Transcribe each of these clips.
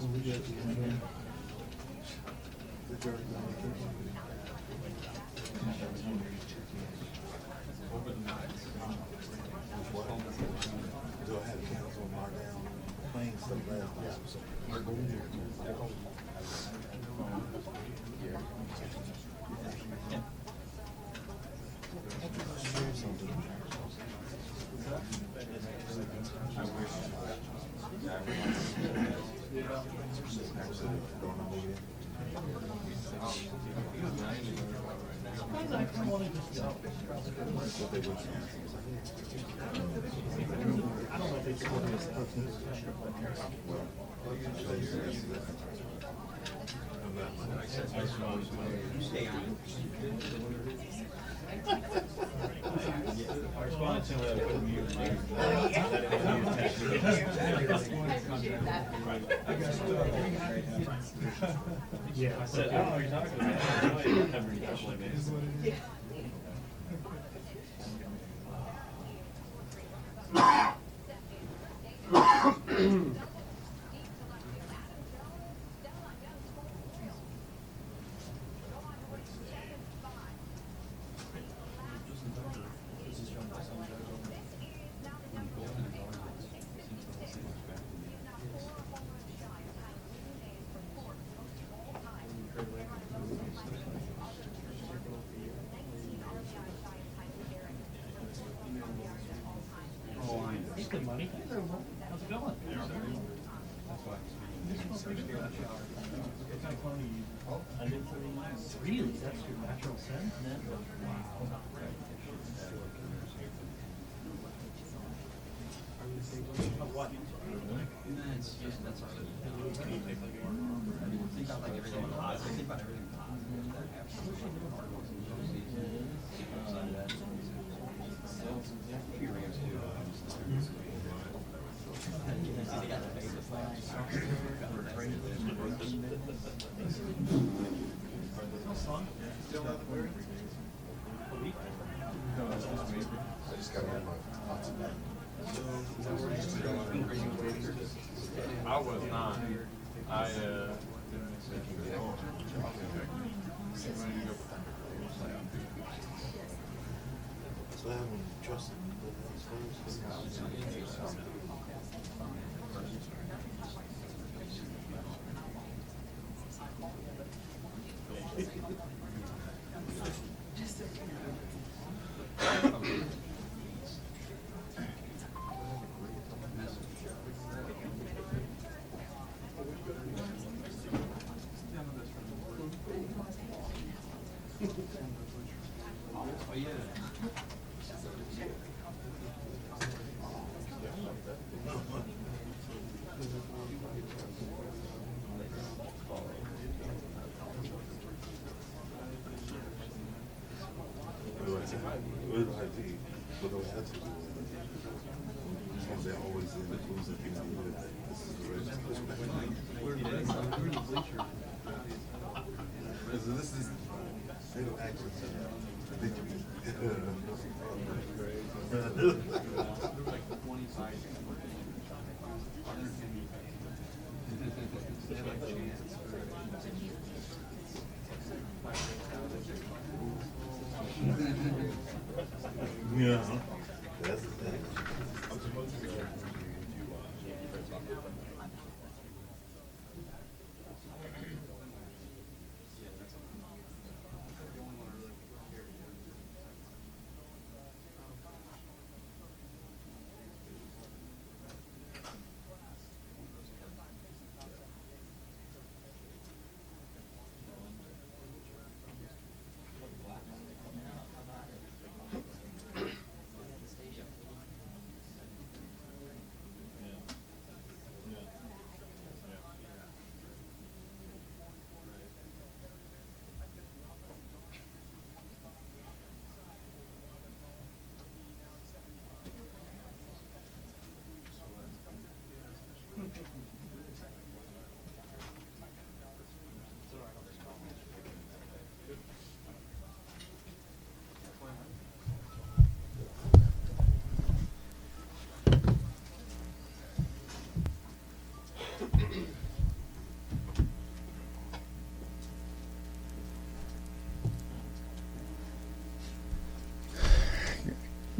They'll have council mark down playing stuff I responded to that, I put mute. Yeah, I said, I don't know what you're talking about. I really never actually made it. Hey, good money. How's it going? I did 39. Really? That's your natural scent? Wow. Of what? It's just, that's all. Think about like everything positive, think about everything I just got on my hot tub. I was not. So I haven't trusted They're always in the clothes that people do. This is the this is they don't actually yeah. That's the thing.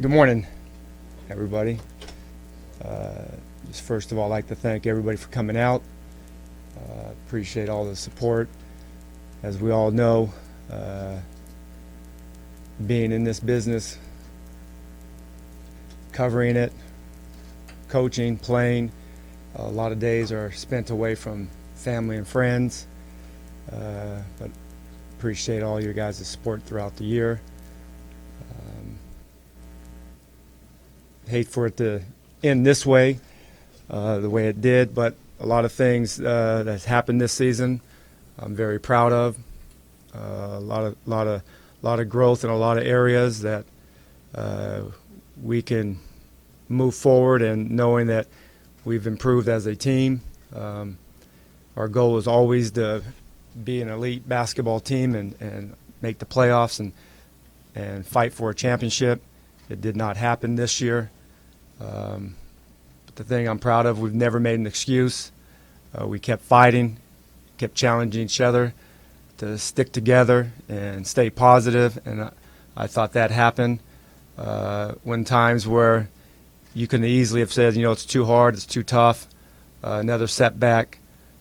Good morning, everybody. Just first of all, I'd like to thank everybody for coming out. Appreciate all the support. As we all know, being in this business, covering it, coaching, playing, a lot of days are spent away from family and friends. But appreciate all your guys' support throughout the year. Hate for it to end this way, the way it did, but a lot of things that's happened this season I'm very proud of. A lot of growth in a lot of areas that we can move forward, and knowing that we've improved as a team. Our goal is always to be an elite basketball team and make the playoffs and fight for a championship. It did not happen this year. But the thing I'm proud of, we've never made an excuse. We kept fighting, kept challenging each other to stick together and stay positive, and I thought that happened. When times where you can easily have said, it's too hard, it's too tough, another setback,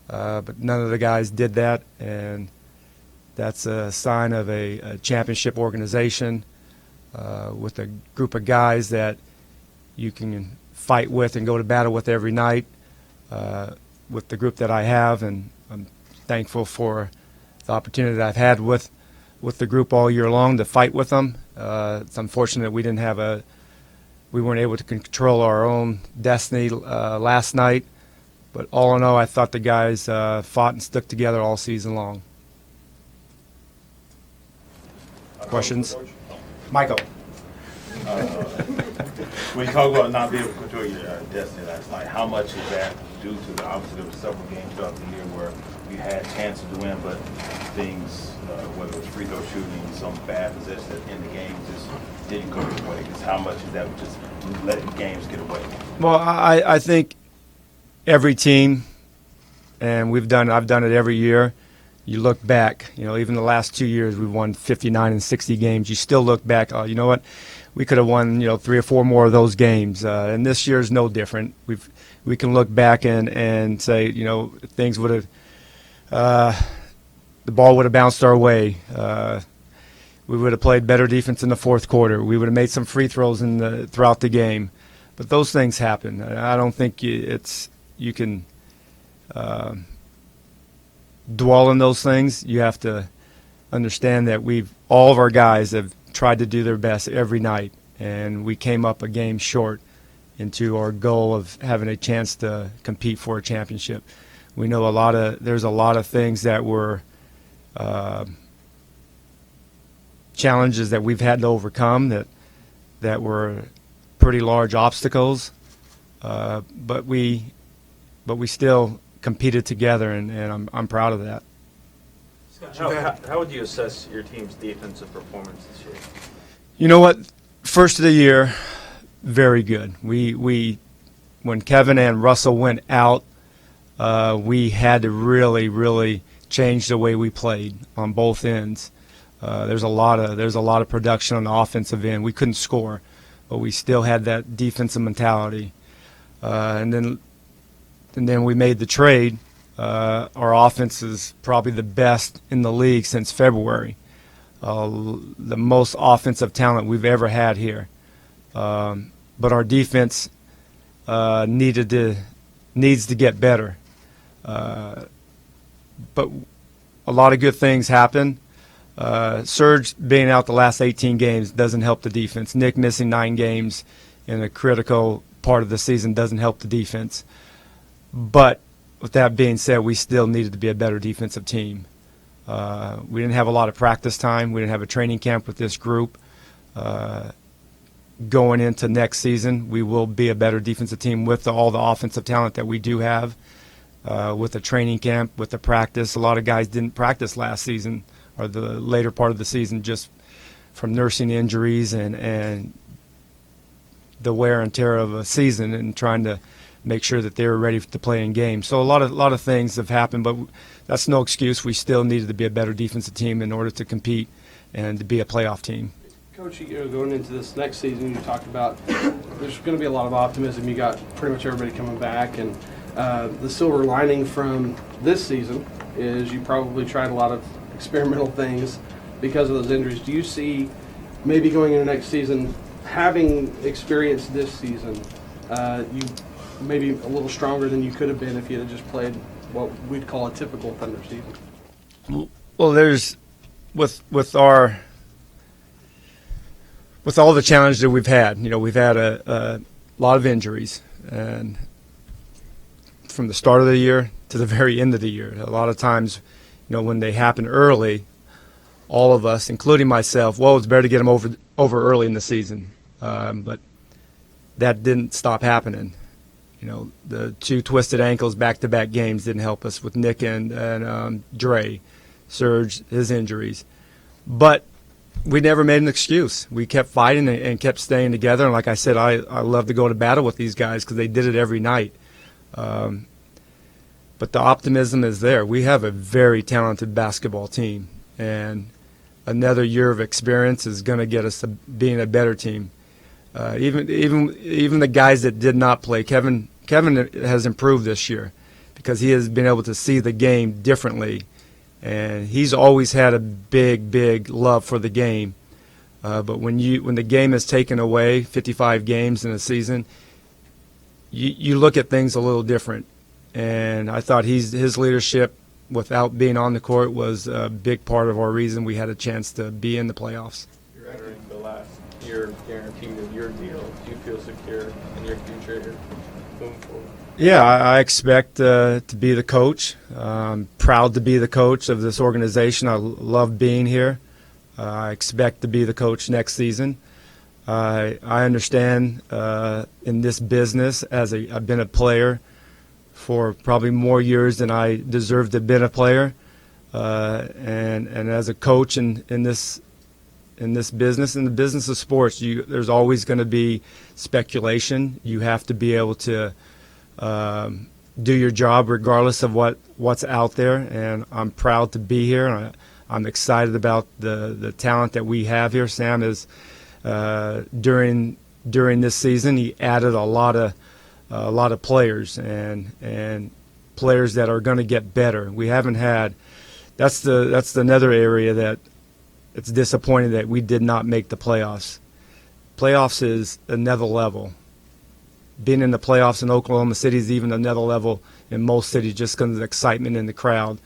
but none of the guys did that, and that's a sign of a championship organization with a group of guys that you can fight with and go to battle with every night, with the group that I have, and I'm thankful for the opportunity that I've had with the group all year long to fight with them. It's unfortunate we weren't able to control our own destiny last night, but all in all, I thought the guys fought and stuck together all season long. Questions? Michael. When you talk about not being able to control your destiny last night, how much is that due to the obviously there were several games throughout the year where you had chances to win, but things, whether it was free throw shooting, some bad possessions in the game, just didn't go your way? Because how much is that just letting games get away? Well, I think every team, and I've done it every year. You look back, even the last 2 years, we've won 59 and 60 games. You still look back, you know what? We could have won, 3 or 4 more of those games. And this year is no different. We can look back and say, things would have, the ball would have bounced our way. We would have played better defense in the fourth quarter. We would have made some free throws throughout the game. But those things happen. I don't think you can dwell on those things. You have to understand that all of our guys have tried to do their best every night, and we came up a game short into our goal of having a chance to compete for a championship. We know there's a lot of things that were challenges that we've had to overcome that were pretty large obstacles, but we still competed together, and I'm proud of that. How would you assess your team's defensive performance this year? You know what? First of the year, very good. When Kevin and Russell went out, we had to really change the way we played on both ends. There's a lot of production on the offensive end. We couldn't score, but we still had that defensive mentality. And then we made the trade. Our offense is probably the best in the league since February. The most offensive talent we've ever had here. But our defense needs to get better. But a lot of good things happen. Serge being out the last 18 games doesn't help the defense. Nick missing 9 games in a critical part of the season doesn't help the defense. But with that being said, we still needed to be a better defensive team. We didn't have a lot of practice time. We didn't have a training camp with this group. Going into next season, we will be a better defensive team with all the offensive talent that we do have. With the training camp, with the practice, a lot of guys didn't practice last season or the later part of the season just from nursing injuries and the wear and tear of a season and trying to make sure that they were ready to play in games. So a lot of things have happened, but that's no excuse. We still needed to be a better defensive team in order to compete and to be a playoff team. Coach, going into this next season, you talked about there's going to be a lot of optimism. You got pretty much everybody coming back, and the silver lining from this season is you probably tried a lot of experimental things because of those injuries. Do you see maybe going into next season, having experienced this season, you maybe a little stronger than you could have been if you had just played what we'd call a typical Thunder season? Well, there's with all the challenges that we've had. We've had a lot of injuries, and from the start of the year to the very end of the year, a lot of times, when they happen early, all of us, including myself, it's better to get them over early in the season, but that didn't stop happening. The 2 twisted ankles back-to-back games didn't help us with Nick and Dre, Serge, his injuries. But we never made an excuse. We kept fighting and kept staying together. And like I said, I love to go to battle with these guys because they did it every night. But the optimism is there. We have a very talented basketball team, and another year of experience is going to get us to being a better team. Even the guys that did not play, Kevin has improved this year because he has been able to see the game differently, and he's always had a big love for the game. But when the game is taken away, 55 games in a season, you look at things a little different. And I thought his leadership, without being on the court, was a big part of our reason we had a chance to be in the playoffs. You're entering the last year guaranteed of your deal. Do you feel secure in your future here moving forward? Yeah, I expect to be the coach. I'm proud to be the coach of this organization. I love being here. I expect to be the coach next season. I understand in this business, I've been a player for probably more years than I deserve to have been a player, and as a coach in this business, in the business of sports, there's always going to be speculation. You have to be able to do your job regardless of what's out there, and I'm proud to be here. And I'm excited about the talent that we have here. Sam is during this season, he added a lot of players and players that are going to get better. We haven't had. That's another area that it's disappointing that we did not make the playoffs. Playoffs is another level. Being in the playoffs in Oklahoma City is even another level in most cities just because of the excitement in the crowd,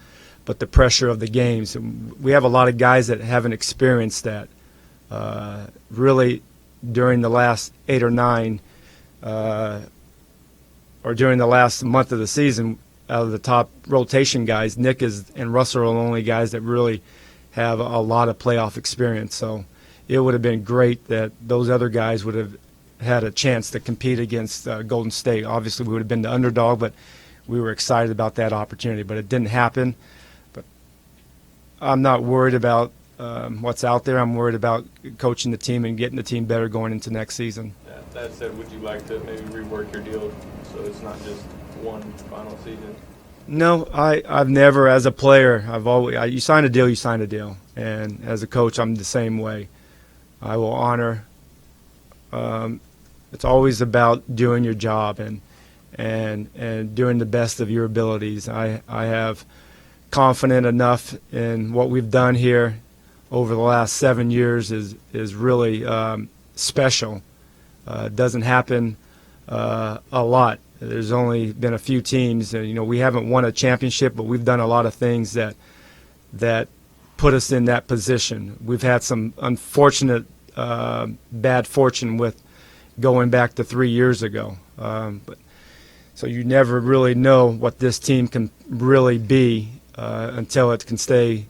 but the pressure of the games. We have a lot of guys that haven't experienced that. Really, during the last 8 or 9, or during the last month of the season, out of the top rotation guys, Nick and Russell are the only guys that really have a lot of playoff experience. So it would have been great that those other guys would have had a chance to compete against Golden State. Obviously, we would have been the underdog, but we were excited about that opportunity. But it didn't happen. But I'm not worried about what's out there. I'm worried about coaching the team and getting the team better going into next season. That said, would you like to maybe rework your deal so it's not just one final season? No, I've never, as a player, you sign a deal, you sign a deal. And as a coach, I'm the same way. I will honor. It's always about doing your job and doing the best of your abilities. I have confident enough in what we've done here over the last 7 years is really special. It doesn't happen a lot. There's only been a few teams. We haven't won a championship, but we've done a lot of things that put us in that position. We've had some unfortunate bad fortune with going back to 3 years ago. So you never really know what this team can really be until it can stay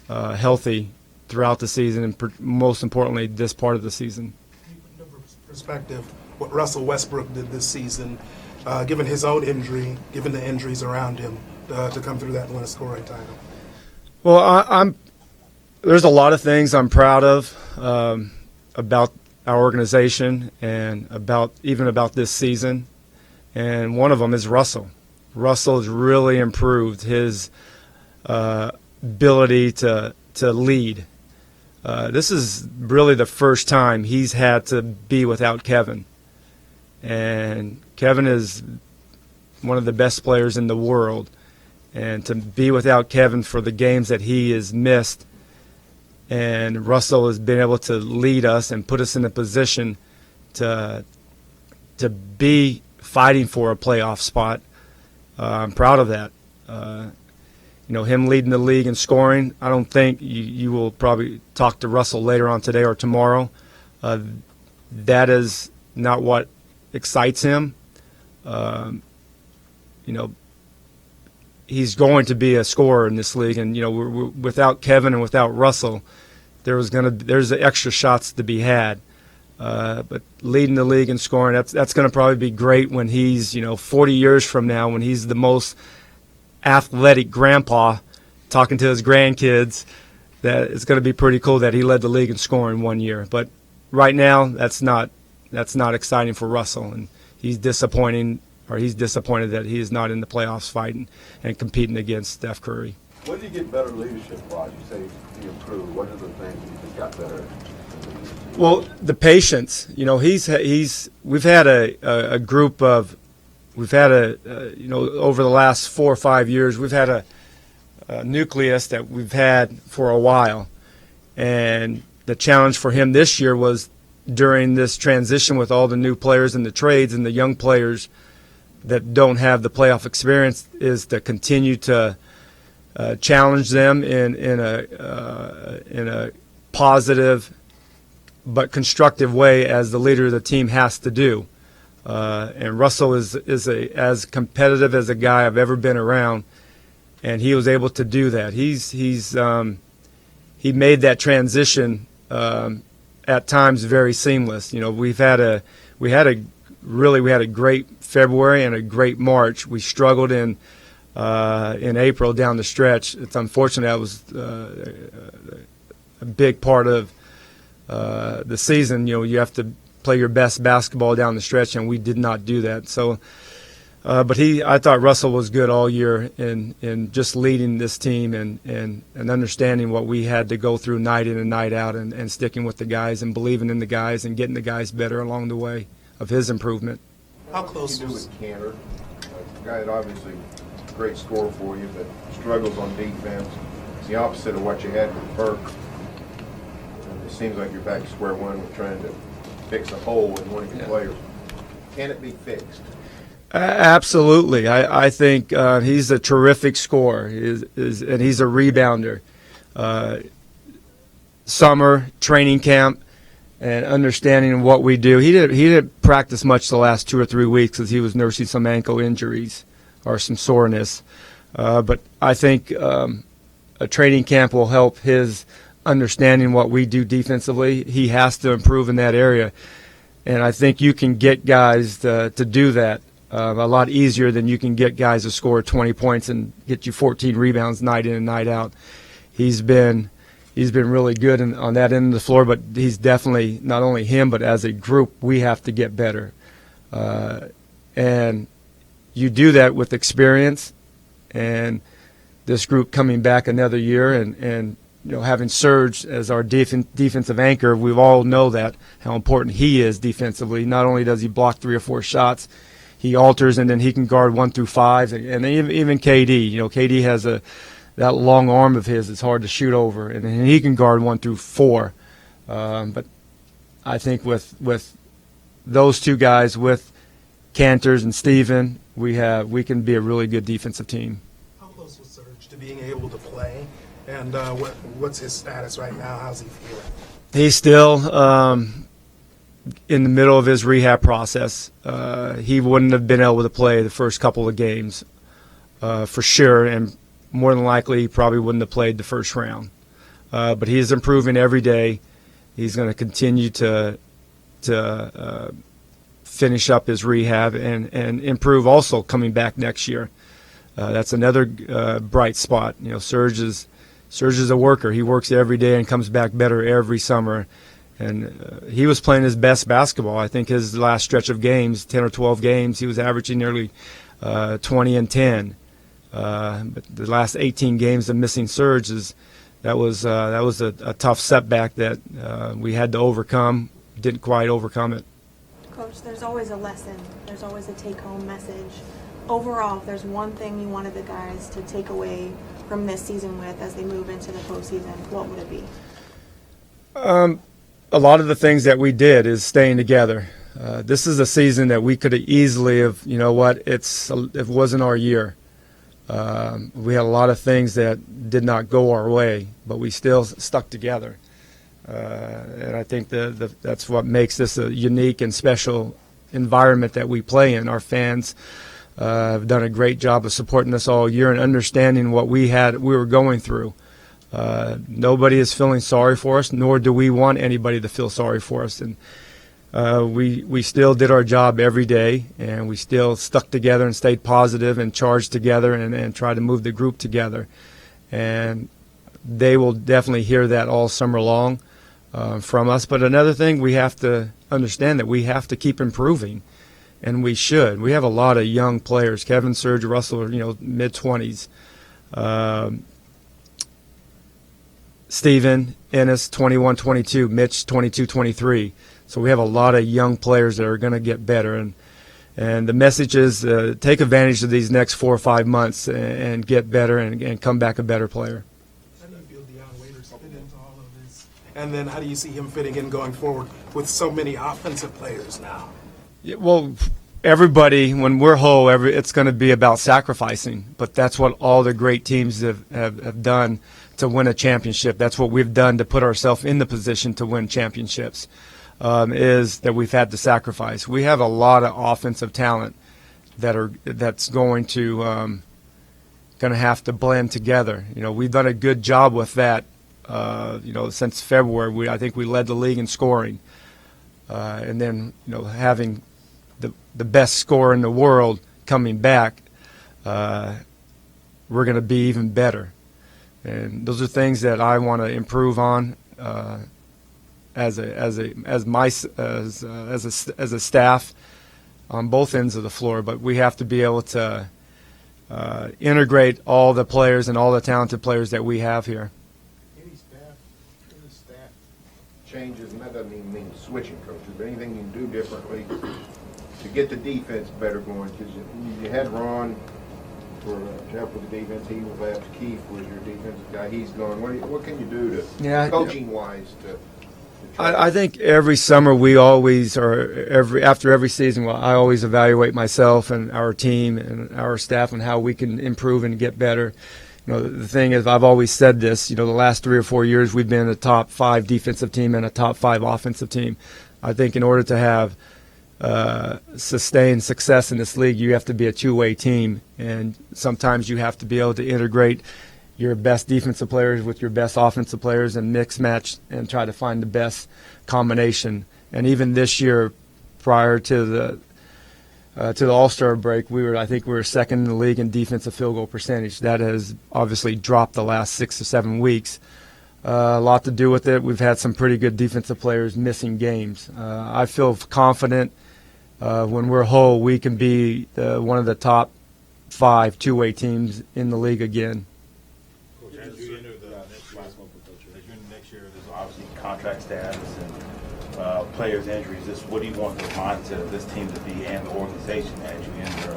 healthy throughout the season, and most importantly, this part of the season. Perspective, what Russell Westbrook did this season, given his own injury, given the injuries around him, to come through that and win a scoring title. Well, there's a lot of things I'm proud of about our organization and about this season, and one of them is Russell. Russell has really improved his ability to lead. This is really the first time he's had to be without Kevin. And Kevin is one of the best players in the world. And to be without Kevin for the games that he has missed, and Russell has been able to lead us and put us in a position to be fighting for a playoff spot. I'm proud of that. Him leading the league in scoring, I don't think you will probably talk to Russell later on today or tomorrow. That is not what excites him. He's going to be a scorer in this league, and we're without Kevin and without Russell, there's the extra shots to be had. But leading the league in scoring, that's going to probably be great when he's 40 years from now, when he's the most athletic grandpa talking to his grandkids. That it's going to be pretty cool that he led the league in scoring one year. But right now, that's not exciting for Russell, and he's disappointed that he is not in the playoffs fighting and competing against Steph Curry. Where did you get better leadership-wise? You say he improved. What are the things you think got better? Well, the patience. We've had a group of, over the last 4 or 5 years, we've had a nucleus that we've had for a while. And the challenge for him this year was during this transition with all the new players and the trades and the young players that don't have the playoff experience is to continue to challenge them in a positive but constructive way, as the leader of the team has to do. And Russell is as competitive as a guy I've ever been around, and he was able to do that. He made that transition at times very seamless. We had a great February and a great March. We struggled in April down the stretch. It's unfortunate that was a big part of the season. You have to play your best basketball down the stretch, and we did not do that. So, but I thought Russell was good all year in just leading this team and understanding what we had to go through night in and night out, and sticking with the guys and believing in the guys and getting the guys better along the way of his improvement. How close What do you do was with Cantor? A guy that obviously a great scorer for you, but struggles on defense. It's the opposite of what you had with Burke. And it seems like you're back to square one with trying to fix a hole in one of your players. Can it be fixed? Absolutely. I think he's a terrific scorer, and he's a rebounder. Summer, training camp, and understanding what we do. He didn't practice much the last 2 or 3 weeks because he was nursing some ankle injuries or some soreness. But I think a training camp will help his understanding what we do defensively. He has to improve in that area. And I think you can get guys to do that a lot easier than you can get guys to score 20 points and get you 14 rebounds night in and night out. He's been really good on that end of the floor, but he's definitely, not only him, but as a group, we have to get better. And you do that with experience, and this group coming back another year, and having Serge as our defensive anchor, we all know that, how important he is defensively. Not only does he block 3 or 4 shots, he alters, and then he can guard 1 through 5, and even KD. KD has that long arm of his. It's hard to shoot over, and he can guard 1 through 4. But I think with those two guys, with Cantors and Steven, we can be a really good defensive team. How close was Serge to being able to play? And what's his status right now? How's he feeling? He's still in the middle of his rehab process. He wouldn't have been able to play the first couple of games for sure, and more than likely he probably wouldn't have played the first round. But he is improving every day. He's going to continue to finish up his rehab and improve also coming back next year. That's another bright spot. Serge is a worker. He works every day and comes back better every summer. And he was playing his best basketball. I think his last stretch of games, 10 or 12 games, he was averaging nearly 20 and 10. But the last 18 games of missing Serge that was a tough setback that we had to overcome. Didn't quite overcome it. Coach, there's always a lesson. There's always a take-home message. Overall, if there's one thing you wanted the guys to take away from this season with as they move into the postseason, what would it be? A lot of the things that we did is staying together. This is a season that we could have easily have, you know what, it wasn't our year. We had a lot of things that did not go our way, but we still stuck together. And I think that's what makes this a unique and special environment that we play in. Our fans have done a great job of supporting us all year and understanding what we were going through. Nobody is feeling sorry for us, nor do we want anybody to feel sorry for us. And we still did our job every day, and we still stuck together and stayed positive and charged together and tried to move the group together. And they will definitely hear that all summer long from us. But another thing, we have to understand that we have to keep improving, and we should. We have a lot of young players. Kevin, Serge, Russell are, mid-20s. Steven, Ennis, 21, 22, Mitch, 22, 23. So we have a lot of young players that are going to get better. And the message is take advantage of these next 4 or 5 months and get better and come back a better player. How do you feel Deion Waiters fit into all of this? And then how do you see him fitting in going forward with so many offensive players now? Yeah, well, everybody, when we're whole, it's going to be about sacrificing. But that's what all the great teams have done to win a championship. That's what we've done to put ourselves in the position to win championships, is that we've had to sacrifice. We have a lot of offensive talent that's going to have to blend together. We've done a good job with that. Since February, I think we led the league in scoring, and then having the best scorer in the world coming back, we're going to be even better. And those are things that I want to improve on as a staff on both ends of the floor. But we have to be able to integrate all the players and all the talented players that we have here. Any staff changes, and that doesn't even mean switching coaches, but anything you can do differently to get the defense better going? Because you had Ron for Jeff with the defense, he left. Keith was your defensive guy. He's gone. What can you do to coaching wise to I think every summer we always, after every season, I always evaluate myself and our team and our staff and how we can improve and get better. The thing is, I've always said this, the last 3 or 4 years we've been a top 5 defensive team and a top 5 offensive team. I think in order to have sustained success in this league, you have to be a two-way team, and sometimes you have to be able to integrate your best defensive players with your best offensive players and mix match and try to find the best combination. And even this year, prior to the All-Star break, I think we were second in the league in defensive field goal percentage. That has obviously dropped the last 6 or 7 weeks. A lot to do with it. We've had some pretty good defensive players missing games. I feel confident when we're whole, we can be one of the top 5 two-way teams in the league again. As you enter next year, there's obviously contract status and players' injuries. What do you want the mindset of this team to be and the organization as you enter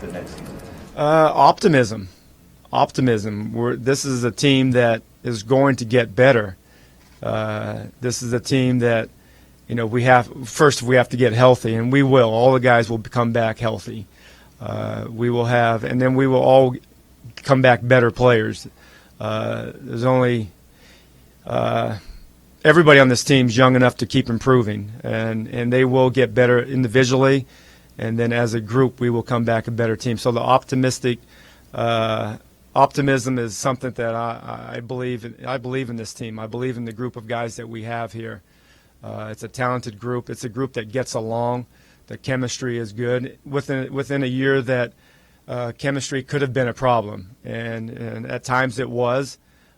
the next season? Optimism. This is a team that is going to get better. This is a team that, we have to get healthy, and we will. All the guys will come back healthy. We will have, and then we will all come back better players. There's only everybody on this team is young enough to keep improving, and they will get better individually, and then as a group we will come back a better team. So the optimism is something that I believe in. I believe in this team. I believe in the group of guys that we have here. It's a talented group. It's a group that gets along. The chemistry is good. Within a year that chemistry could have been a problem, and at times it was,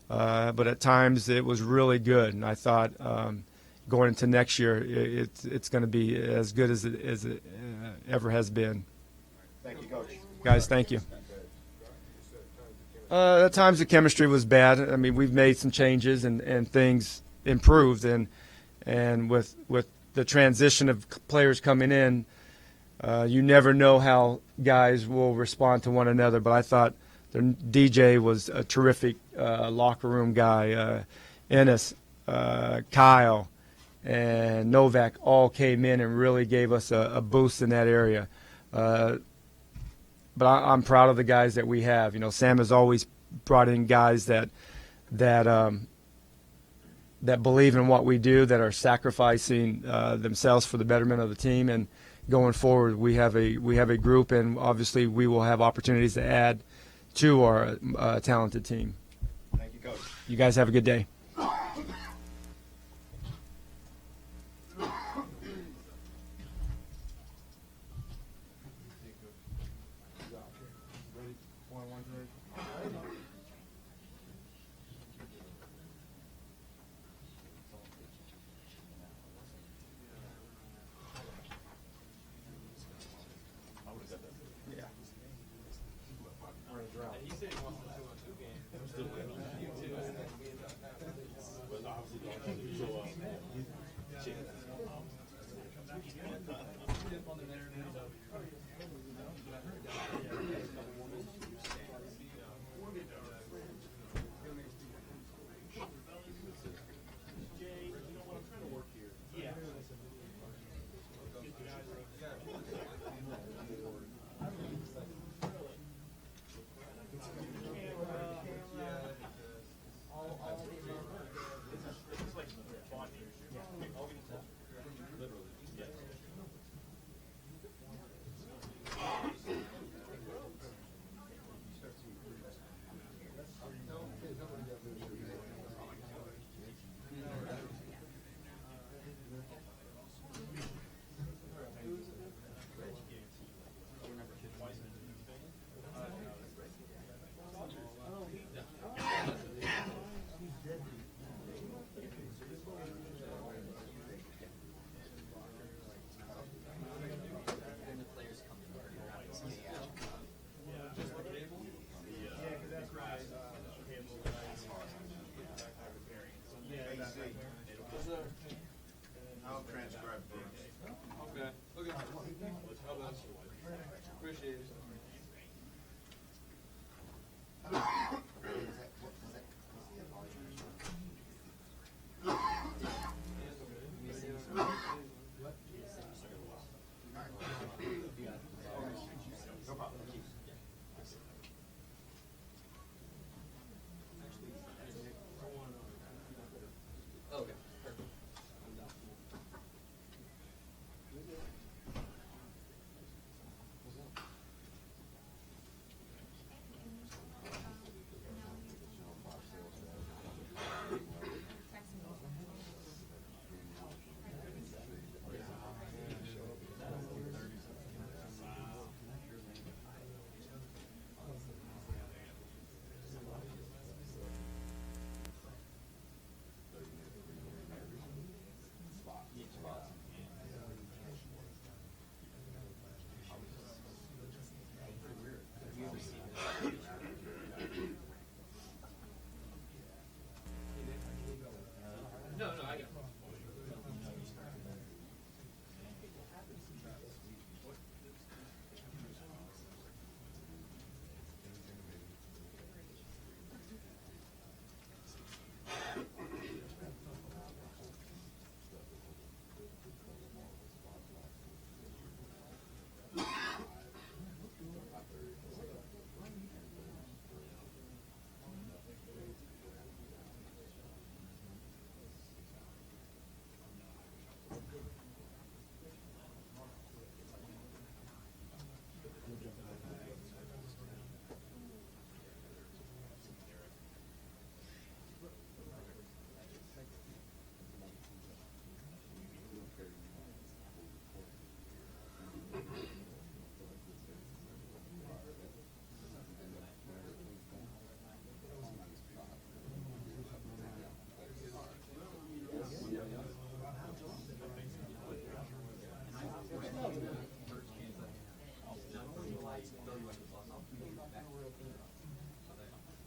but at times it was really good. And I thought going into next year, it's going to be as good as it ever has been. Thank you, Coach. Guys, thank you. At times the chemistry was bad. I mean, we've made some changes and things improved, and with the transition of players coming in, you never know how guys will respond to one another. But I thought DJ was a terrific locker room guy. Ennis, Kyle, and Novak all came in and really gave us a boost in that area. But I'm proud of the guys that we have. You know, Sam has always brought in guys that believe in what we do, that are sacrificing themselves for the betterment of the team. And going forward, we have a group, and obviously we will have opportunities to add to our talented team. Thank you, Coach. You guys have a good day. He said he wants to do a 2-game.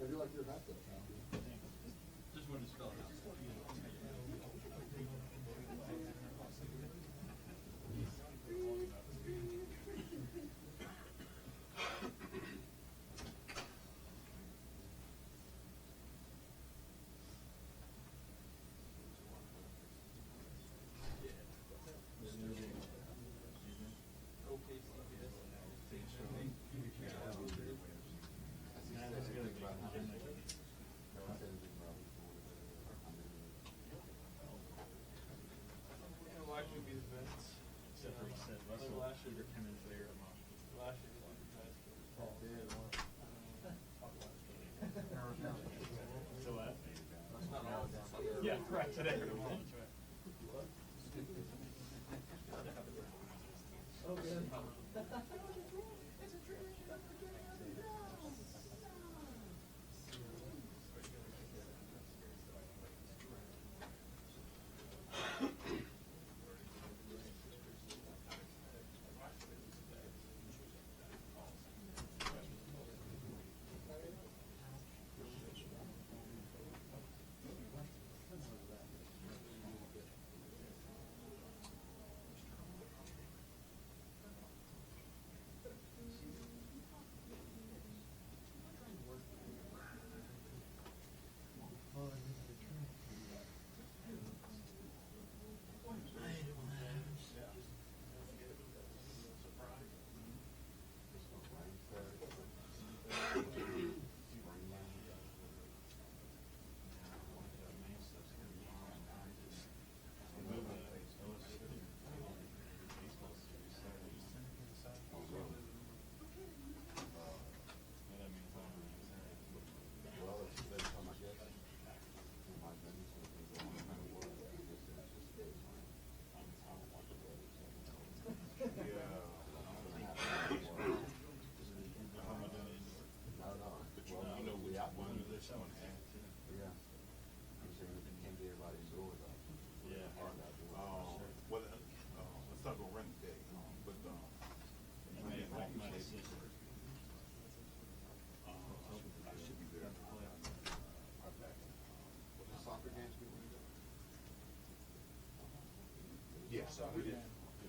feel like you're happy. Just wanted to spell it out. Last year beat the Mets. Except for he said Russell Last year, came in later at March. last year was the best. So what? That's not all down. Yeah, correct, today. Let's not go run today, but, I should be there. Soccer games we went to. Yes, we did.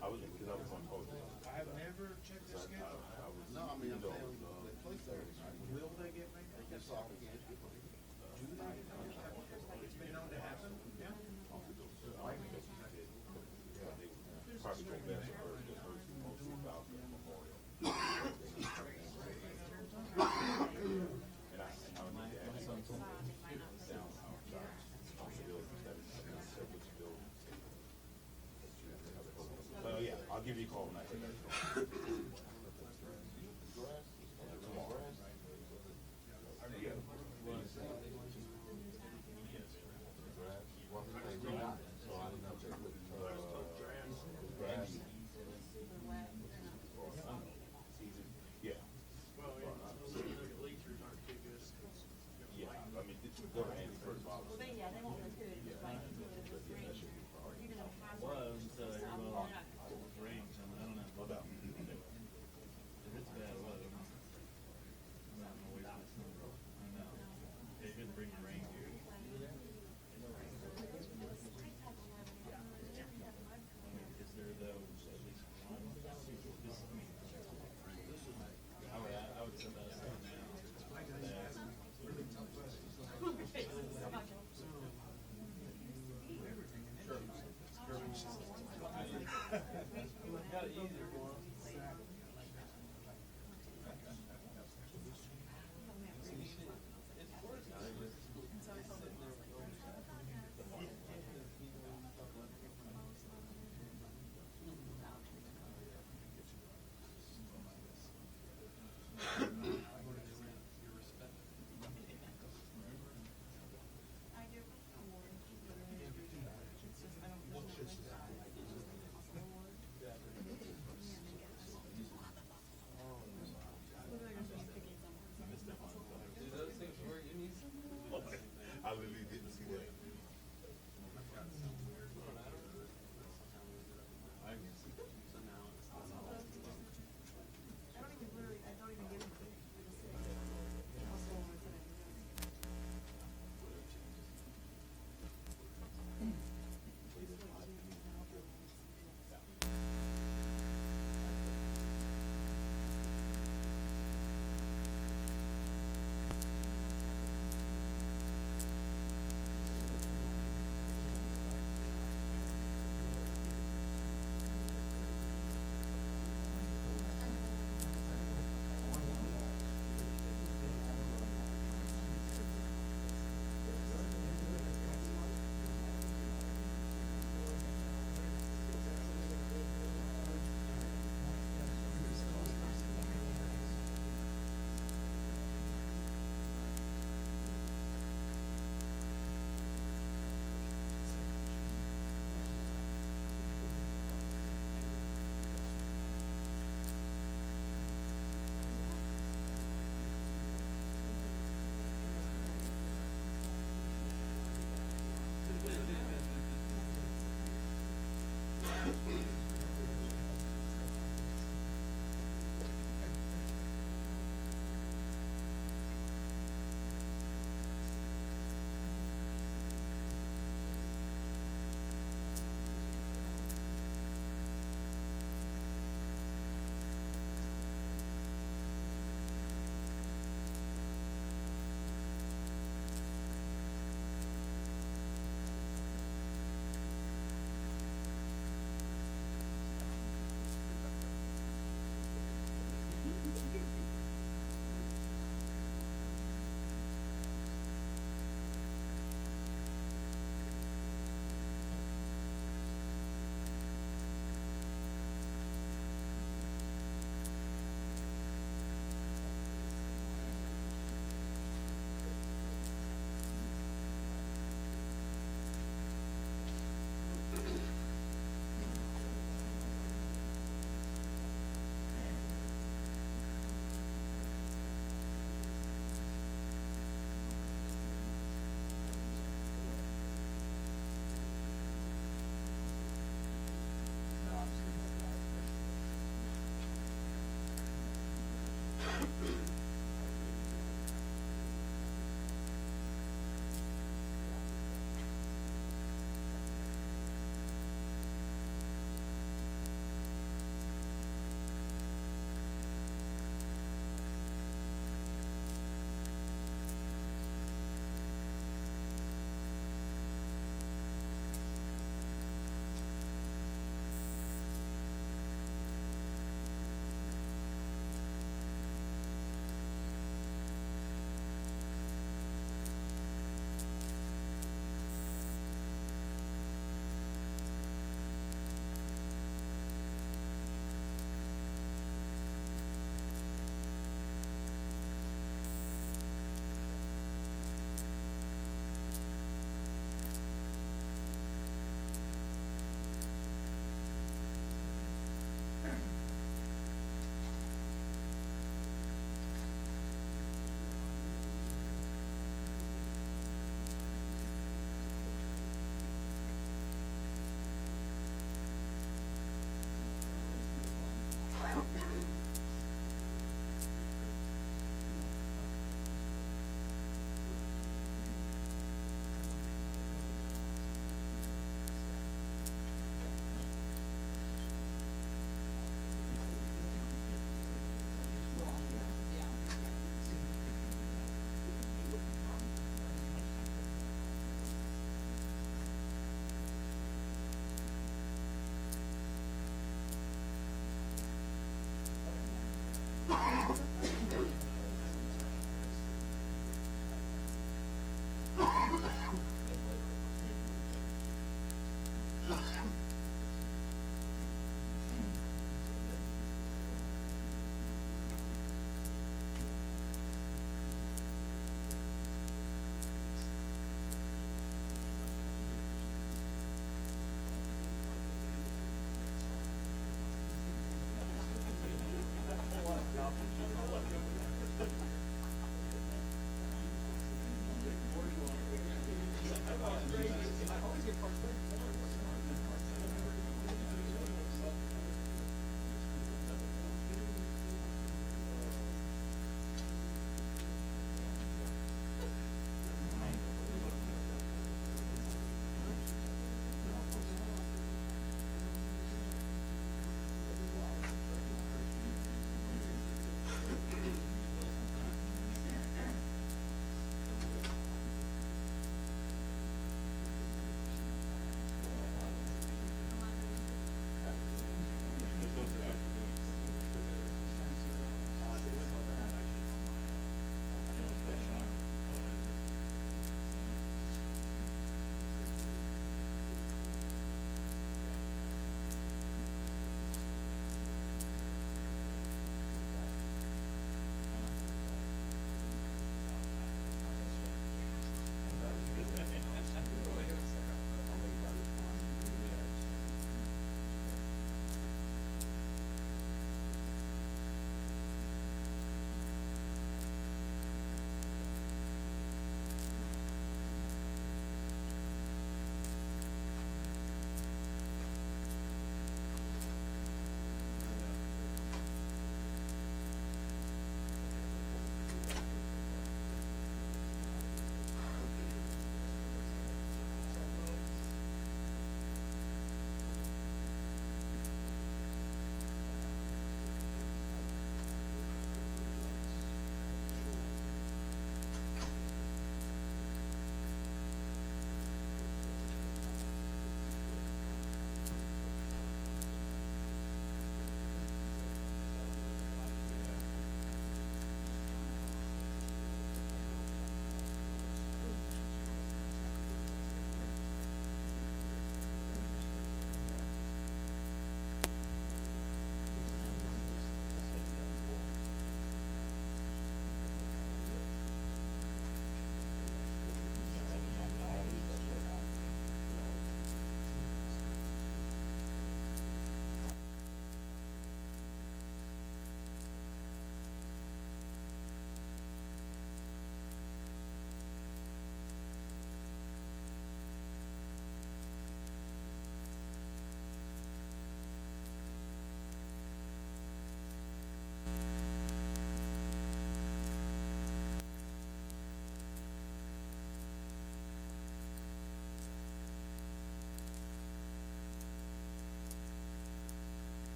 I was, because I was on both. I've never checked the schedule. No, I mean, I'm saying, they play Saturday night. Will they get made? They get soccer games, we play. It's been known to happen? Yeah. Probably go back to first, the first most about the memorial. And I would like to add something down outside. Well, yeah, I'll give you a call when I get there. Tomorrow. Yeah. Well, the bleachers aren't too good. Yeah, I mean, go to Andy first of all. Well, they won't do it, just like you do it with range, or you're gonna have. Was until it range, and I don't know. Well,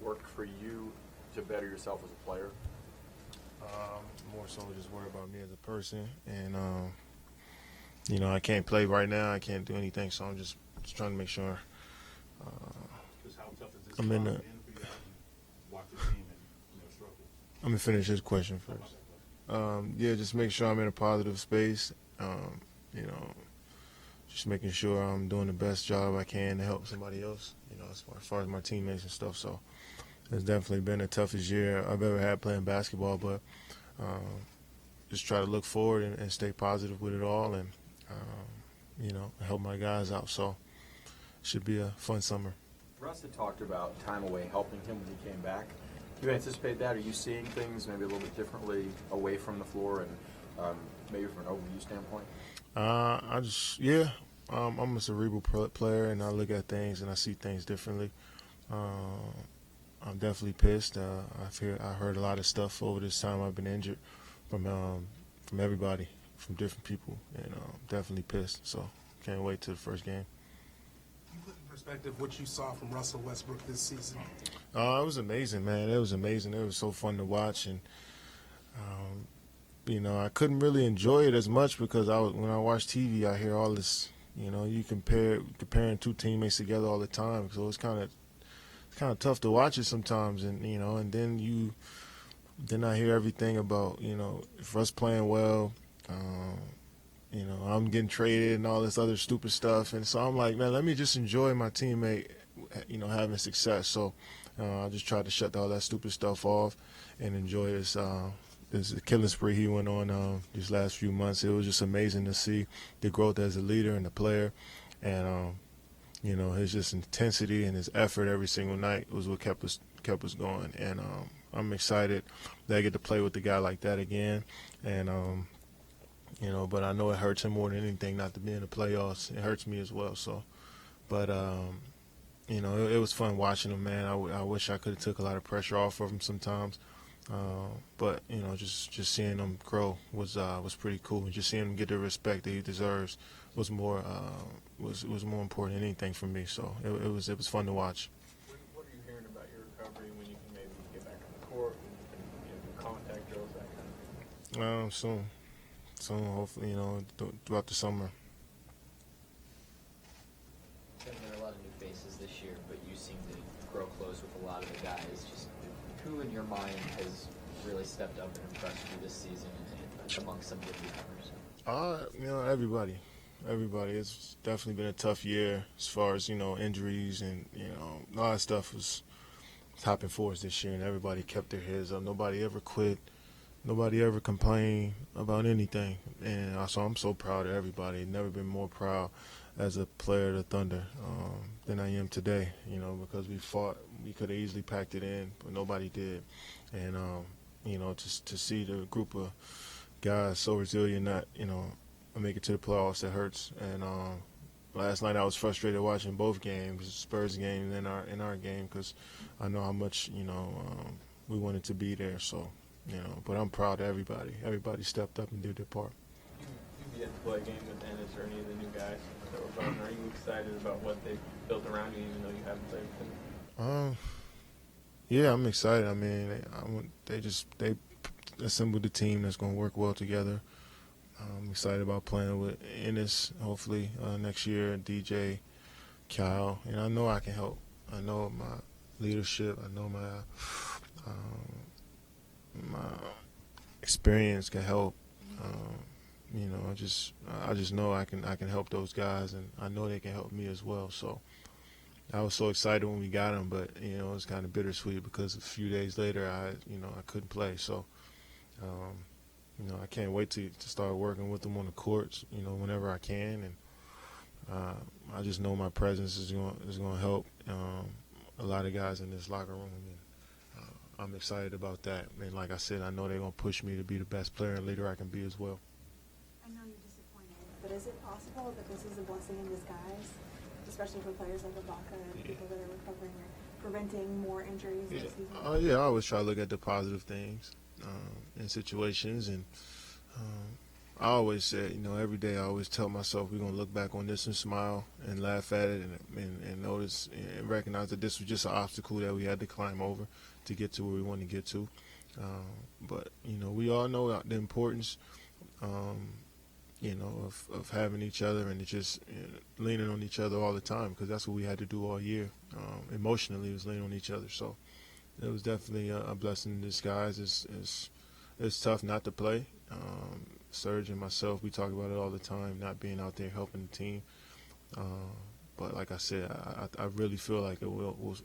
Work for you to better yourself as a player? More so just worry about me as a person. And, you know, I can't play right now. I can't do anything. So I'm just trying to make sure Just how tough is this I'm in spot the- for you to watch the team and struggle? I'm going to finish this question first. Yeah, just make sure I'm in a positive space. You know, just making sure I'm doing the best job I can to help somebody else, you know, as far as my teammates and stuff. So it's definitely been the toughest year I've ever had playing basketball, but just try to look forward and stay positive with it all and, you know, help my guys out. So it should be a fun summer. Russ had talked about time away helping him when he came back. Do you anticipate that? Are you seeing things maybe a little bit differently away from the floor and maybe from an overview standpoint? I'm a cerebral player, and I look at things and I see things differently. I'm definitely pissed. I heard a lot of stuff over this time I've been injured from everybody, from different people, and definitely pissed. So can't wait till the first game. You put in perspective what you saw from Russell Westbrook this season. It was amazing, man. It was amazing. It was so fun to watch, and you know, I couldn't really enjoy it as much because when I watch TV, I hear all this. You know, you comparing two teammates together all the time, so it's kind of tough to watch it sometimes, and you know, and then I hear everything about, you know, if Russ playing well, you know, I'm getting traded and all this other stupid stuff, and so I'm like, man, let me just enjoy my teammate, you know, having success. So I just tried to shut all that stupid stuff off and enjoy this killing spree he went on these last few months. It was just amazing to see the growth as a leader and a player, and you know, his just intensity and his effort every single night was what kept us going. And I'm excited that I get to play with a guy like that again. And you know, but I know it hurts him more than anything not to be in the playoffs. It hurts me as well. So, but you know, it was fun watching him, man. I wish I could have took a lot of pressure off of him sometimes. But you know, just seeing him grow was pretty cool, and just seeing him get the respect that he deserves was more important than anything for me. So it was fun to watch. What are you hearing about your recovery when you can maybe get back on the court and do contact drills, that kind of thing? Soon, hopefully, you know, throughout the summer. There are a lot of new faces this year, but you seem to grow close with a lot of the guys. Just who in your mind has really stepped up and impressed you this season and amongst some of the newcomers? You know, everybody. It's definitely been a tough year as far as, you know, injuries and, you know, a lot of stuff was happening for us this year, and everybody kept their heads up. Nobody ever quit. Nobody ever complained about anything. And so I'm so proud of everybody. Never been more proud as a player of the Thunder than I am today, you know, because we fought. We could have easily packed it in, but nobody did. And, you know, to see the group of guys so resilient, not, you know, make it to the playoffs, it hurts. And last night I was frustrated watching both games, Spurs game and our game, because I know how much we wanted to be there. So but I'm proud of everybody. Everybody stepped up and did their part. You've yet to play a game with Ennis or any of the new guys that were brought in. Are you excited about what they've built around you, even though you haven't played with them? Yeah, I'm excited. I mean, they assembled a team that's going to work well together. I'm excited about playing with Ennis, hopefully, next year, DJ, Kyle. And I know I can help. I know my leadership, I know my experience can help. I just know I can help those guys, and I know they can help me as well. So I was so excited when we got them, but it was kind of bittersweet because a few days later I couldn't play. So I can't wait to start working with them on the courts, whenever I can, and I just know my presence is going to help a lot of guys in this locker room, and I'm excited about that. And like I said, I know they're going to push me to be the best player and leader I can be as well. I know you're disappointed, but is it possible that this is a blessing in disguise, especially for players like Ibaka and people that are recovering or preventing more injuries this season? Yeah, I always try to look at the positive things in situations, and I always say, every day I always tell myself we're going to look back on this and smile and laugh at it and notice and recognize that this was just an obstacle that we had to climb over to get to where we want to get to. But, we all know the importance, of having each other and just leaning on each other all the time, because that's what we had to do all year. Emotionally, it was leaning on each other. So it was definitely a blessing in disguise. It's tough not to play. Serge and myself, we talk about it all the time, not being out there helping the team. But like I said, I really feel like we'll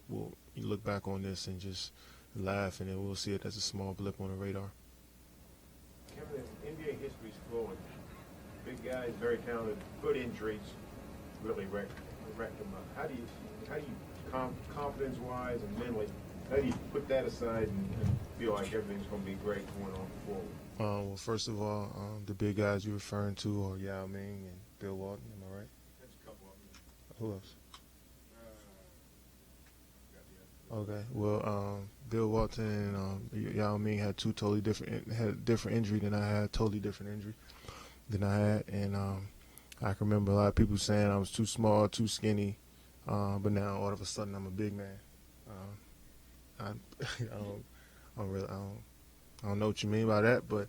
look back on this and just laugh, and then we'll see it as a small blip on the radar. Kevin, NBA history is full of big guys, very talented, good injuries, really wrecked them up. How do you confidence-wise and mentally, how do you put that aside and feel like everything's going to be great going on forward? Well, first of all, the big guys you're referring to are Yao Ming and Bill Walton, am I right? That's a couple of them. Who else? Okay, well, Bill Walton and Yao Ming had had a different injury than I had, totally different injury than I had, and I can remember a lot of people saying I was too small, too skinny, but now all of a sudden I'm a big man. I don't know what you mean by that, but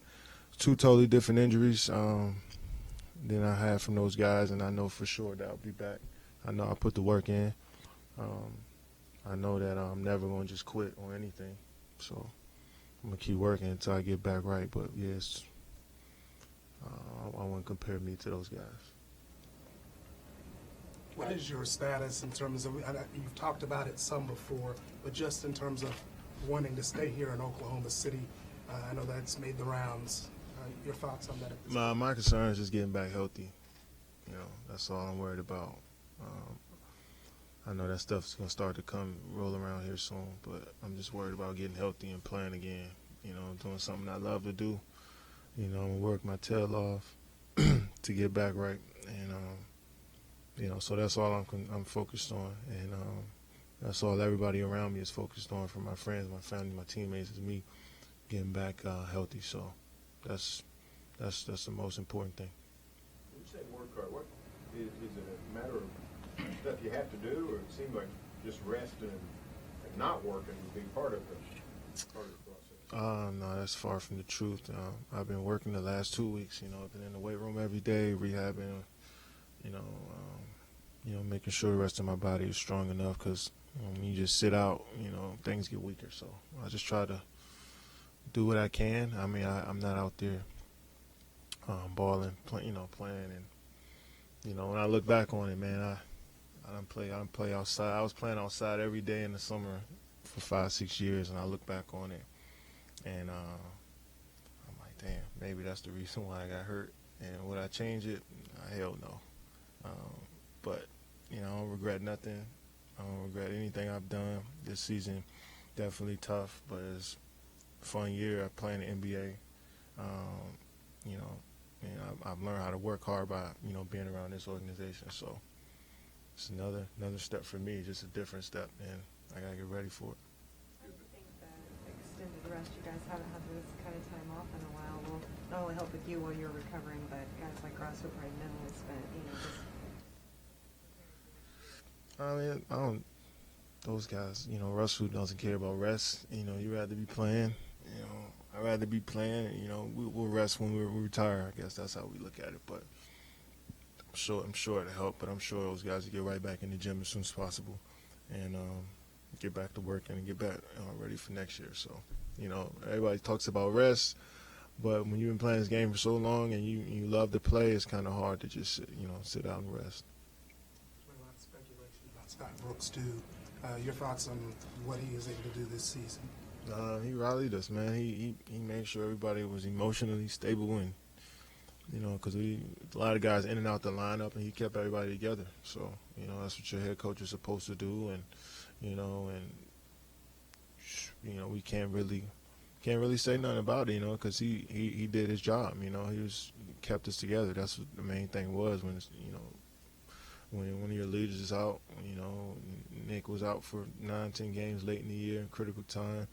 two totally different injuries than I had from those guys, and I know for sure that I'll be back. I know I put the work in. I know that I'm never going to just quit on anything, so I'm going to keep working until I get back right. But yes, I wouldn't compare me to those guys. What is your status in terms of, you've talked about it some before, but just in terms of wanting to stay here in Oklahoma City? I know that's made the rounds. Your thoughts on that? At this point? My concern is just getting back healthy. That's all I'm worried about. I know that stuff's going to start to roll around here soon, but I'm just worried about getting healthy and playing again, doing something I love to do. I'm going to work my tail off to get back right. And, so that's all I'm focused on. And that's all everybody around me is focused on, from my friends, my family, my teammates, is me getting back healthy. So that's the most important thing. When you say work hard, what is it a matter of stuff you have to do, or it seems like just resting and not working would be part of the process? No, that's far from the truth. I've been working the last 2 weeks. I've been in the weight room every day, rehabbing. Making sure the rest of my body is strong enough, because when you just sit out, things get weaker. So I just try to do what I can. I mean, I'm not out there balling, playing, and when I look back on it, man, I don't play outside. I was playing outside every day in the summer for 5-6 years, and I look back on it, and I'm like, damn, maybe that's the reason why I got hurt. And would I change it? Hell no. But I don't regret nothing. I don't regret anything I've done this season. Definitely tough, but it's a fun year. I play in the NBA. And I've learned how to work hard by, being around this organization. So it's another step for me, just a different step, and I got to get ready for it. I would think that extended rest, you guys haven't had this kind of time off in a while, will not only help with you while you're recovering, but guys like Russ who probably mentally spent, just I mean, I don't. Those guys, Russell doesn't care about rest. You rather be playing. I'd rather be playing. We'll rest when we retire. I guess that's how we look at it. But I'm sure it'll help. But I'm sure those guys will get right back in the gym as soon as possible, and get back to work and get back ready for next year. So, everybody talks about rest, but when you've been playing this game for so long and you love to play, it's kind of hard to just sit out and rest. There's been a lot of speculation about Scott Brooks too. Your thoughts on what he is able to do this season? He rallied us, man. He made sure everybody was emotionally stable, and because a lot of guys in and out the lineup, and he kept everybody together. So that's what your head coach is supposed to do, and we can't really say nothing about it, because he did his job. He kept us together. That's what the main thing was when when one of your leaders is out. Nick was out for 9-10 games late in the year, critical time.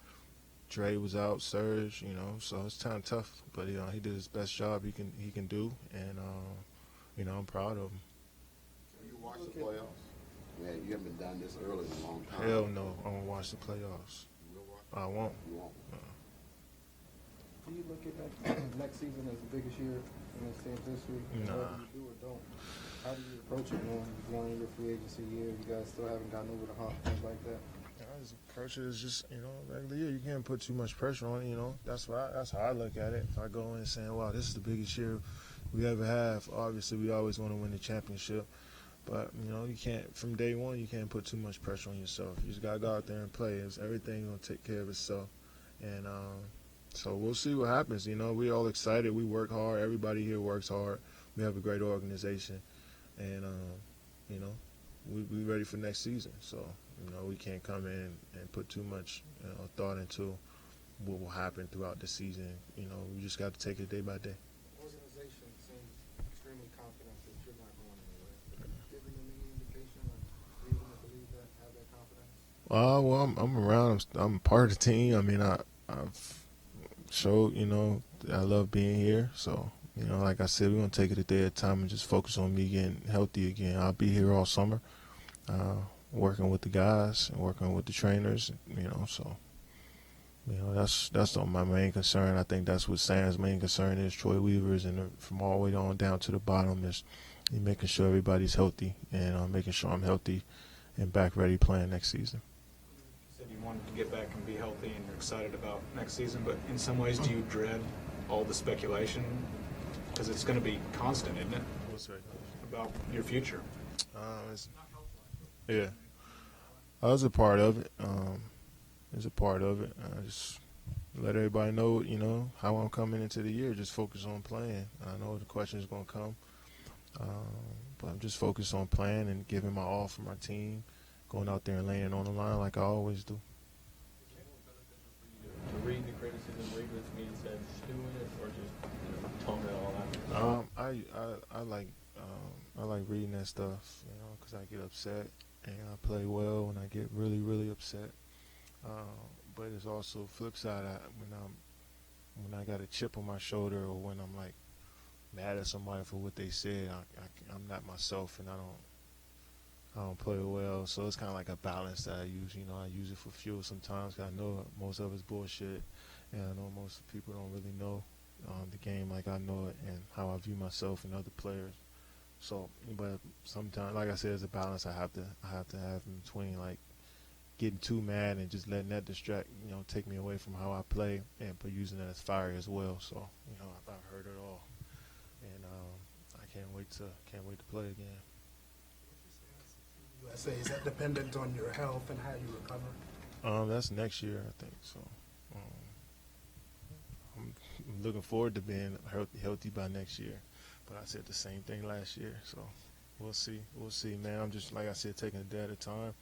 Dre was out, Serge, so it's kind of tough. But he did his best job he can do, and I'm proud of him. You watch the playoffs? Yeah, you haven't been down this early in a long time. Hell no, I won't watch the playoffs. I won't. You won't. Do you look at that next season as the biggest year in this team's history? Nah. Whether you do or don't, how do you approach it when you're going into your free agency year? You guys still haven't gotten over the hump, things like that. I just approach it as just, regular year. You can't put too much pressure on it, That's how I look at it. If I go in saying, wow, this is the biggest year we ever have, obviously we always want to win the championship. But, you can't, from day one, you can't put too much pressure on yourself. You just got to go out there and play. Everything going to take care of itself. And so we'll see what happens. We're all excited. We work hard. Everybody here works hard. We have a great organization. And, we ready for next season. So, we can't come in and put too much thought into what will happen throughout the season. We just got to take it day by day. The organization seems extremely confident that you're not going anywhere. Have you given them any indication or reason to believe that, have that confidence? Well, I'm around. I'm part of the team. I mean, I've showed, that I love being here. So, like I said, we're going to take it a day at a time and just focus on me getting healthy again. I'll be here all summer, working with the guys and working with the trainers, so, that's my main concern. I think that's what Sam's main concern is, Troy Weaver's, and from all the way on down to the bottom is making sure everybody's healthy and making sure I'm healthy and back ready playing next season. You said you wanted to get back and be healthy and you're excited about next season, but in some ways do you dread all the speculation? Because it's going to be constant, isn't it? What's that? About your future. Yeah. I was a part of it. It's a part of it. I just let everybody know, how I'm coming into the year. Just focus on playing. I know the question is going to come. But I'm just focused on playing and giving my all for my team, going out there and laying on the line like I always do. To read the criticism, read what's being said, stew in it, or just tone it all out? I like reading that stuff, because I get upset and I play well when I get really, really upset. But it's also flip side. When I got a chip on my shoulder, or when I'm like mad at somebody for what they said, I'm not myself, and I don't play well. So it's kind of like a balance that I use. I use it for fuel sometimes, 'cause I know most of it's bullshit, and I know most people don't really know the game like I know it, and how I view myself and other players. So, but sometimes, like I said, it's a balance I have to have in between, like getting too mad and just letting that distract, take me away from how I play, but using that as fire as well. So, I've heard it all, and I can't wait to play again. USA, is that dependent on your health and how you recover? That's next year, I think. So, I'm looking forward to being healthy by next year. But I said the same thing last year, so we'll see. We'll see, man. I'm just, like I said, taking a day at a time.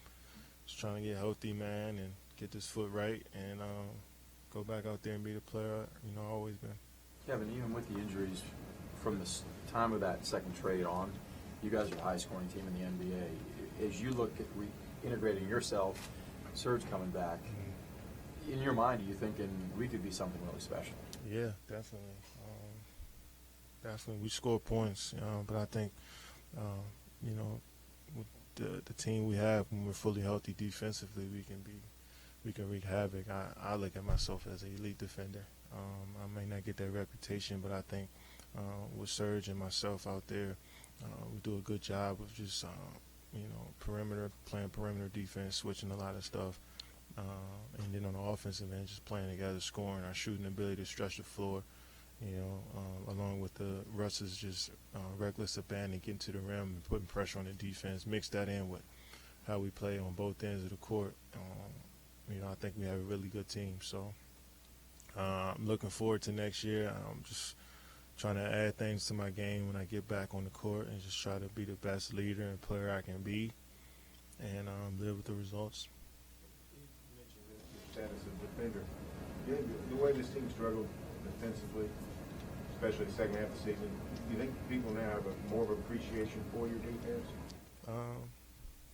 Just trying to get healthy, man, and get this foot right, and go back out there and be the player, I've always been. Kevin, even with the injuries from the time of that second trade on, you guys are the highest scoring team in the NBA. As you look at integrating yourself, Serge coming back, in your mind, are you thinking we could be something really special? Yeah, definitely. Definitely, we score points, but I think, you know, with the team we have, when we're fully healthy defensively, we can wreak havoc. I look at myself as an elite defender. I may not get that reputation, but I think with Serge and myself out there, we do a good job of just, you know, playing perimeter defense, switching a lot of stuff. And then on the offensive end, just playing together, scoring, our shooting ability to stretch the floor, you know, along with the Russ's just reckless abandon, getting to the rim and putting pressure on the defense. Mix that in with how we play on both ends of the court. You know, I think we have a really good team. So I'm looking forward to next year. I'm just trying to add things to my game when I get back on the court and just try to be the best leader and player I can be and live with the results. Status of defender. Yeah, the way this team struggled defensively, especially the second half of the season, do you think people now have more of an appreciation for your defense?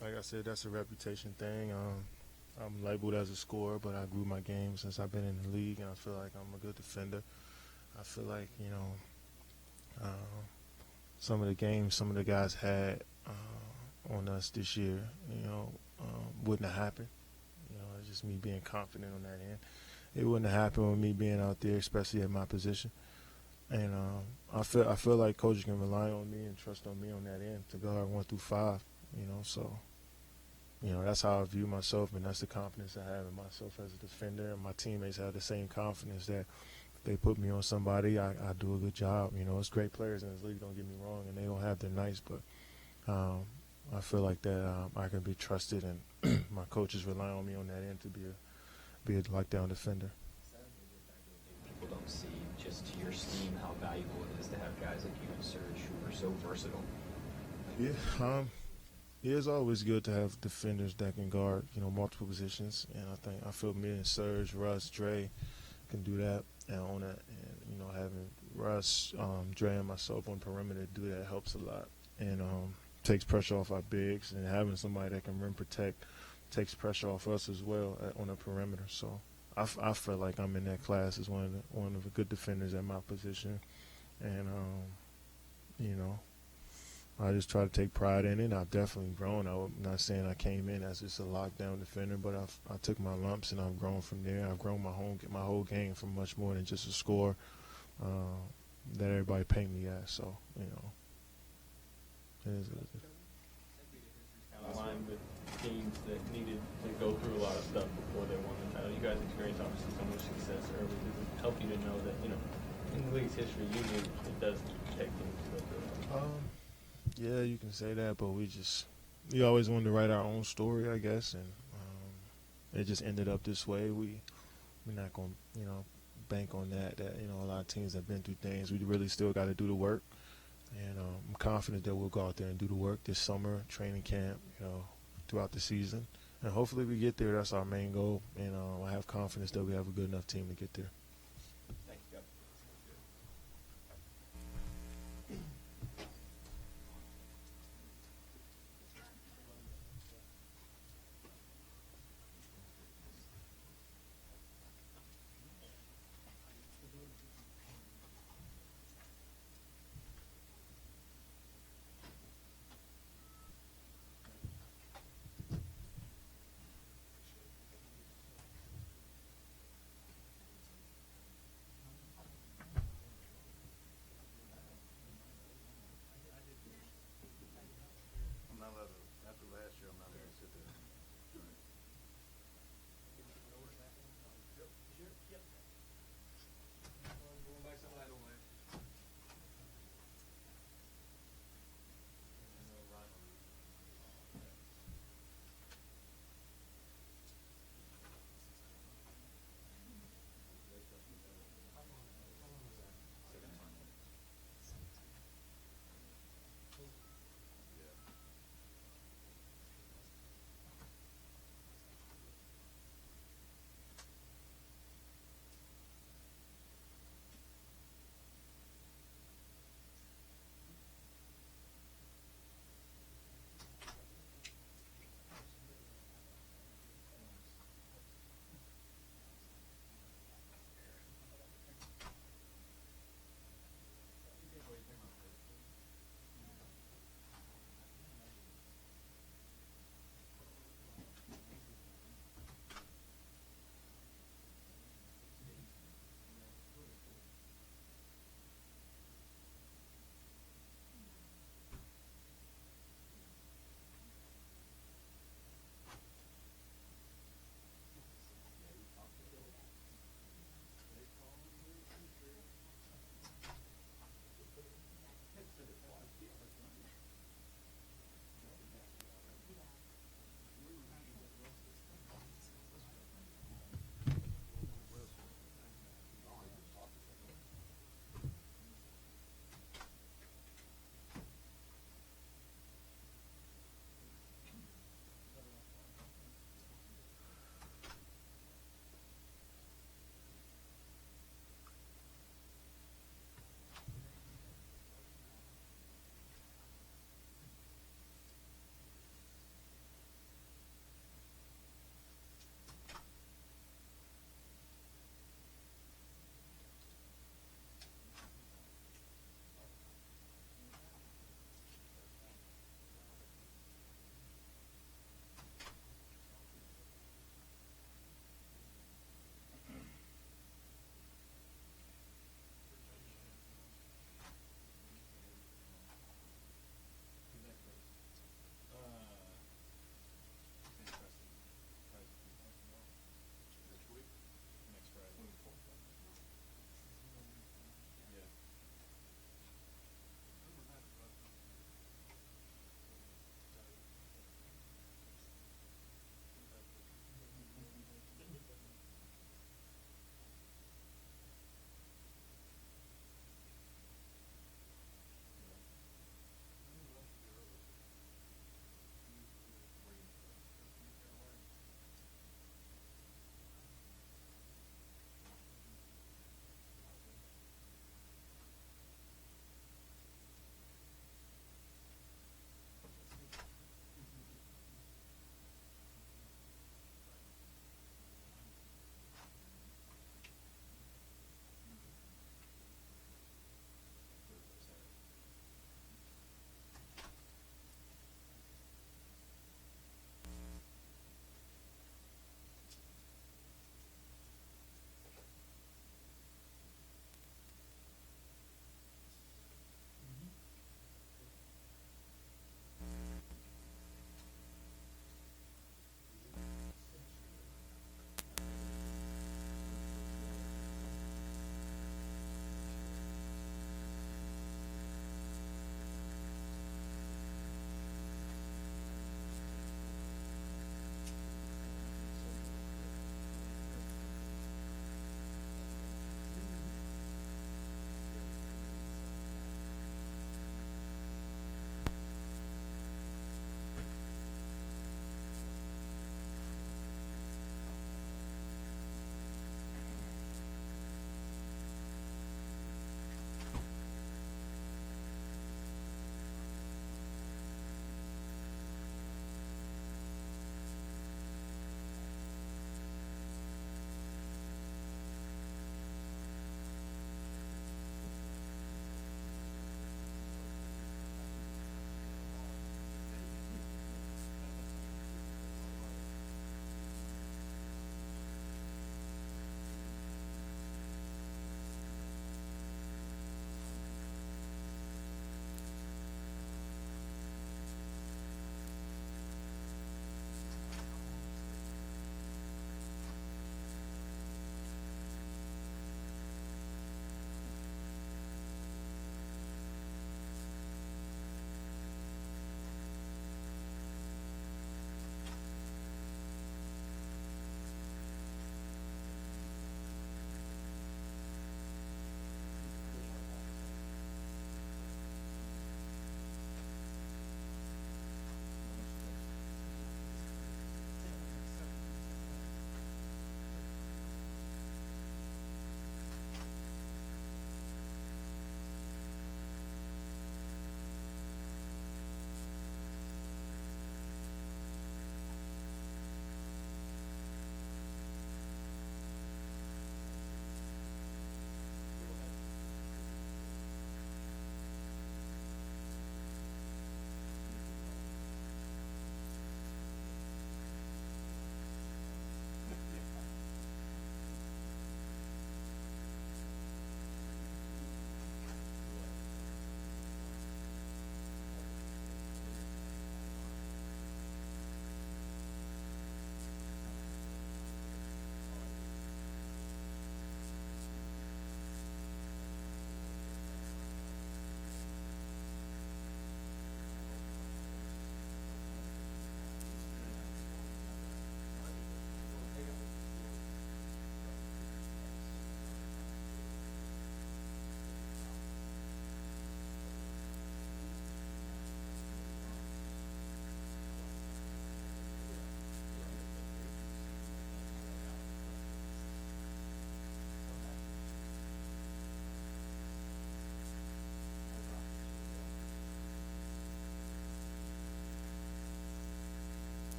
Like I said, that's a reputation thing. I'm labeled as a scorer, but I grew my game since I've been in the league, and I feel like I'm a good defender. I feel like, you know, some of the games some of the guys had on us this year, you know, wouldn't have happened. You know, it's just me being confident on that end. It wouldn't have happened with me being out there, especially at my position. And I feel like coaches can rely on me and trust on me on that end to guard 1 through 5. You know, so you know that's how I view myself, and that's the confidence I have in myself as a defender. And my teammates have the same confidence that if they put me on somebody, I do a good job. You know, it's great players in this league. Don't get me wrong, and they don't have their nights, but I feel like that I can be trusted, and my coaches rely on me on that end to be a lockdown defender. People don't see, just to your scheme, how valuable it is to have guys like you and Serge who are so versatile. Yeah, it's always good to have defenders that can guard, you know, multiple positions, and I feel me and Serge, Russ, Dre can do that, and on that, and you know, having Russ, Dre, and myself on perimeter do that helps a lot, and takes pressure off our bigs, and having somebody that can rim protect takes pressure off us as well on the perimeter. So I feel like I'm in that class as one of the good defenders at my position, and you know, I just try to take pride in it. I've definitely grown. I'm not saying I came in as just a lockdown defender, but I took my lumps and I've grown from there. I've grown my whole game from much more than just a score that everybody paint me as. So you know, it is what it is. Aligned with teams that needed to go through a lot of stuff before they won the title. You guys experienced obviously so much success early. Does it help you to know that, you know, in the league's history, you knew it does take teams to go through it? Yeah, you can say that, but we always wanted to write our own story, I guess, and it just ended up this way. We're not going to, you know, bank on that. That, you know, a lot of teams have been through things. We really still got to do the work, and I'm confident that we'll go out there and do the work this summer, training camp, you know, throughout the season, and hopefully we get there. That's our main goal, and I have confidence that we have a good enough team to get there. Thank you, Gov.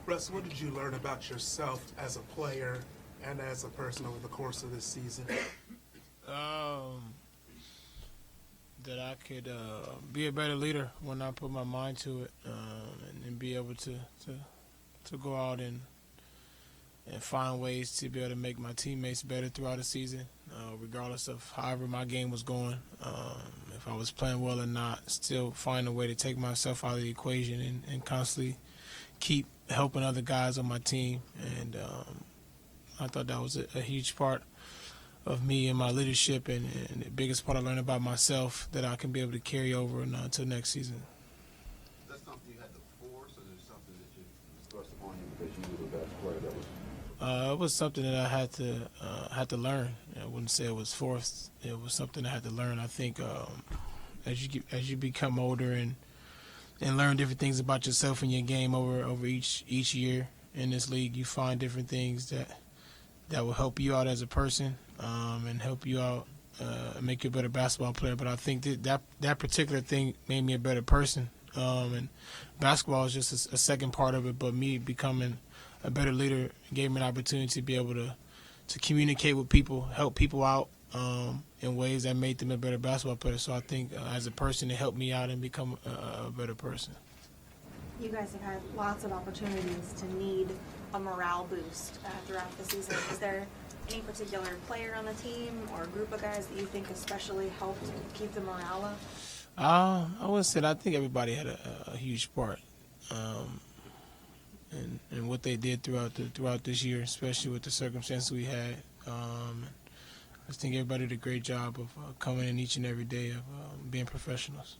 Russ, what did you learn about yourself as a player and as a person over the course of this season? That I could be a better leader when I put my mind to it, and be able to go out and find ways to be able to make my teammates better throughout the season, regardless of however my game was going. If I was playing well or not, still find a way to take myself out of the equation and constantly keep helping other guys on my team. And I thought that was a huge part of me and my leadership, and the biggest part I learned about myself that I can be able to carry over until next season. Is that something you had to force, or is it something that you thrust upon you because you were the best player that was? It was something that I had to learn. I wouldn't say it was forced. It was something I had to learn. I think as you become older and learn different things about yourself and your game over each year in this league, you find different things that will help you out as a person, and help you out, make you a better basketball player. But I think that particular thing made me a better person. And basketball is just a second part of it, but me becoming a better leader gave me an opportunity to be able to communicate with people, help people out in ways that made them a better basketball player. So I think as a person, it helped me out and become a better person. You guys have had lots of opportunities to need a morale boost throughout the season. Is there any particular player on the team or group of guys that you think especially helped keep the morale up? I would say that I think everybody had a huge part in what they did throughout this year, especially with the circumstances we had. I think everybody did a great job of coming in each and every day of being professionals.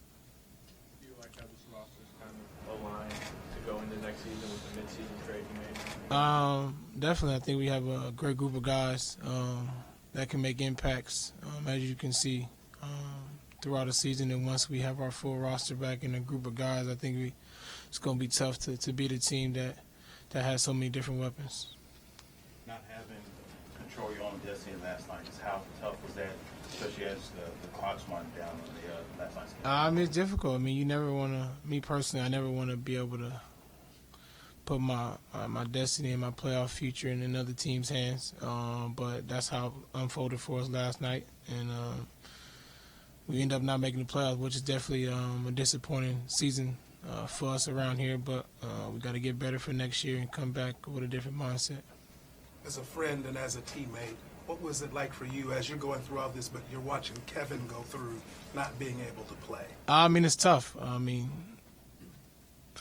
Do you like how this roster is kind of aligned to go into next season with the mid-season trade you made? Definitely. I think we have a great group of guys that can make impacts, as you can see, throughout the season. And once we have our full roster back in a group of guys, I think it's going to be tough to beat a team that has so many different weapons. Not having control your own destiny last night, just how tough was that, especially as the clock's winding down on the last night's game? It's difficult. I mean, you never want to, me personally, I never want to be able to put my destiny and my playoff future in another team's hands. But that's how it unfolded for us last night. And we ended up not making the playoffs, which is definitely a disappointing season for us around here. But we got to get better for next year and come back with a different mindset. As a friend and as a teammate, what was it like for you as you're going through all this, but you're watching Kevin go through not being able to play? I mean, it's tough. I mean,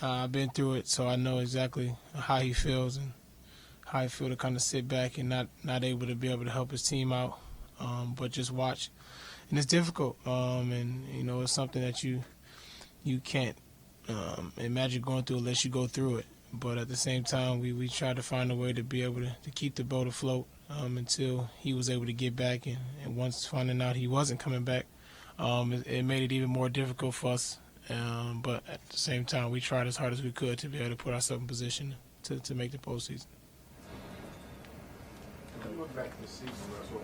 I've been through it, so I know exactly how he feels and how he feel to kind of sit back and not able to be able to help his team out, but just watch. And it's difficult, and, you know, it's something that you can't imagine going through unless you go through it. But at the same time, we tried to find a way to be able to keep the boat afloat until he was able to get back. And once finding out he wasn't coming back, it made it even more difficult for us. But at the same time, we tried as hard as we could to be able to put ourselves in position to make the postseason. When you look back to the season, Russell,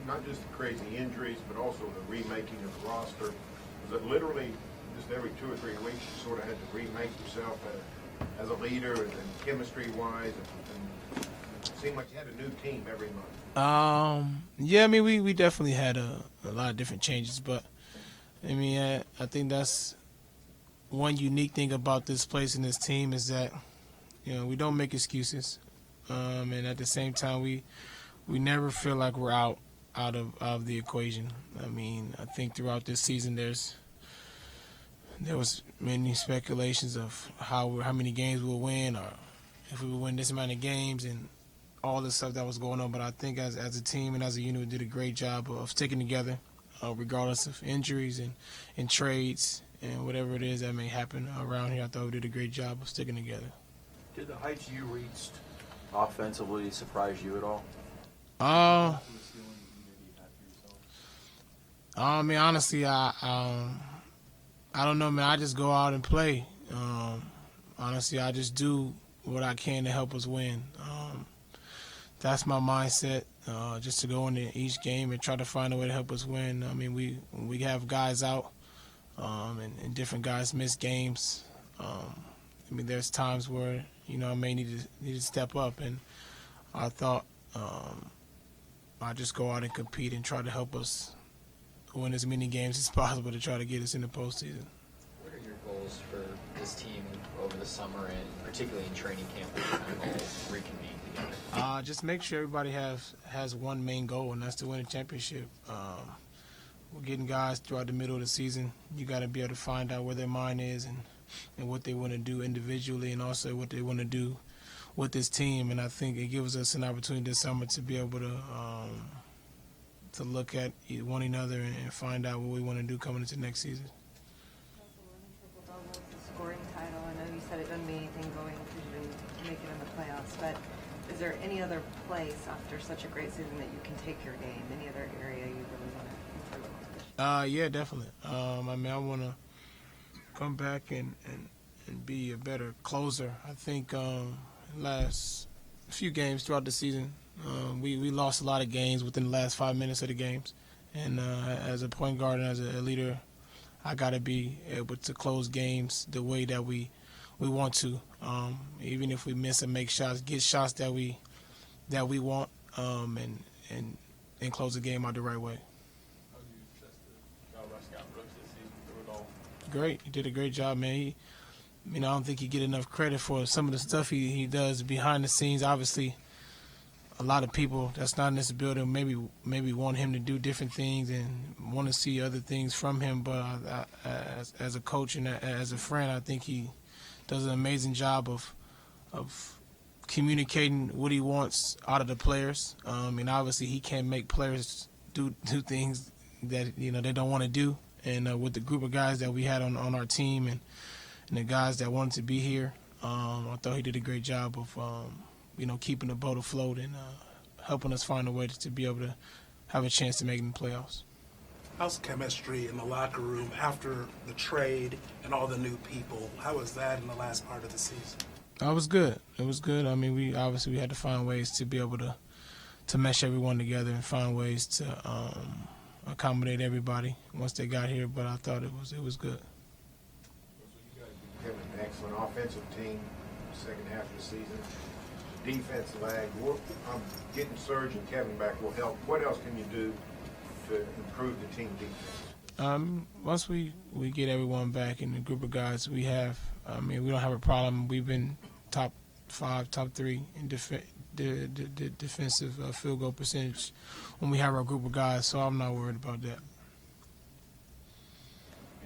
not just the crazy injuries, but also the remaking of the roster, was it literally just every 2 or 3 weeks you sort of had to remake yourself as a leader and chemistry-wise, and it seemed like you had a new team every month? Yeah, I mean, we definitely had a lot of different changes, but I mean, I think that's one unique thing about this place and this team is that, you know, we don't make excuses, and at the same time, we never feel like we're out of the equation. I mean, I think throughout this season, there was many speculations of how many games we'll win, or if we would win this amount of games, and all the stuff that was going on. But I think as a team and as a unit, we did a great job of sticking together, regardless of injuries and trades and whatever it is that may happen around here. I thought we did a great job of sticking together. Did the heights you reached offensively surprise you at all? I mean, honestly, I don't know, man. I just go out and play. Honestly, I just do what I can to help us win. That's my mindset, just to go into each game and try to find a way to help us win. I mean, we have guys out, and different guys miss games. I mean, there's times where I may need to step up, and I thought I'd just go out and compete and try to help us win as many games as possible to try to get us in the postseason. What are your goals for this team over the summer and particularly in training camp when you kind of all reconvene together? Just make sure everybody has one main goal, and that's to win a championship. We're getting guys throughout the middle of the season. You got to be able to find out where their mind is and what they want to do individually, and also what they want to do with this team. And I think it gives us an opportunity this summer to be able to look at one another and find out what we want to do coming into next season. Triple-doubles, the scoring title. I know you said it doesn't mean anything going because you didn't make it in the playoffs, but is there any other place after such a great season that you can take your game? Any other area you really want to improve? Yeah, definitely. I mean, I want to come back and be a better closer. I think last few games throughout the season, we lost a lot of games within the last 5 minutes of the games. And as a point guard and as a leader, I got to be able to close games the way that we want to. Even if we miss and make shots, get shots that we want, and close the game out the right way. How do you assess how Russ got Brooks this season through it all? Great. He did a great job, man. I don't think he get enough credit for some of the stuff he does behind the scenes. Obviously, a lot of people that's not in this building maybe want him to do different things and want to see other things from him. But as a coach and as a friend, I think he does an amazing job of communicating what he wants out of the players. And obviously, he can't make players do things that they don't want to do. And with the group of guys that we had on our team and the guys that wanted to be here, I thought he did a great job of keeping the boat afloat and helping us find a way to be able to have a chance to make it in the playoffs. How's chemistry in the locker room after the trade and all the new people? How was that in the last part of the season? It was good. It was good. I mean, we had to find ways to be able to mesh everyone together and find ways to accommodate everybody once they got here. But I thought it was good. You have an excellent offensive team, second half of the season. Defense lag. I'm getting Serge and Kevin back will help. What else can you do to improve the team defense? Once we get everyone back in the group of guys we have, we don't have a problem. We've been top 5, top 3 in the defensive field goal percentage when we have our group of guys, so I'm not worried about that.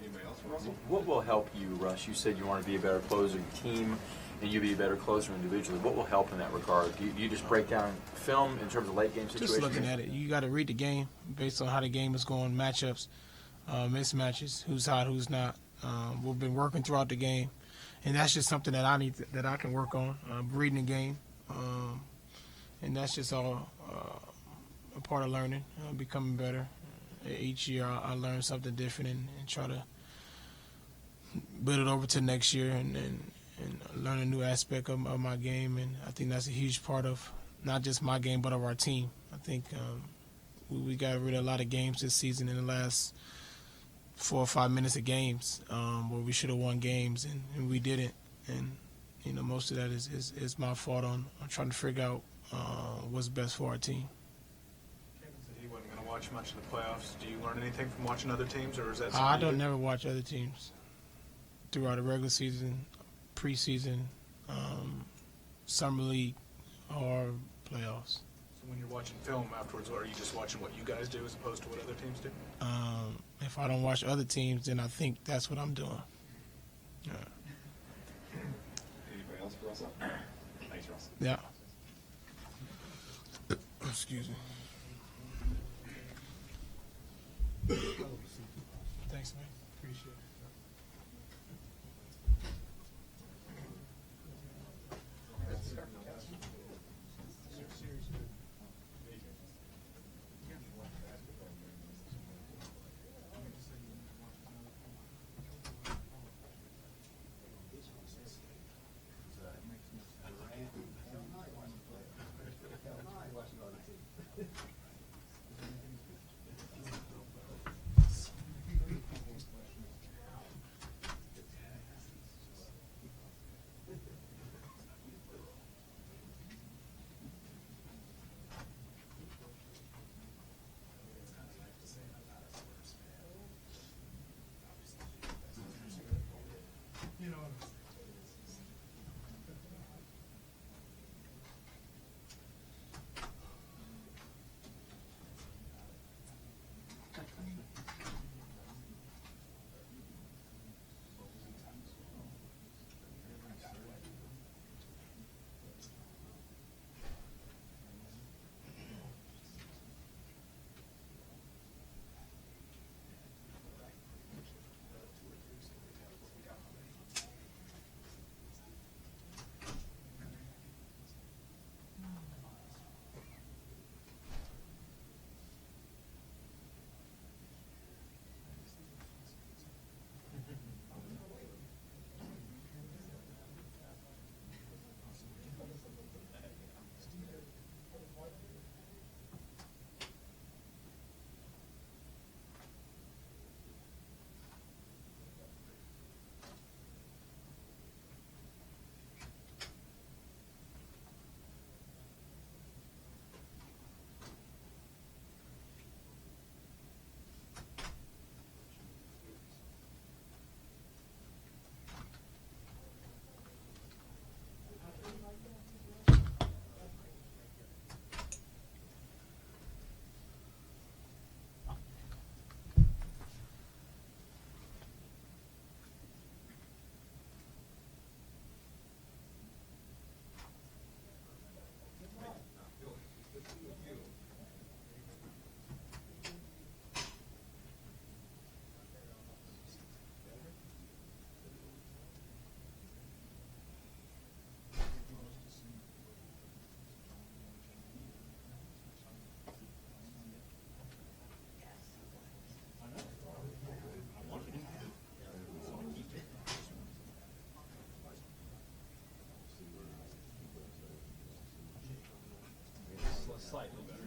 Anybody else for Russell? What will help you, Russ? You said you want to be a better closer team, and you be a better closer individually. What will help in that regard? Do you just break down film in terms of late game situations? Just looking at it. You got to read the game based on how the game is going, matchups, mismatches, who's hot, who's not. We've been working throughout the game, and that's just something that I can work on, reading the game, and that's just all a part of learning, becoming better. Each year I learn something different and try to build it over to next year and learn a new aspect of my game. And I think that's a huge part of not just my game but of our team. I think we got rid of a lot of games this season in the last 4 or 5 minutes of games where we should have won games and we didn't. And most of that is my fault on trying to figure out what's best for our team. Kevin said he wasn't going to watch much of the playoffs. Do you learn anything from watching other teams, or is that I don't never watch other teams throughout the regular season, preseason, summer league, or playoffs. So when you're watching film afterwards, are you just watching what you guys do as opposed to what other teams do? If I don't watch other teams, then I think that's what I'm doing. Yeah. Anybody else for Russell? Thanks, Russell. Yeah. Excuse me. Thanks, man. Appreciate it. slightly better.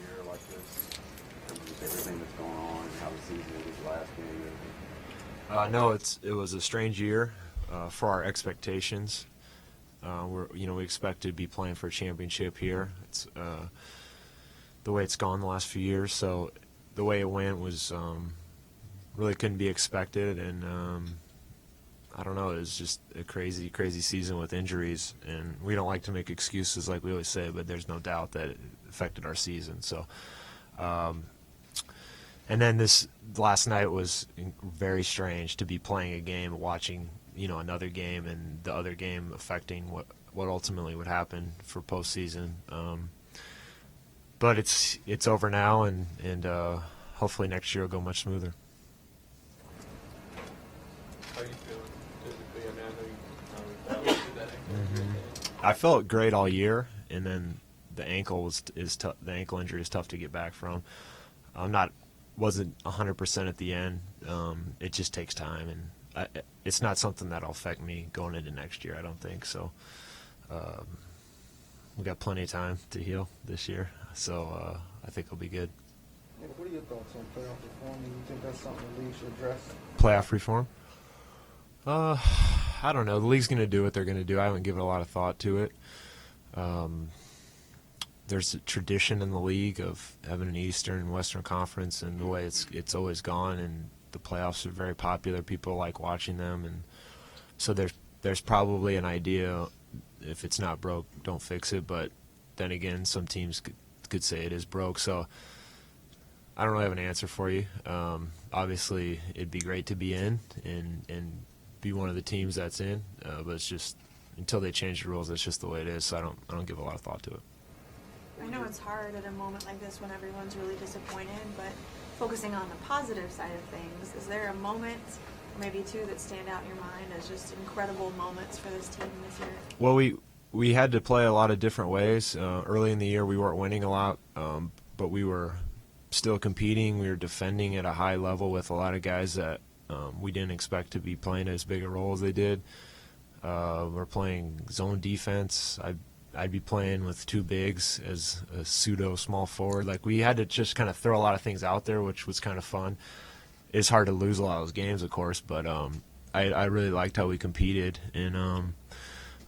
year like this? In terms of just everything that's going on and how the season is last game and everything? No, it was a strange year for our expectations. We expect to be playing for a championship here. It's the way it's gone the last few years. So the way it went was really couldn't be expected, and I don't know. It was just a crazy, crazy season with injuries, and we don't like to make excuses like we always say, but there's no doubt that it affected our season. So, and then this last night was very strange to be playing a game, watching another game, and the other game affecting what ultimately would happen for postseason. But it's over now, and hopefully next year will go much smoother. How are you feeling physically? I mean, I know you battled through that ankle. I felt great all year, and then the ankle is tough. The ankle injury is tough to get back from. Wasn't 100% at the end. It just takes time, and it's not something that'll affect me going into next year. I don't think so. We got plenty of time to heal this year, so I think it'll be good. What are your thoughts on playoff reform? Do you think that's something the league should address? Playoff reform? I don't know. The league's going to do what they're going to do. I haven't given a lot of thought to it. There's a tradition in the league of having an Eastern and Western Conference, and the way it's always gone, and the playoffs are very popular. People like watching them, and so there's probably an idea, if it's not broke, don't fix it. But then again, some teams could say it is broke. So I don't really have an answer for you. Obviously, it'd be great to be in and be one of the teams that's in, but it's just until they change the rules, that's just the way it is. So I don't give a lot of thought to it. I know it's hard at a moment like this when everyone's really disappointed, but focusing on the positive side of things, is there a moment, or maybe two, that stand out in your mind as just incredible moments for this team this year? Well, we had to play a lot of different ways. Early in the year, we weren't winning a lot, but we were still competing. We were defending at a high level with a lot of guys that we didn't expect to be playing as big a role as they did. We're playing zone defense. I'd be playing with two bigs as a pseudo small forward. Like, we had to just kind of throw a lot of things out there, which was kind of fun. It's hard to lose a lot of those games, of course, but I really liked how we competed, and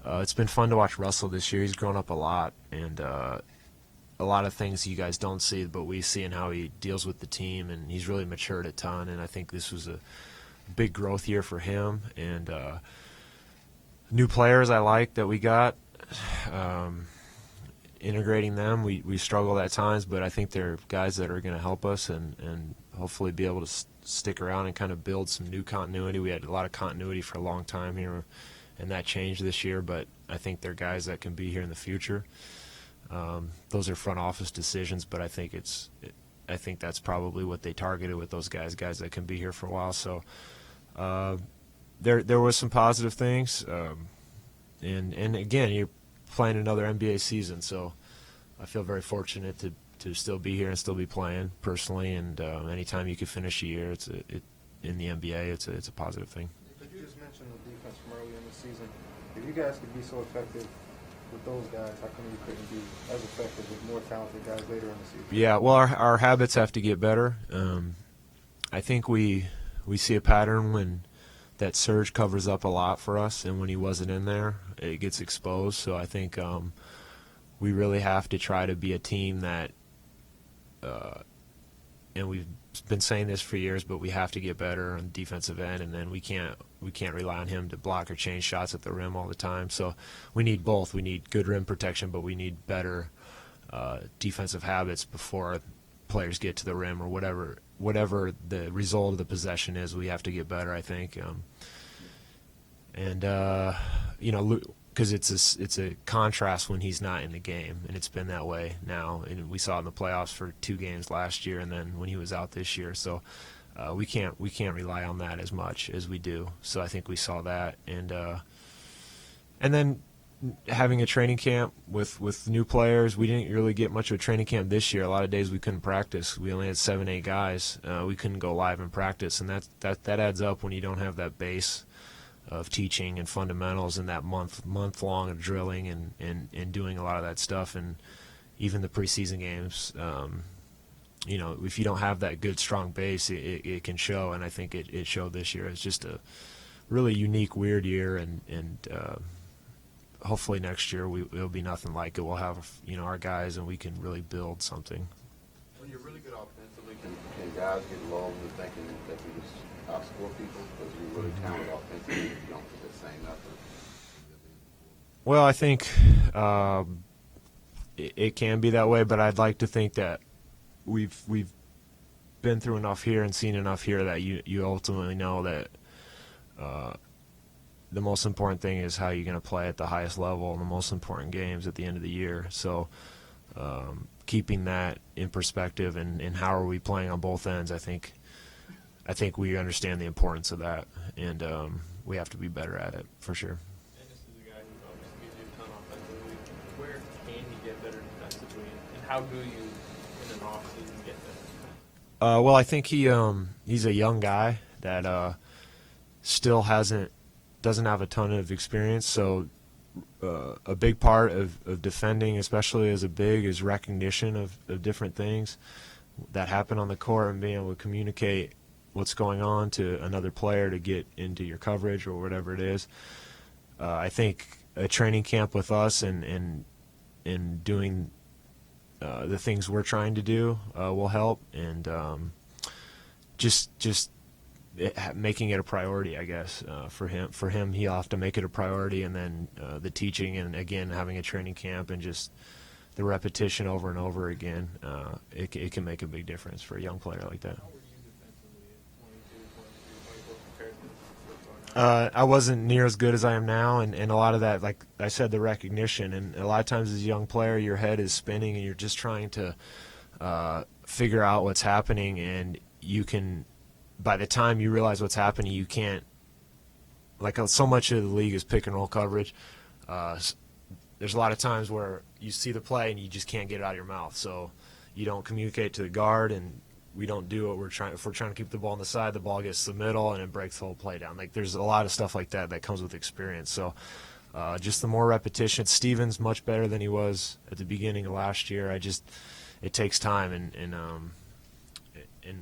it's been fun to watch Russell this year. He's grown up a lot, and a lot of things you guys don't see, but we see in how he deals with the team, and he's really matured a ton, and I think this was a big growth year for him. And new players I like that we got. Integrating them, we struggled at times, but I think they're guys that are going to help us and hopefully be able to stick around and kind of build some new continuity. We had a lot of continuity for a long time here, and that changed this year, but I think they're guys that can be here in the future. Those are front office decisions, but I think I think that's probably what they targeted with those guys that can be here for a while. So there was some positive things. And again, you're playing another NBA season, so I feel very fortunate to still be here and still be playing personally. And anytime you can finish a year, in the NBA, it's a positive thing. You just mentioned the defense from early in the season. If you guys could be so effective with those guys, how come you couldn't be as effective with more talented guys later in the season? Yeah, well, our habits have to get better. I think we see a pattern when that Serge covers up a lot for us, and when he wasn't in there, it gets exposed. So I think we really have to try to be a team that, and we've been saying this for years, but we have to get better on the defensive end, and then we can't rely on him to block or change shots at the rim all the time. So we need both. We need good rim protection, but we need better defensive habits before players get to the rim, or whatever the result of the possession is. We have to get better, I think. Because it's a contrast when he's not in the game, and it's been that way now. And we saw it in the playoffs for 2 games last year, and then when he was out this year. So we can't rely on that as much as we do. So I think we saw that, and then having a training camp with new players. We didn't really get much of a training camp this year. A lot of days we couldn't practice. We only had 7-8 guys. We couldn't go live and practice, and that adds up when you don't have that base of teaching and fundamentals and that month long of drilling and doing a lot of that stuff. And even the preseason games. If you don't have that good, strong base, it can show, and I think it showed this year. It's just a really unique, weird year, and hopefully next year it'll be nothing like it. We'll have our guys, and we can really build something. When you're really good offensively, can guys get lulled into thinking that you just outscore people because you're really talented offensively? You don't get the same effort. Well, I think it can be that way, but I'd like to think that we've been through enough here and seen enough here that you ultimately know that the most important thing is how you're going to play at the highest level in the most important games at the end of the year. So keeping that in perspective and how are we playing on both ends, I think we understand the importance of that, and we have to be better at it for sure. And this is a guy who obviously gives you a ton offensively. Where can you get better defensively, and how do you, in an off-season, get better? Well, I think he's a young guy that still doesn't have a ton of experience. So a big part of defending, especially as a big, is recognition of different things that happen on the court and being able to communicate what's going on to another player to get into your coverage or whatever it is. I think a training camp with us and doing the things we're trying to do will help, and just making it a priority, I guess, for him. He'll have to make it a priority, and then the teaching, and again having a training camp, and just the repetition over and over again. It can make a big difference for a young player like that. I wasn't near as good as I am now, and a lot of that, like I said, the recognition, and a lot of times as a young player, your head is spinning, and you're just trying to figure out what's happening, and you can, by the time you realize what's happening, you can't, like so much of the league is pick and roll coverage. There's a lot of times where you see the play and you just can't get it out of your mouth, so you don't communicate to the guard, and we don't do what we're trying. If we're trying to keep the ball on the side, the ball gets to the middle and it breaks the whole play down. Like there's a lot of stuff like that comes with experience. So just the more repetition. Steven's much better than he was at the beginning of last year. It takes time, and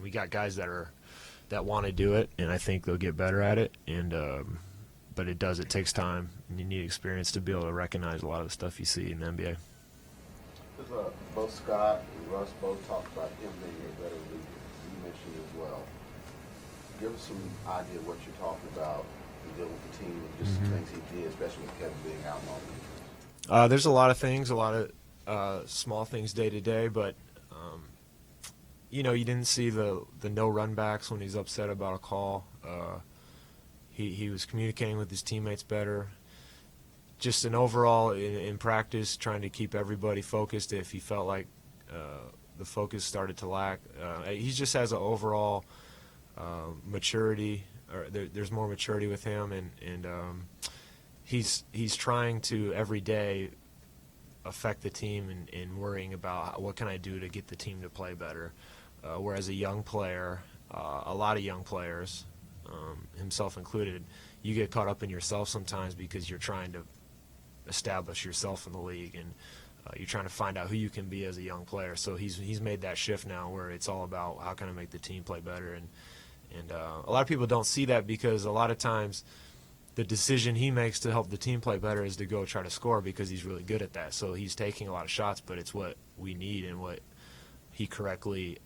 we got guys that want to do it, and I think they'll get better at it. And but it takes time, and you need experience to be able to recognize a lot of the stuff you see in the NBA. Both Scott and Russ both talked about him being a better leader. You mentioned as well. Give us some idea of what you're talking about in dealing with the team and just some things he did, especially with Kevin being out on. There's a lot of things, a lot of small things day to day, but you didn't see the no run backs when he's upset about a call. He was communicating with his teammates better. Just an overall in practice, trying to keep everybody focused if he felt like the focus started to lack. He just has an overall maturity, or there's more maturity with him, and he's trying to every day affect the team and worrying about what can I do to get the team to play better. Whereas a young player, a lot of young players, himself included, you get caught up in yourself sometimes because you're trying to establish yourself in the league, and you're trying to find out who you can be as a young player. So he's made that shift now where it's all about how can I make the team play better, and a lot of people don't see that because a lot of times the decision he makes to help the team play better is to go try to score because he's really good at that. So he's taking a lot of shots, but it's what we need and what he correctly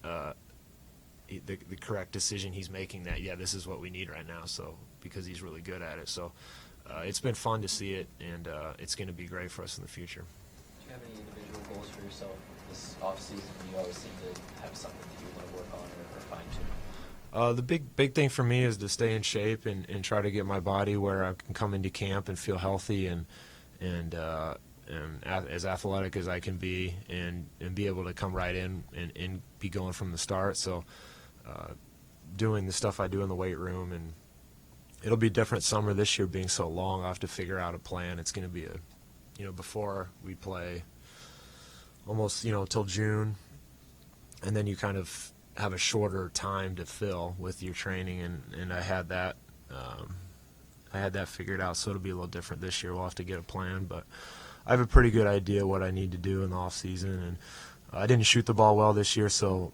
the correct decision he's making, that this is what we need right now, so because he's really good at it. So it's been fun to see it, and it's going to be great for us in the future. Do you have any individual goals for yourself this offseason? You always seem to have something that you want to work on or fine-tune. The big thing for me is to stay in shape and try to get my body where I can come into camp and feel healthy and as athletic as I can be, and be able to come right in and be going from the start. So doing the stuff I do in the weight room, and it'll be different summer this year being so long. I'll have to figure out a plan. It's going to be before we play almost, till June, and then you kind of have a shorter time to fill with your training, and I had that figured out, so it'll be a little different this year. We'll have to get a plan, but I have a pretty good idea what I need to do in the off season, and I didn't shoot the ball well this year, so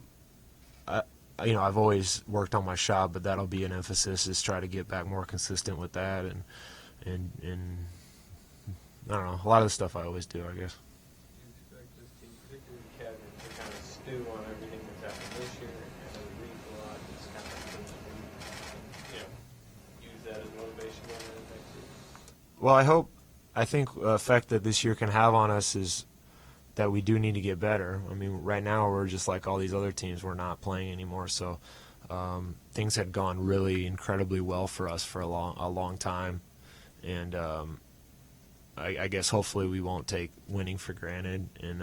I've always worked on my shot, but that'll be an emphasis, is try to get back more consistent with that, and I don't know, a lot of the stuff I always do, I guess. Do you expect this team, particularly Kevin, to kind of stew on everything that's happened this year and the league a lot, just kind of, use that as motivation going into next year? Well, I think the effect that this year can have on us is that we do need to get better. I mean, right now we're just like all these other teams. We're not playing anymore, so things had gone really incredibly well for us for a long time, and I guess hopefully we won't take winning for granted, and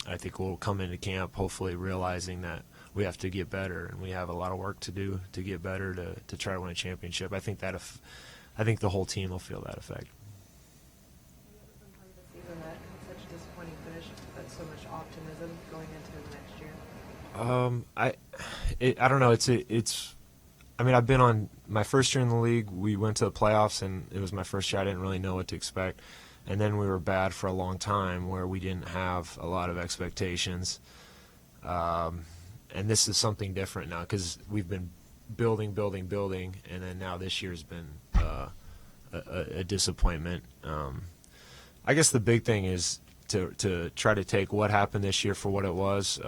I think we'll come into camp hopefully realizing that we have to get better, and we have a lot of work to do to get better to try to win a championship. I think the whole team will feel that effect. Season that such a disappointing finish, but so much optimism going into the next year. I don't know. I mean, I've been on my first year in the league. We went to the playoffs, and it was my first year. I didn't really know what to expect, and then we were bad for a long time, where we didn't have a lot of expectations. And this is something different now, because we've been building, and then now this year's been a disappointment. I guess the big thing is to try to take what happened this year for what it was.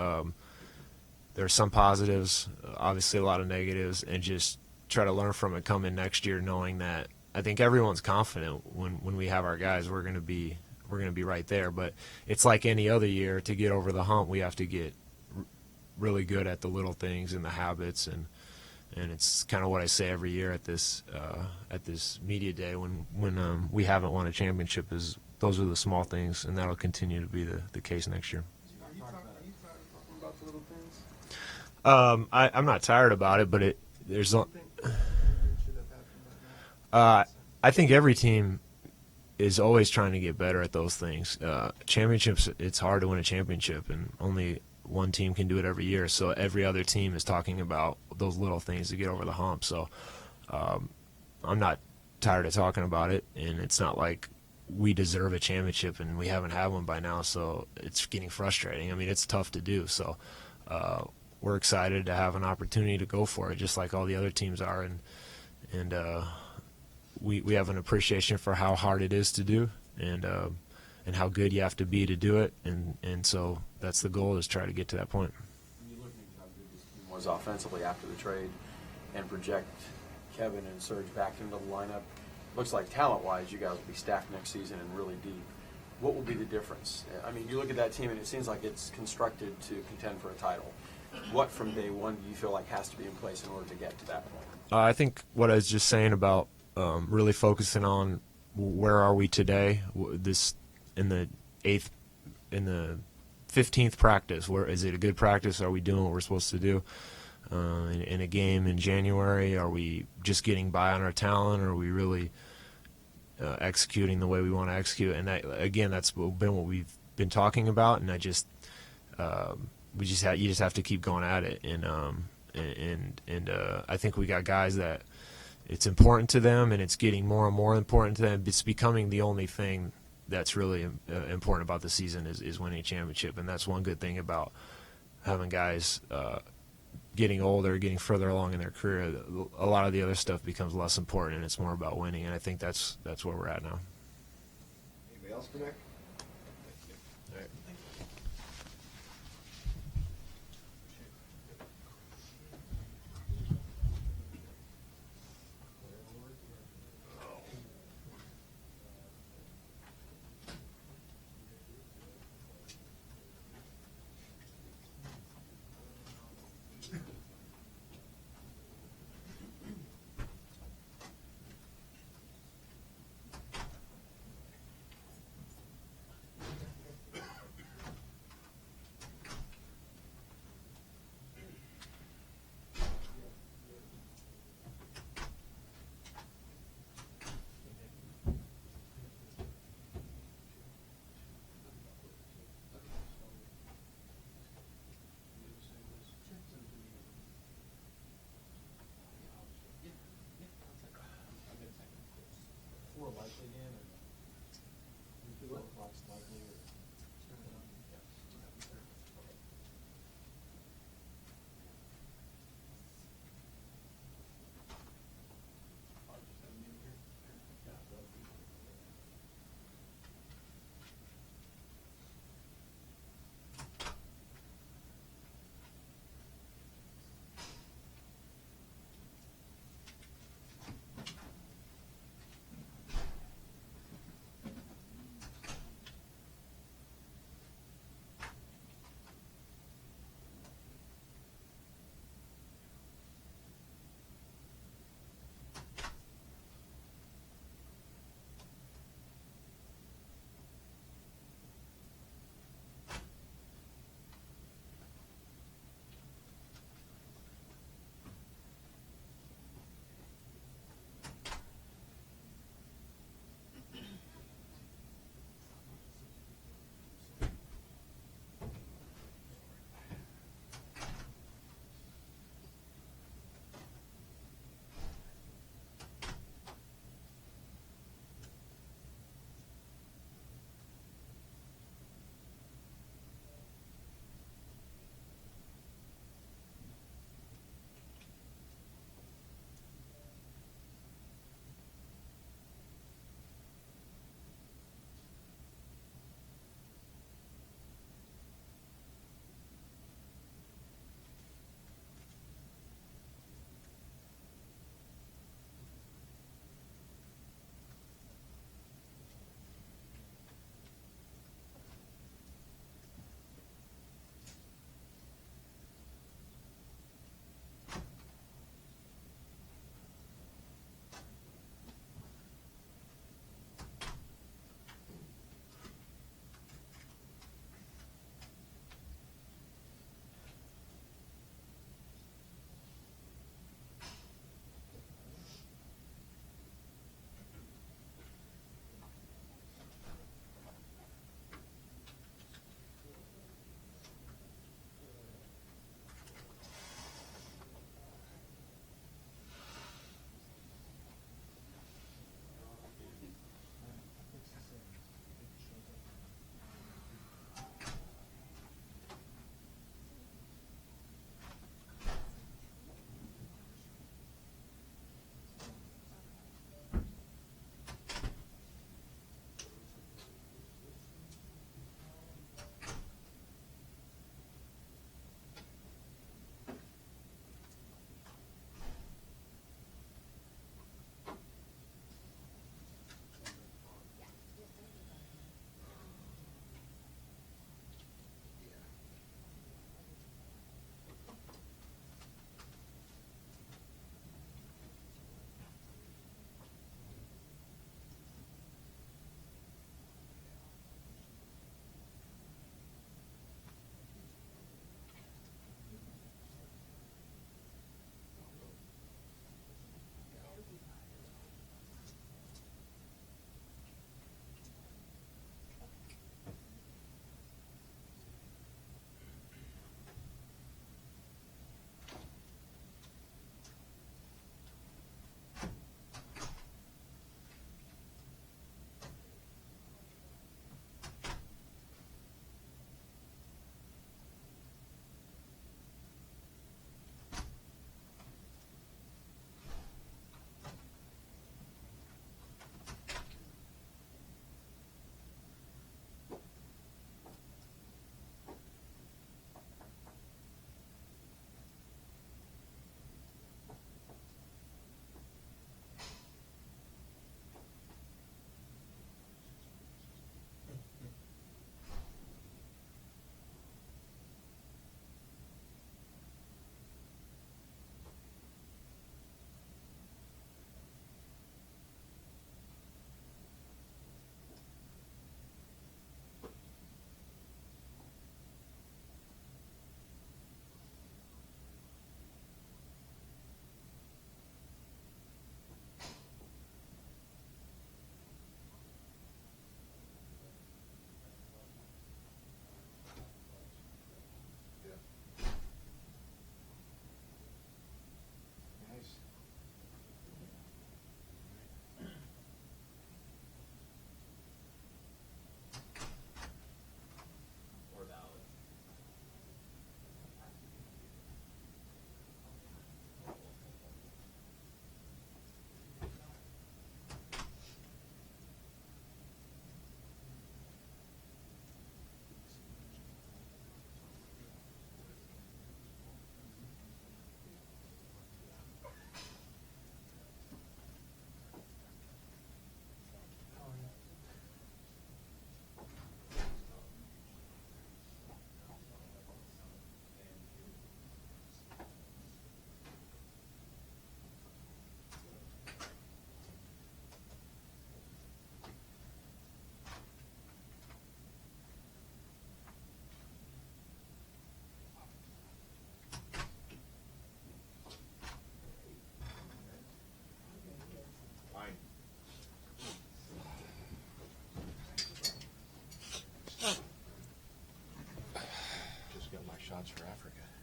There are some positives, obviously a lot of negatives, and just try to learn from it coming next year, knowing that I think everyone's confident when we have our guys, we're going to be right there. But it's like any other year. To get over the hump, we have to get really good at the little things and the habits, and it's kind of what I say every year at this media day when we haven't won a championship, is those are the small things, and that'll continue to be the case next year. Are you tired of talking about the little things? I'm not tired about it, but I think every team is always trying to get better at those things. Championships, it's hard to win a championship, and only one team can do it every year. So every other team is talking about those little things to get over the hump. So I'm not tired of talking about it, and it's not like we deserve a championship and we haven't had one by now. So it's getting frustrating. I mean, it's tough to do. So we're excited to have an opportunity to go for it, just like all the other teams are, and we have an appreciation for how hard it is to do, and how good you have to be to do it, and so that's the goal, is try to get to that point. When you look at how good this team was offensively after the trade, and project Kevin and Serge back into the lineup, looks like talent-wise you guys will be stacked next season and really deep. What will be the difference? I mean, you look at that team and it seems like it's constructed to contend for a title. What from day one do you feel like has to be in place in order to get to that point? I think what I was just saying about really focusing on where are we today, this in the 15th practice, where is it a good practice? Are we doing what we're supposed to do? In a game in January, are we just getting by on our talent, or are we really executing the way we want to execute? And that's been what we've been talking about, and you just have to keep going at it, and I think we got guys that it's important to them, and it's getting more and more important to them. It's becoming the only thing that's really important about the season is winning a championship, and that's one good thing about having guys getting older, getting further along in their career. A lot of the other stuff becomes less important, and it's more about winning, and I think that's where we're at now. Anybody else for Nick? All right.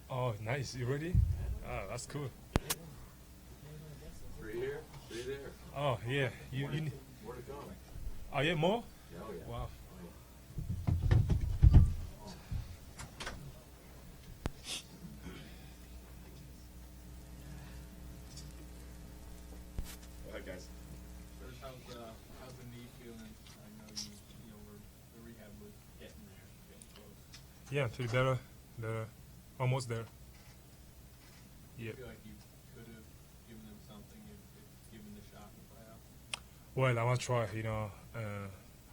Oh, nice. You ready? Oh, that's cool. 3 here, 3 there. Oh, yeah. You More to come. Oh, yeah, more? Oh, yeah. Wow. Go ahead, guys. First, how's the knee feeling? I know the rehab was getting there, getting close. Yeah, feel better. Almost there. Do you Yep. feel like you could have given them something if given the shot in the playoffs? Well, I want to try,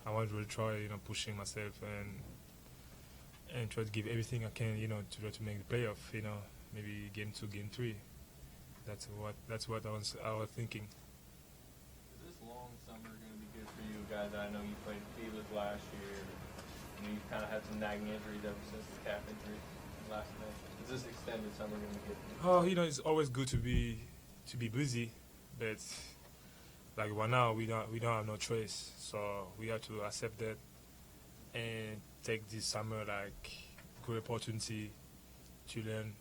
I want to really try, pushing myself and try to give everything I can, to try to make the playoff, maybe game 2, game 3. That's what I was thinking. Is this long summer going to be good for you guys? I know you played Feelers last year. You kind of had some nagging injuries ever since the calf injury last May. Is this extended summer going to be good for you? Oh, it's always good to be busy, but like right now we don't have no choice, so we have to accept that and take this summer like good opportunity to learn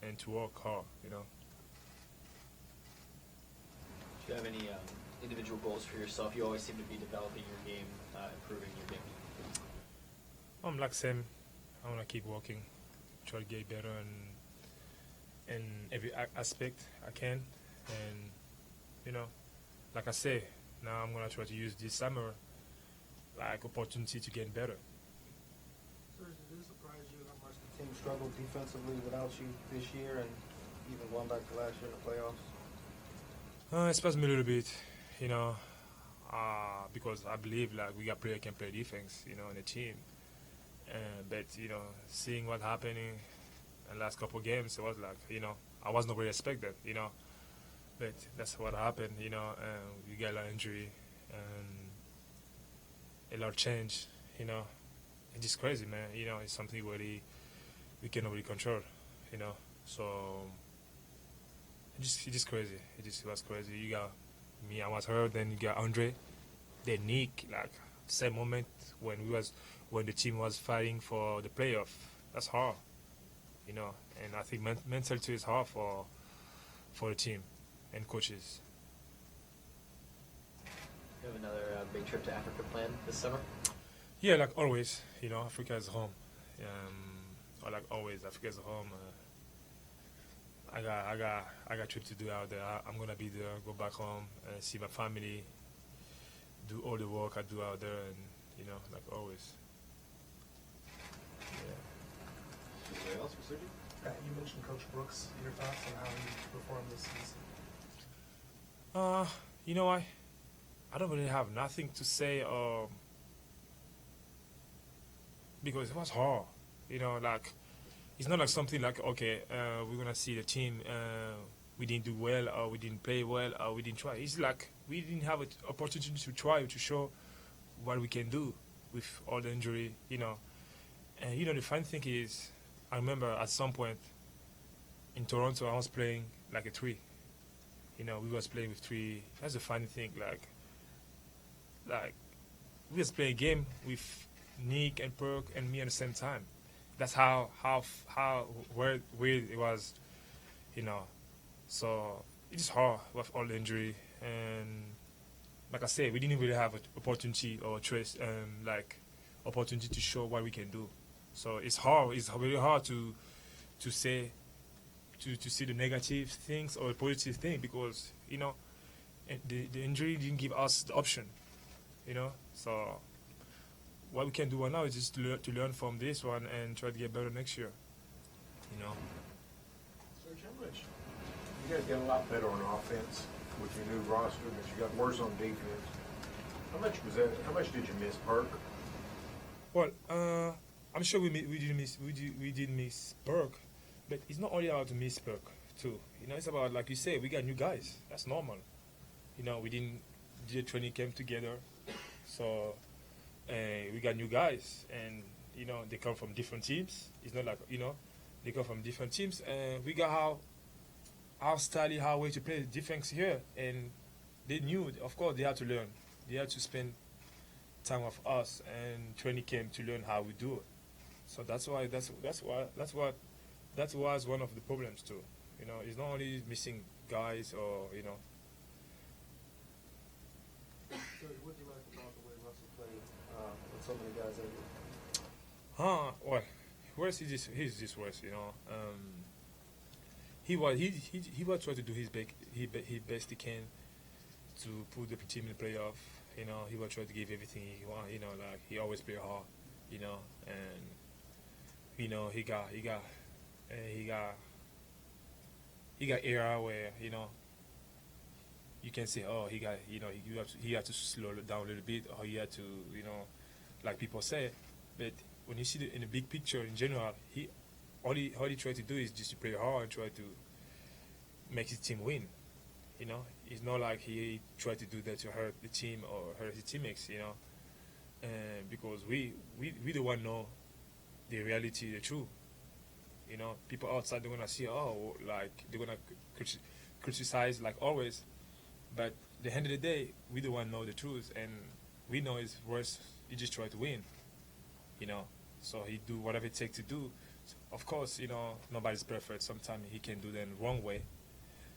and to work hard. Do you have any individual goals for yourself? You always seem to be developing your game, improving your game. Like Sam, I want to keep working, try to get better in every aspect I can, and like I say, now I'm gonna try to use this summer like opportunity to get better. Serge, did it surprise you how much the team struggled defensively without you this year, and even going back to last year in the playoffs? It surprised me a little bit, because I believe like we got players can play defense, on the team. But seeing what happening in the last couple of games, it was like I was not really expected, but that's what happened, and we got a lot of injury and a lot of change, It's just crazy, man. It's something really we cannot really control, So it's just crazy. It just was crazy. You got me, I was hurt. Then you got Andre, then Nick. Like same moment when the team was fighting for the playoff. That's hard, And I think mental too is hard for the team and coaches. You have another big trip to Africa planned this summer? Yeah, like always, Africa is home. Or like always, Africa is home. I got trip to do out there. I'm gonna be there, go back home and see my family, do all the work I do out there, and like always. Yeah. Anybody else for Sergio? You mentioned Coach Brooks. Your thoughts on how he performed this season? I don't really have nothing to say because it was hard. Like it's not like something like okay, we're gonna see the team. We didn't do well, or we didn't play well, or we didn't try. It's like we didn't have an opportunity to try to show what we can do with all the injury. And the fun thing is, I remember at some point in Toronto, I was playing like a 3. We was playing with 3. That's the funny thing. Like we was playing a game with Nick and Perk and me at the same time. That's how weird it was, So it's hard with all the injury, and like I said, we didn't really have an opportunity or choice, opportunity to show what we can do. So it's hard. It's really hard to say to see the negative things or the positive thing because the injury didn't give us the option. So what we can do right now is just to learn from this one and try to get better next year. Serge, how much? You guys got a lot better on offense with your new roster, but you got worse on defense. How much did you miss Perk? Well, I'm sure we did miss Perk, but it's not only about to miss Perk too. It's about, like you say, we got new guys. That's normal. We didn't do a training camp together, so we got new guys, and they come from different teams. It's not like they come from different teams, and we got our style, our way to play defense here, and they knew. Of course, they had to learn. They had to spend time with us and training camp to learn how we do it. So that's what that was one of the problems too. You know, it's not only missing guys or So what do you like about the way Russell played with so many guys in here? Well, West he's just West, you know. He was trying to do his best he can to put the team in the playoff. You know, he was trying to give everything he want. You know, like he always play hard. You know, and you know he got era where you can say, oh, he had to slow it down a little bit, or he had to, like people say. But when you see in the big picture in general, all he tried to do is just to play hard and try to make his team win. You know, it's not like he tried to do that to hurt the team or hurt his teammates. You know, because we the one know the reality, the truth. You know, people outside they're gonna see, oh, like they're gonna criticize like always, but at the end of the day, we the one know the truth, and we know it's worse. He just try to win. You know, so he do whatever it takes to do. Of course, nobody's perfect. Sometimes he can do that in the wrong way.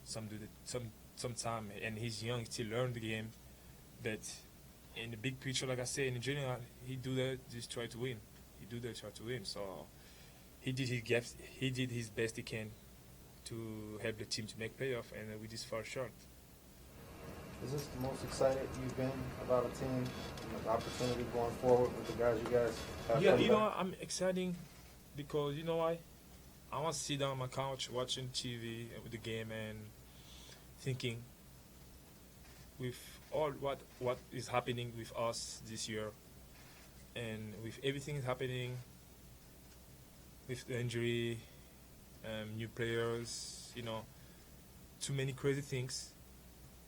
Sometimes, and he's young, still learn the game. But in the big picture, like I say, in general, he do that just try to win. He do that try to win. So he did his best he can to help the team to make playoff, and we just fell short. Is this the most excited you've been about a team, the opportunity going forward with the guys you guys have? Yeah, I'm excited because you know why? I want to sit down on my couch watching TV with the game and thinking with all what is happening with us this year, and with everything happening with the injury, new players, too many crazy things.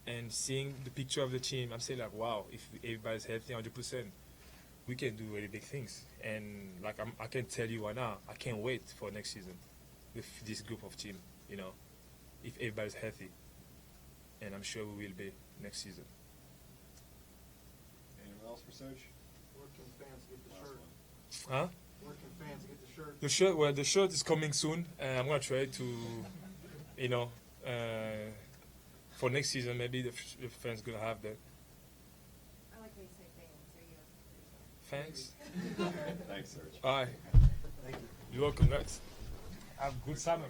And seeing the picture of the team, I'm saying like, wow, if everybody's healthy 100%, we can do really big things. And like I can tell you right now, I can't wait for next season with this group of team. If everybody's healthy, and I'm sure we will be next season. Anyone else for Serge? Where can fans get the shirt? Huh? Where can fans get the shirt? The shirt is coming soon. I'm gonna try to, for next season, maybe the fans gonna have that. I like when you say fans. Fans? Thanks, Serge. Bye. Thank you. You're welcome, guys. Have a good summer.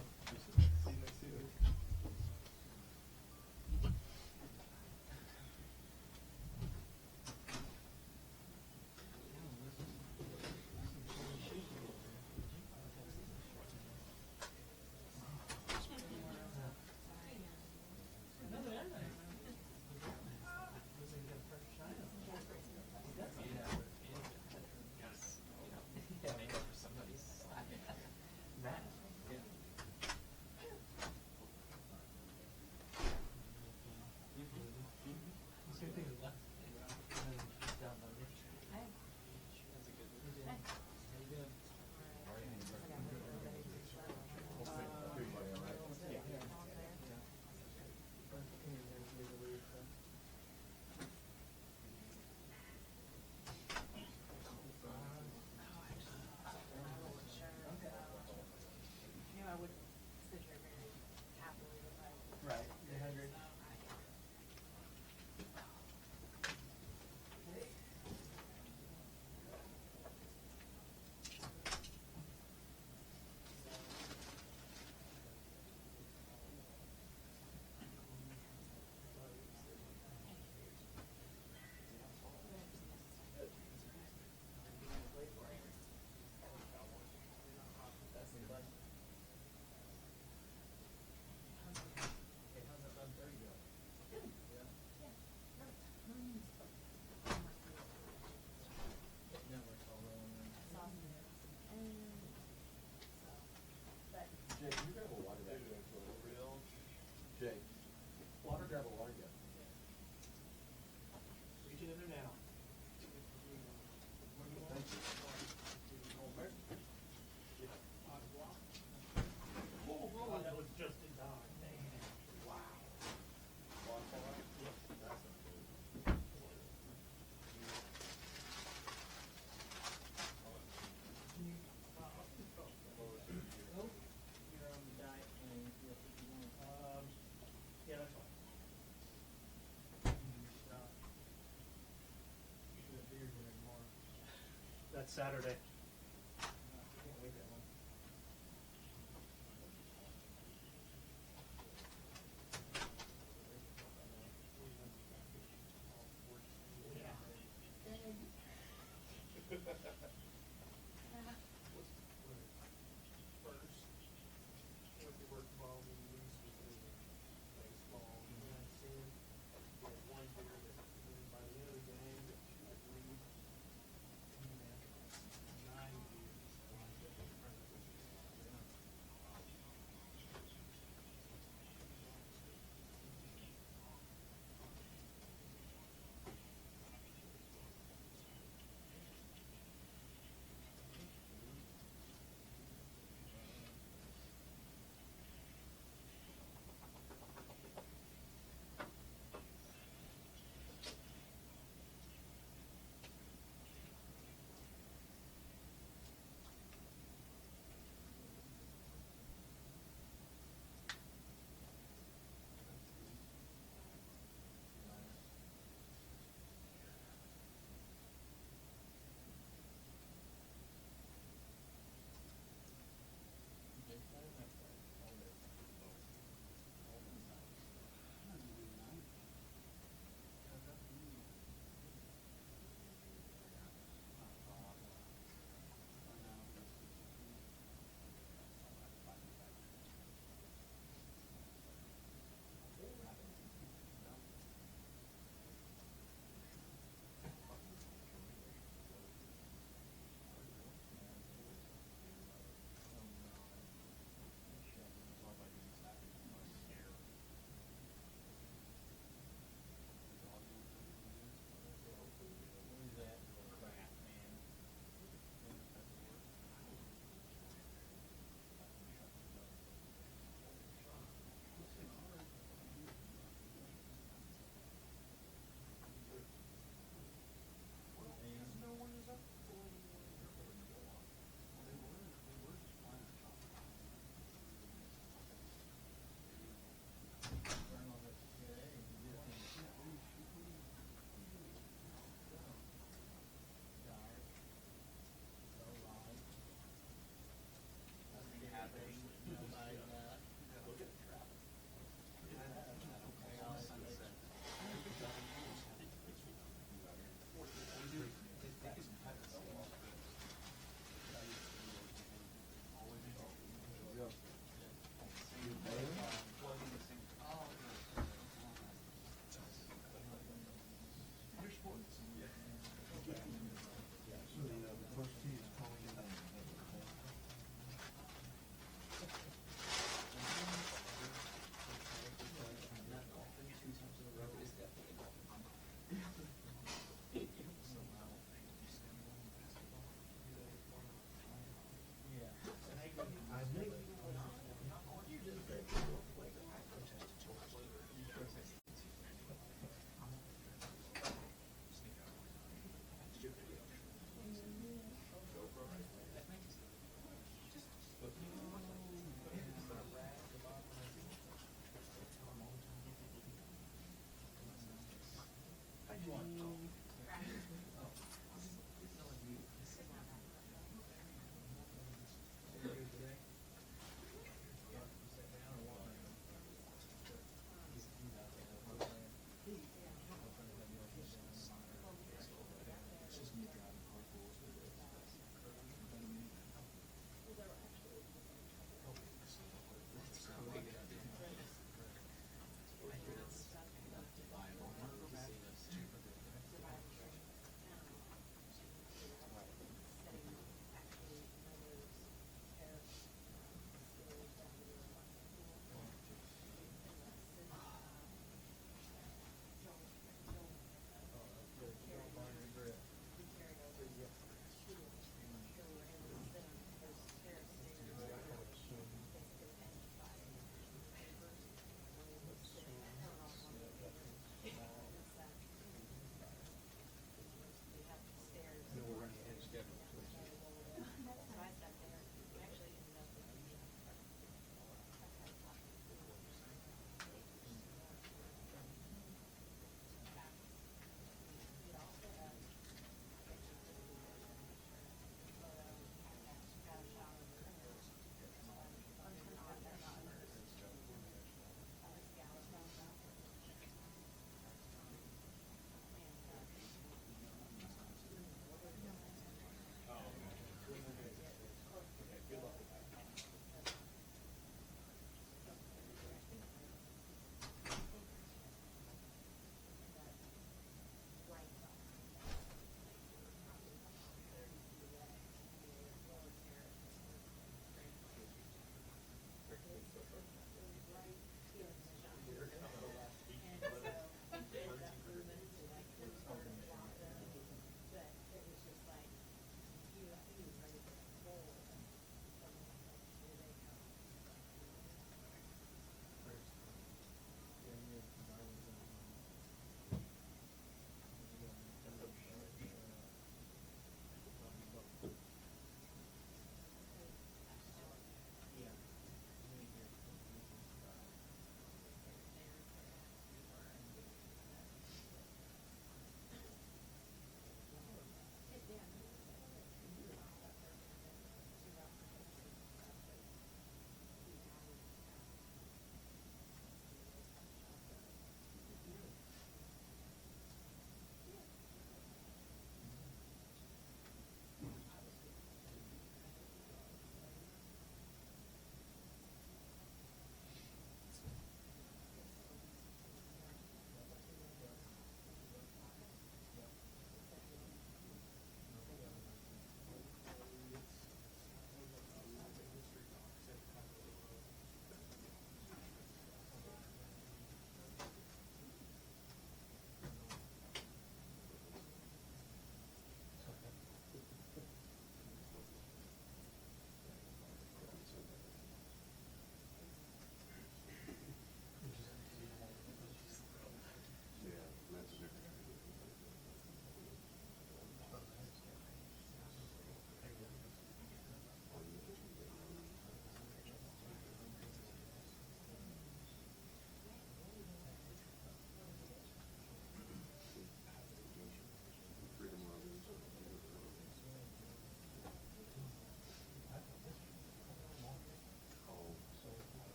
That's Saturday.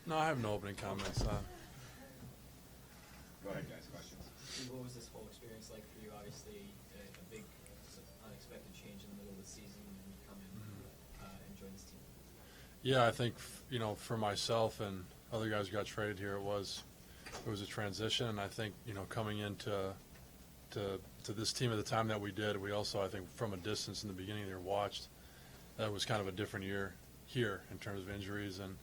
No, I have no opening comments. Go ahead, guys. Questions? What was this whole experience like for you? Obviously, a big, unexpected change in the middle of the season, and you come in and join this team. Yeah, I think for myself and other guys who got traded here, it was a transition, and I think coming into this team at the time that we did, we also, I think, from a distance in the beginning there watched that was kind of a different year here in terms of injuries and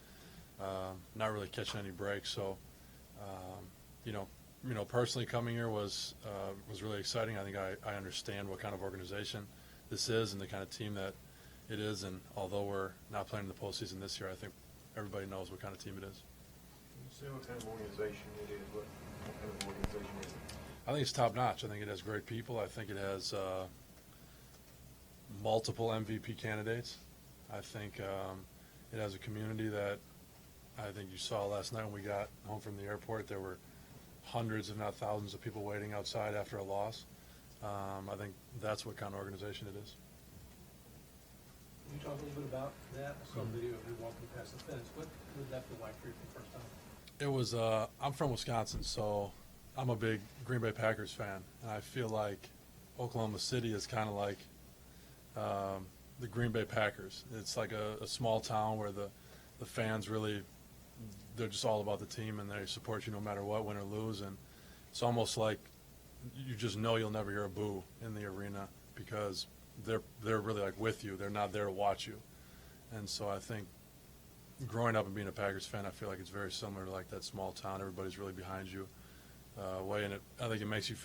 not really catching any breaks. So personally coming here was really exciting. I think I understand what kind of organization this is and the kind of team that it is, and although we're not playing in the postseason this year, I think everybody knows what kind of team it is. Can you say what kind of organization it is? What kind of organization is it? I think it's top notch. I think it has great people. I think it has multiple MVP candidates. I think it has a community that I think you saw last night when we got home from the airport. There were hundreds, if not thousands, of people waiting outside after a loss. I think that's what kind of organization it is. Can you talk a little bit about that? I saw a video of you walking past the fence. What did that feel like for you for the first time? It was, I'm from Wisconsin, so I'm a big Green Bay Packers fan, and I feel like Oklahoma City is kind of like the Green Bay Packers. It's like a small town where the fans really, they're just all about the team, and they support you no matter what, win or lose, and it's almost like you just know you'll never hear a boo in the arena because they're really like with you. They're not there to watch you. And so I think growing up and being a Packers fan, I feel like it's very similar to like that small town. Everybody's really behind you. Way, and I think it makes you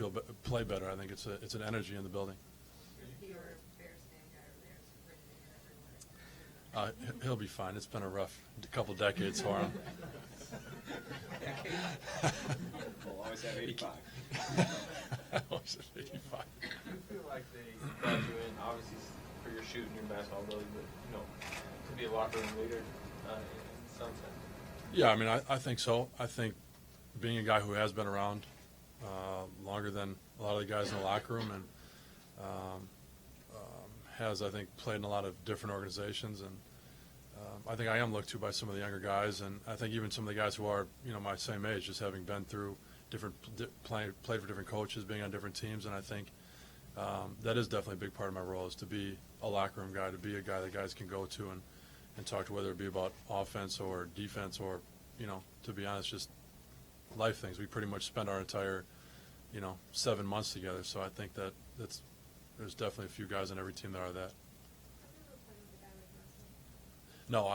play better. I think it's an energy in the building. He'll be fine. It's been a rough couple decades for him. We'll always have 85. Always have 85. Do you feel like they brought you in, obviously, for your shooting, your basketball ability, but, to be a locker room leader in some sense? Yeah, I mean, I think so. I think being a guy who has been around longer than a lot of the guys in the locker room and has, I think, played in a lot of different organizations, and I think I am looked to by some of the younger guys, and I think even some of the guys who are, my same age, just having been through played for different coaches, being on different teams, and I think that is definitely a big part of my role, is to be a locker room guy, to be a guy that guys can go to and talk to, whether it be about offense or defense or, to be honest, just life things. We pretty much spend our entire, 7 months together, so I think there's definitely a few guys on every team that are that. No,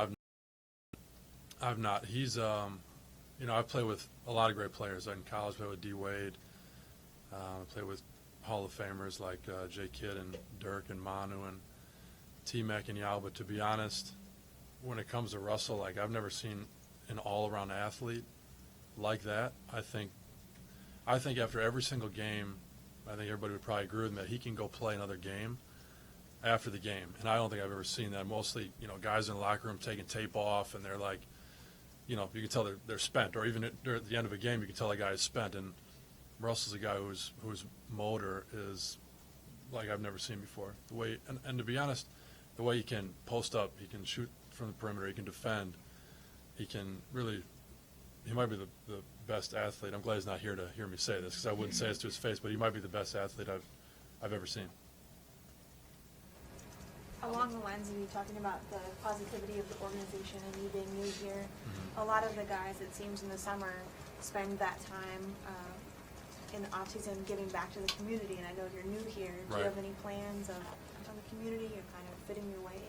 I've not. He's, I've played with a lot of great players. In college, I played with D. Wade. I played with Hall of Famers like Jay Kidd and Dirk and Manu and T-Mac and Yao. But to be honest, when it comes to Russell, like, I've never seen an all-around athlete like that. I think after every single game, I think everybody would probably agree with me that he can go play another game after the game. And I don't think I've ever seen that. Mostly, guys in the locker room taking tape off, and they're like, you can tell they're spent. Or even at the end of a game, you can tell a guy is spent. And Russell's a guy whose motor is like I've never seen before. The way, and to be honest, the way he can post up, he can shoot from the perimeter, he can defend, he might be the best athlete. I'm glad he's not here to hear me say this, because I wouldn't say this to his face, but he might be the best athlete I've ever seen. Along the lines of you talking about the positivity of the organization and you being new here, a lot of the guys, it seems, in the summer spend that time in the off-season giving back to the community, and I know you're new here. Do you have any plans on the community or kind of fitting your way in?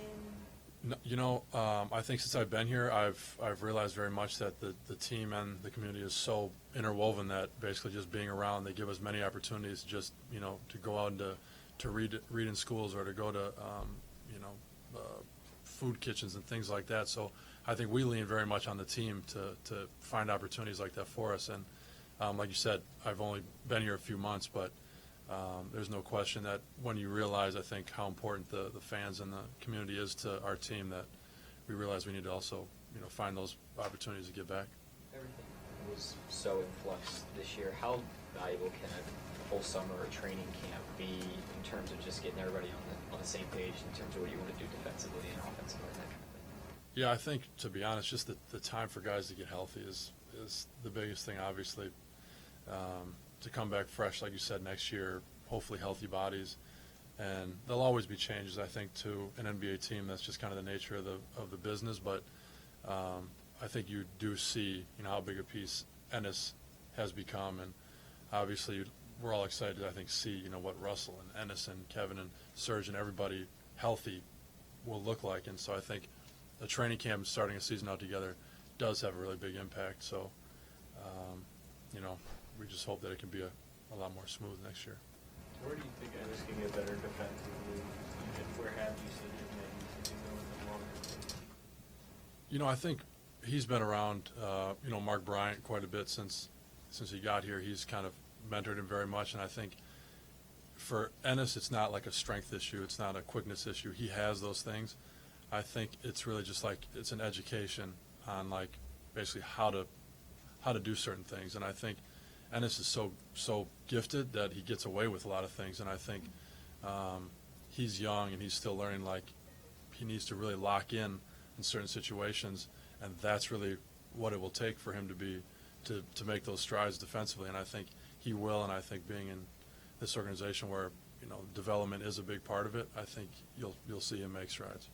I think since I've been here, I've realized very much that the team and the community is so interwoven that basically just being around, they give us many opportunities just, to go out and to read in schools or to go to, food kitchens and things like that. So I think we lean very much on the team to find opportunities like that for us. And like you said, I've only been here a few months, but there's no question that when you realize, I think, how important the fans and the community is to our team, that we realize we need to also, find those opportunities to give back. Everything was so in flux this year. How valuable can a whole summer or training camp be in terms of just getting everybody on the same page in terms of what you want to do defensively and offensively and that kind of thing? Yeah, I think, to be honest, just the time for guys to get healthy is the biggest thing, obviously. To come back fresh, like you said, next year, hopefully healthy bodies. And there'll always be changes, I think, to an NBA team. That's just kind of the nature of the business. But I think you do see, how big a piece Ennis has become. And obviously, we're all excited to, I think, see, what Russell and Ennis and Kevin and Serge and everybody healthy will look like. And so I think a training camp starting a season out together does have a really big impact. So, we just hope that it can be a lot more smooth next year. Where do you think Ennis can get better defensively? And where have you seen him maybe go in the longer term? I think he's been around, Mark Bryant quite a bit since he got here. He's kind of mentored him very much, and I think for Ennis, it's not like a strength issue. It's not a quickness issue. He has those things. I think it's really just like it's an education on like basically how to do certain things, and I think Ennis is so gifted that he gets away with a lot of things, and I think he's young and he's still learning. Like he needs to really lock in certain situations, and that's really what it will take for him to make those strides defensively. And I think he will. And I think being in this organization where development is a big part of it, I think you'll see him make strides.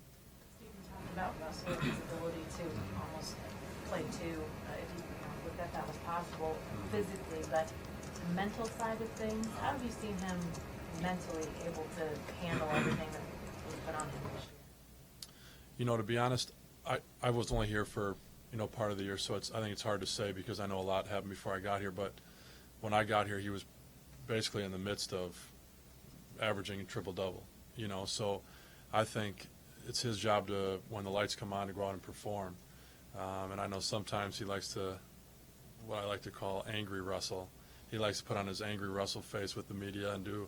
Talked about Russell's ability to almost play two, if you would that was possible physically, but the mental side of things, how have you seen him mentally able to handle everything that was put on him this year? To be honest, I was only here for part of the year, so I think it's hard to say because I know a lot happened before I got here. But when I got here, he was basically in the midst of averaging a triple-double. So I think it's his job to, when the lights come on, to go out and perform. And I know sometimes he likes to, what I like to call angry Russell. He likes to put on his angry Russell face with the media and do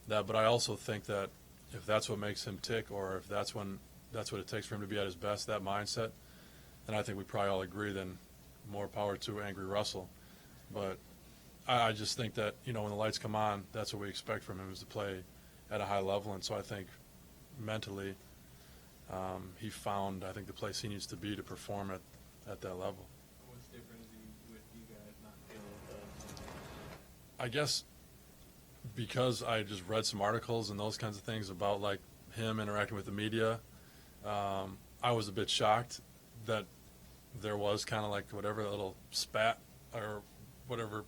that. But I also think that if that's what makes him tick, or if that's what it takes for him to be at his best, that mindset, then I think we probably all agree, then more power to angry Russell. But I just think that, when the lights come on, that's what we expect from him, is to play at a high level. And so I think mentally, he found, I think, the place he needs to be to perform at that level. What's different with you guys not feeling I guess because I just read some articles and those kinds of things about like him interacting with the media, I was a bit shocked that there was kind of like whatever, that little spat or whatever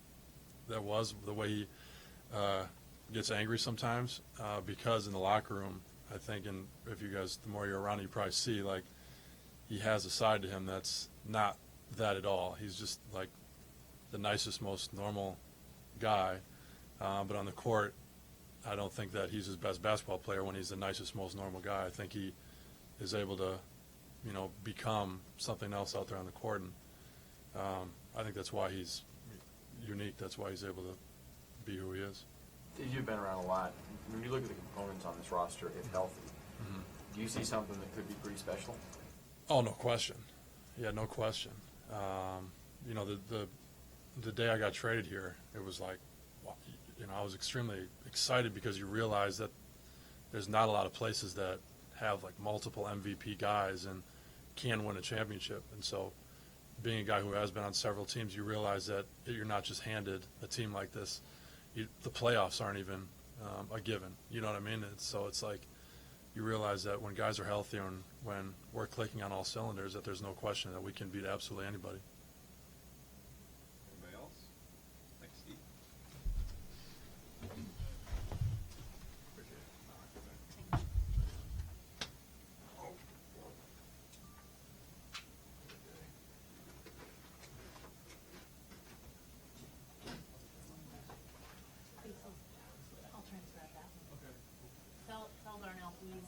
that was, the way he gets angry sometimes, because in the locker room, I think, and if you guys, the more you're around, you probably see, like, he has a side to him that's not that at all. He's just, like, the nicest, most normal guy. But on the court, I don't think that he's his best basketball player when he's the nicest, most normal guy. I think he is able to, become something else out there on the court. And I think that's why he's unique. That's why he's able to be who he is. You've been around a lot. When you look at the components on this roster, if healthy, do you see something that could be pretty special? Oh, no question. Yeah, no question. The day I got traded here, it was like, I was extremely excited because you realize that there's not a lot of places that have like multiple MVP guys and can win a championship. And so being a guy who has been on several teams, you realize that you're not just handed a team like this. The playoffs aren't even a given. You know what I mean? It's like you realize that when guys are healthy and when we're clicking on all cylinders, that there's no question that we can beat absolutely anybody. Anybody else? Thanks, Steve. I'll transfer that. Okay. Tell Darnell, please.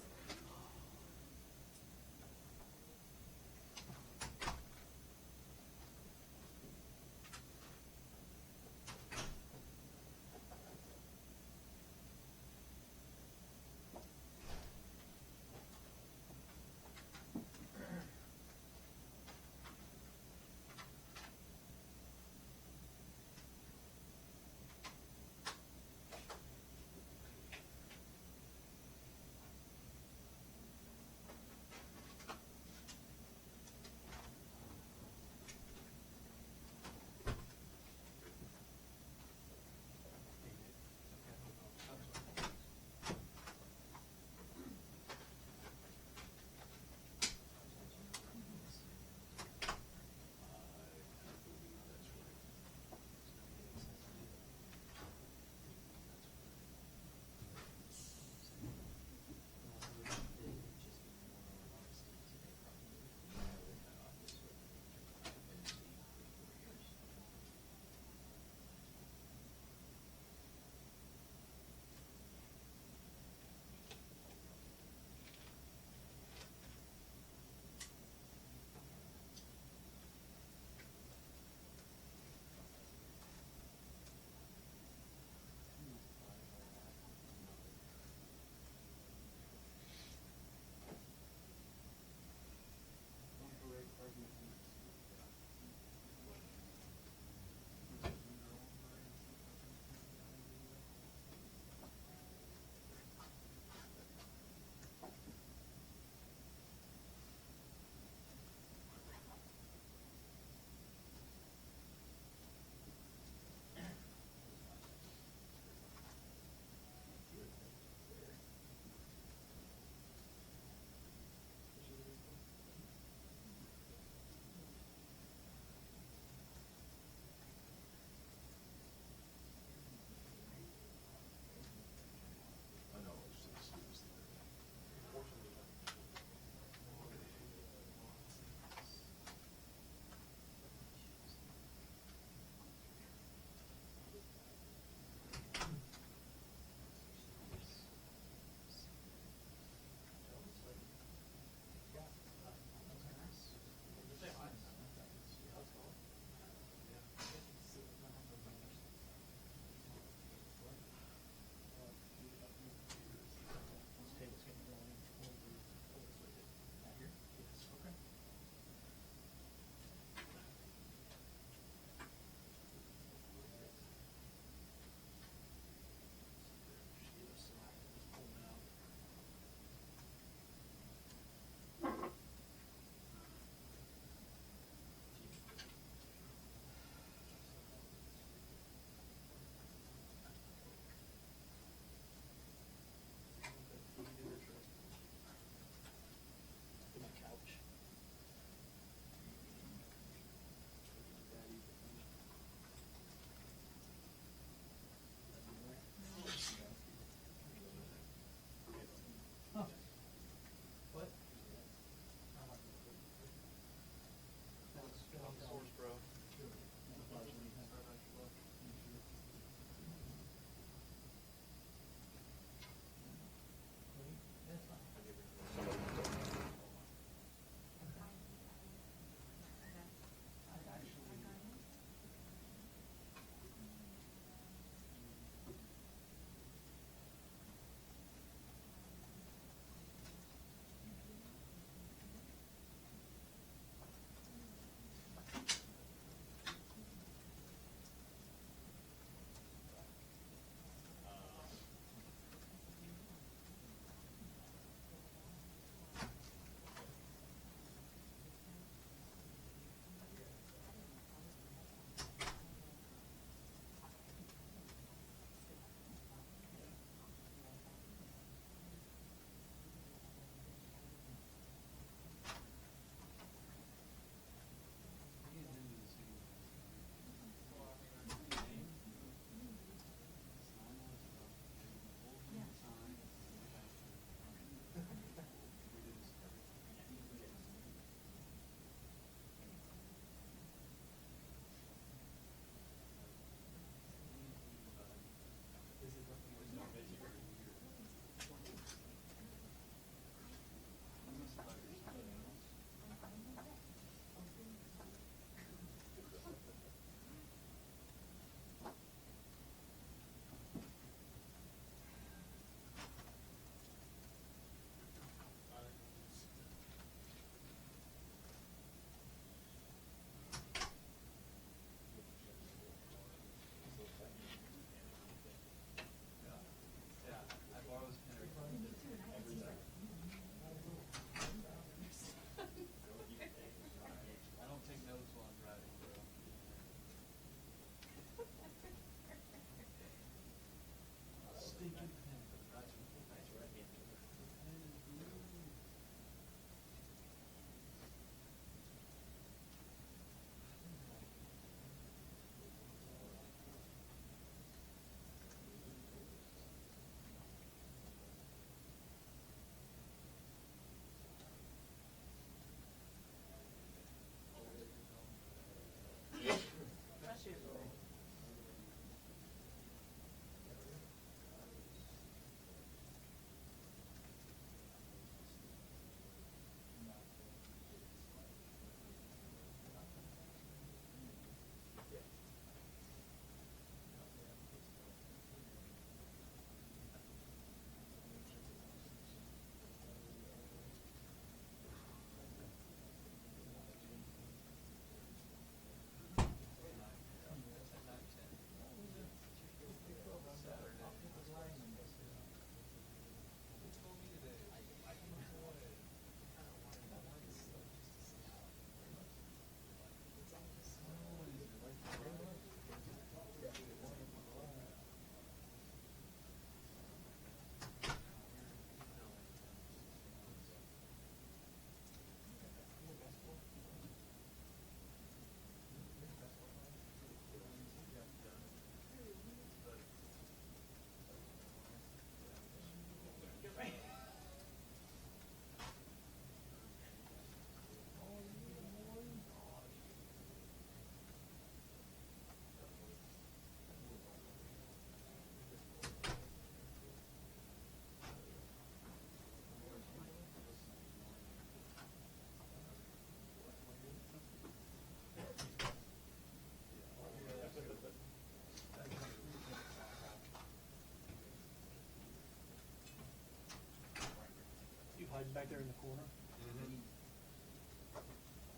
right there in the corner.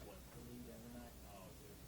What, the lead every night? Oh, dude.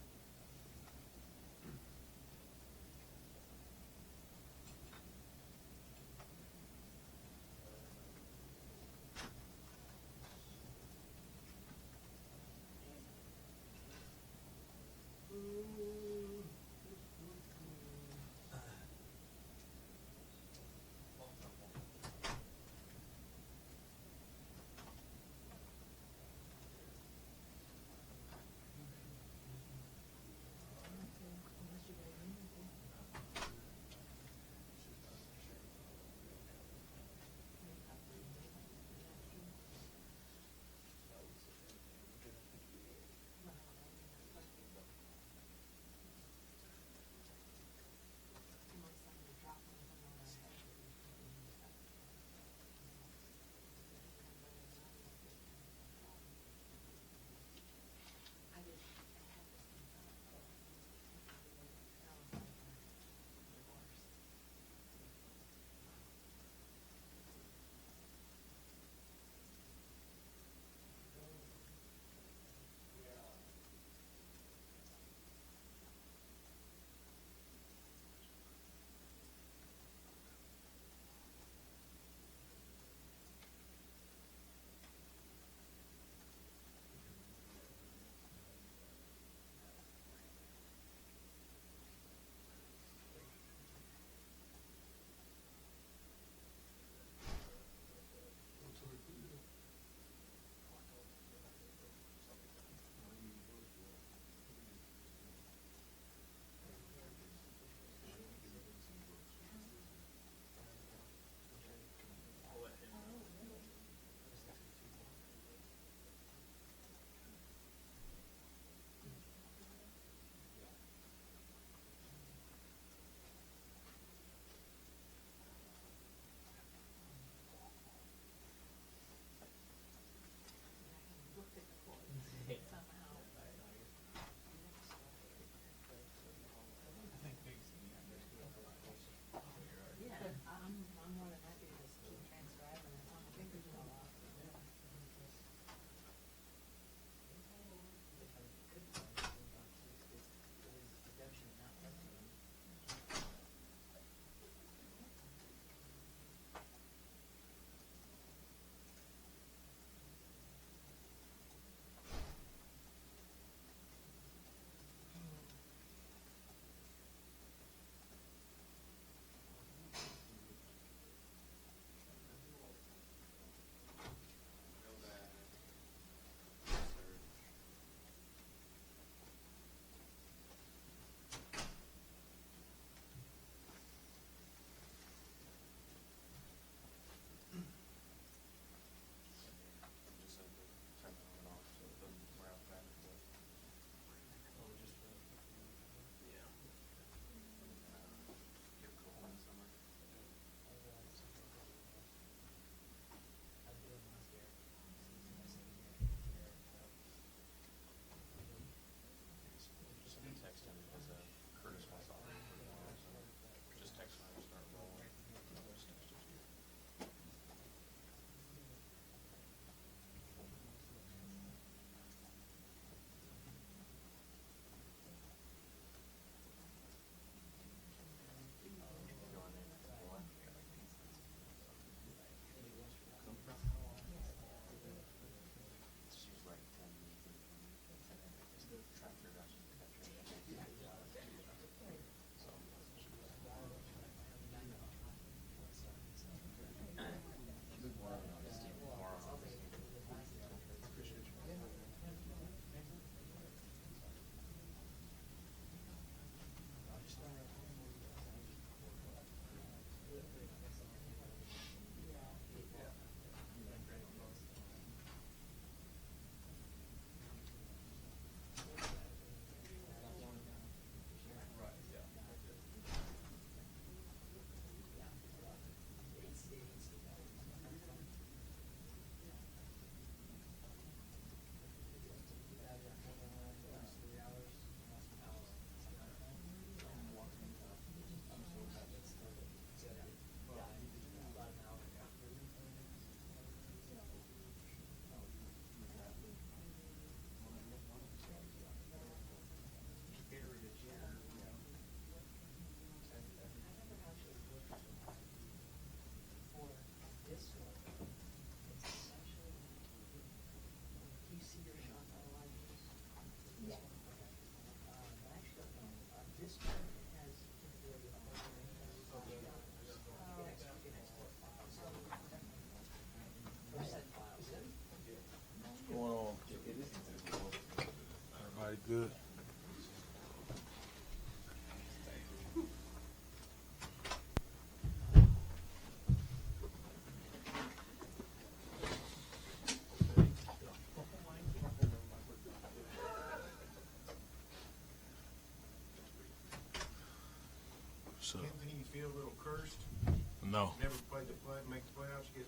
No. Never played the make the playoffs. You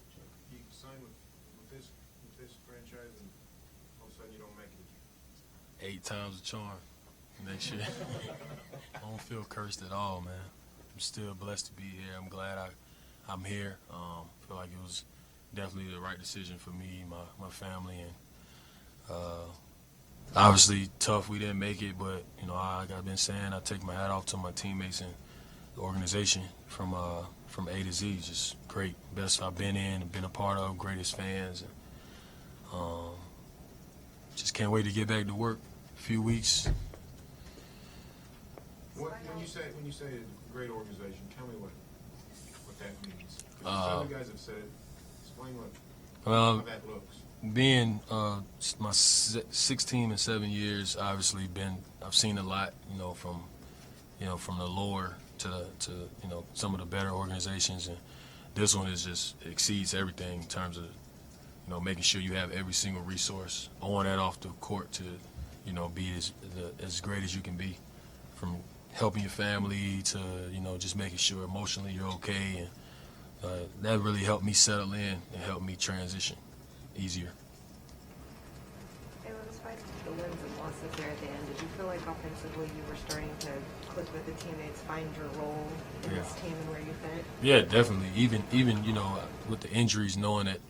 sign with this franchise, and all of a sudden you don't make it. 8 times the charm next year. I don't feel cursed at all, man. I'm still blessed to be here. I'm glad I'm here. Feel like it was definitely the right decision for me, my family, and obviously tough we didn't make it, but like I've been saying, I take my hat off to my teammates and the organization from A to Z. Just great, best I've been in and been a part of, greatest fans, and just can't wait to get back to work. A few weeks. When you say great organization, tell me what that means. Some guys have said it. Explain how that looks. Being my 16 and 7 years, obviously I've seen a lot, from the lower to some of the better organizations, and this one exceeds everything in terms of making sure you have every single resource on and off the court to be as great as you can be, from helping your family to just making sure emotionally you're okay, and that really helped me settle in and helped me transition easier. Taylor, despite the wins and losses there at the end, did you feel like offensively you were starting to click with the teammates, find your role in this team and where you fit? Yeah, definitely. Even with the injuries, knowing that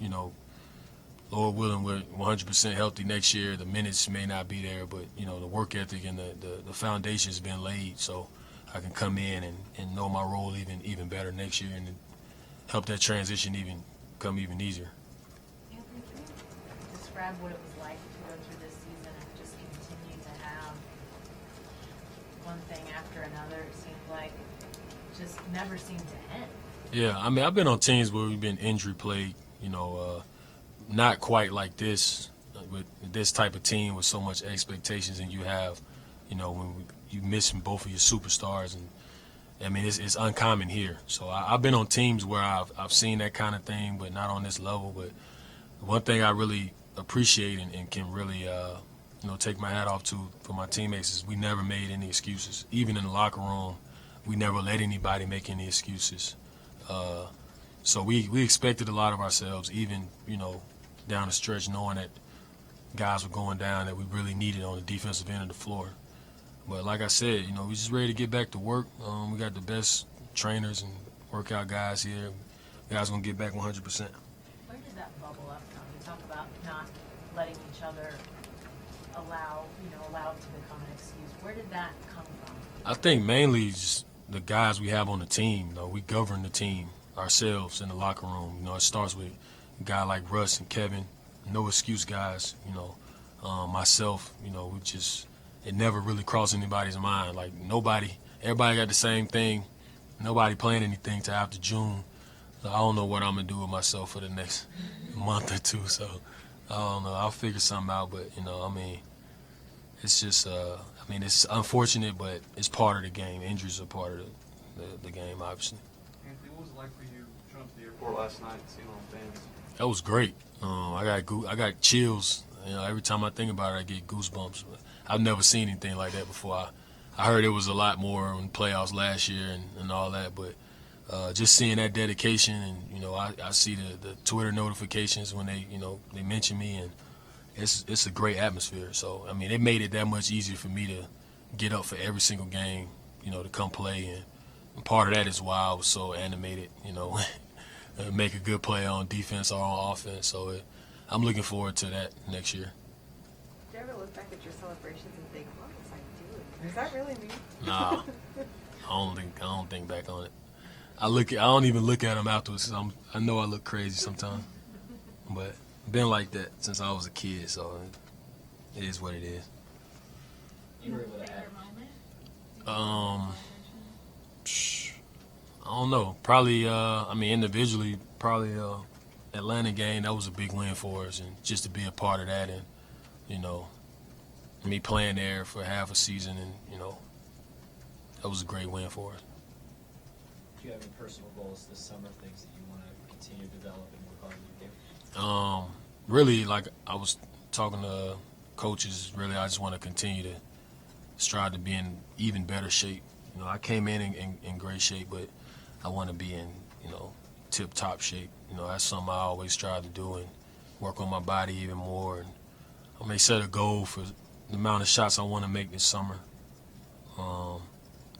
Lord willing, we're 100% healthy next year. The minutes may not be there, but the work ethic and the foundation's been laid, so I can come in and know my role even better next year and help that transition come even easier. Anthony, can you describe what it was like to go through this season and just continue to have one thing after another? It seemed like just never seemed to end. Yeah, I mean, I've been on teams where we've been injury plagued, not quite like this, with this type of team with so much expectations, and you have, when you missing both of your superstars, and I mean, it's uncommon here. So I've been on teams where I've seen that kind of thing, but not on this level. But one thing I really appreciate and can really, take my hat off to for my teammates is we never made any excuses. Even in the locker room, we never let anybody make any excuses. So we expected a lot of ourselves, even, down the stretch, knowing that guys were going down that we really needed on the defensive end of the floor. But like I said, we're just ready to get back to work. We got the best trainers and workout guys here. Guys gonna get back 100%. Where did that bubble up from? You talk about not letting each other allow it to become an excuse. Where did that come from? I think mainly just the guys we have on the team. We govern the team ourselves in the locker room. It starts with a guy like Russ and Kevin, no excuse guys. Myself, it never really crossed anybody's mind. Like everybody got the same thing. Nobody playing anything till after June. So I don't know what I'm gonna do with myself for the next month or two. So I don't know. I'll figure something out. But it's just it's unfortunate, but it's part of the game. Injuries are part of the game, obviously. Anthony, what was it like for you showing up to the airport last night and seeing all the fans? That was great. I got chills. Every time I think about it, I get goosebumps. But I've never seen anything like that before. I heard it was a lot more in playoffs last year and all that, but just seeing that dedication and I see the Twitter notifications when they mention me, and it's a great atmosphere. So it made it that much easier for me to get up for every single game, to come play, and part of that is why I was so animated, make a good play on defense or on offense. So I'm looking forward to that next year. Do you ever look back at your celebrations and think, what was I doing? Is that really me? Nah, I don't think back on it. I don't even look at them afterwards. I know I look crazy sometimes, but been like that since I was a kid. So it is what it is. You were able to add. I don't know. Probably, individually, probably Atlanta game, that was a big win for us. And just to be a part of that and, me playing there for half a season and, that was a great win for us. Do you have any personal goals this summer, things that you want to continue to develop and work on in your game? Really, like I was talking to coaches, really, I just want to continue to strive to be in even better shape. I came in great shape, but I want to be in, tip-top shape. You know, that's something I always strive to do and work on my body even more. And I may set a goal for the amount of shots I want to make this summer.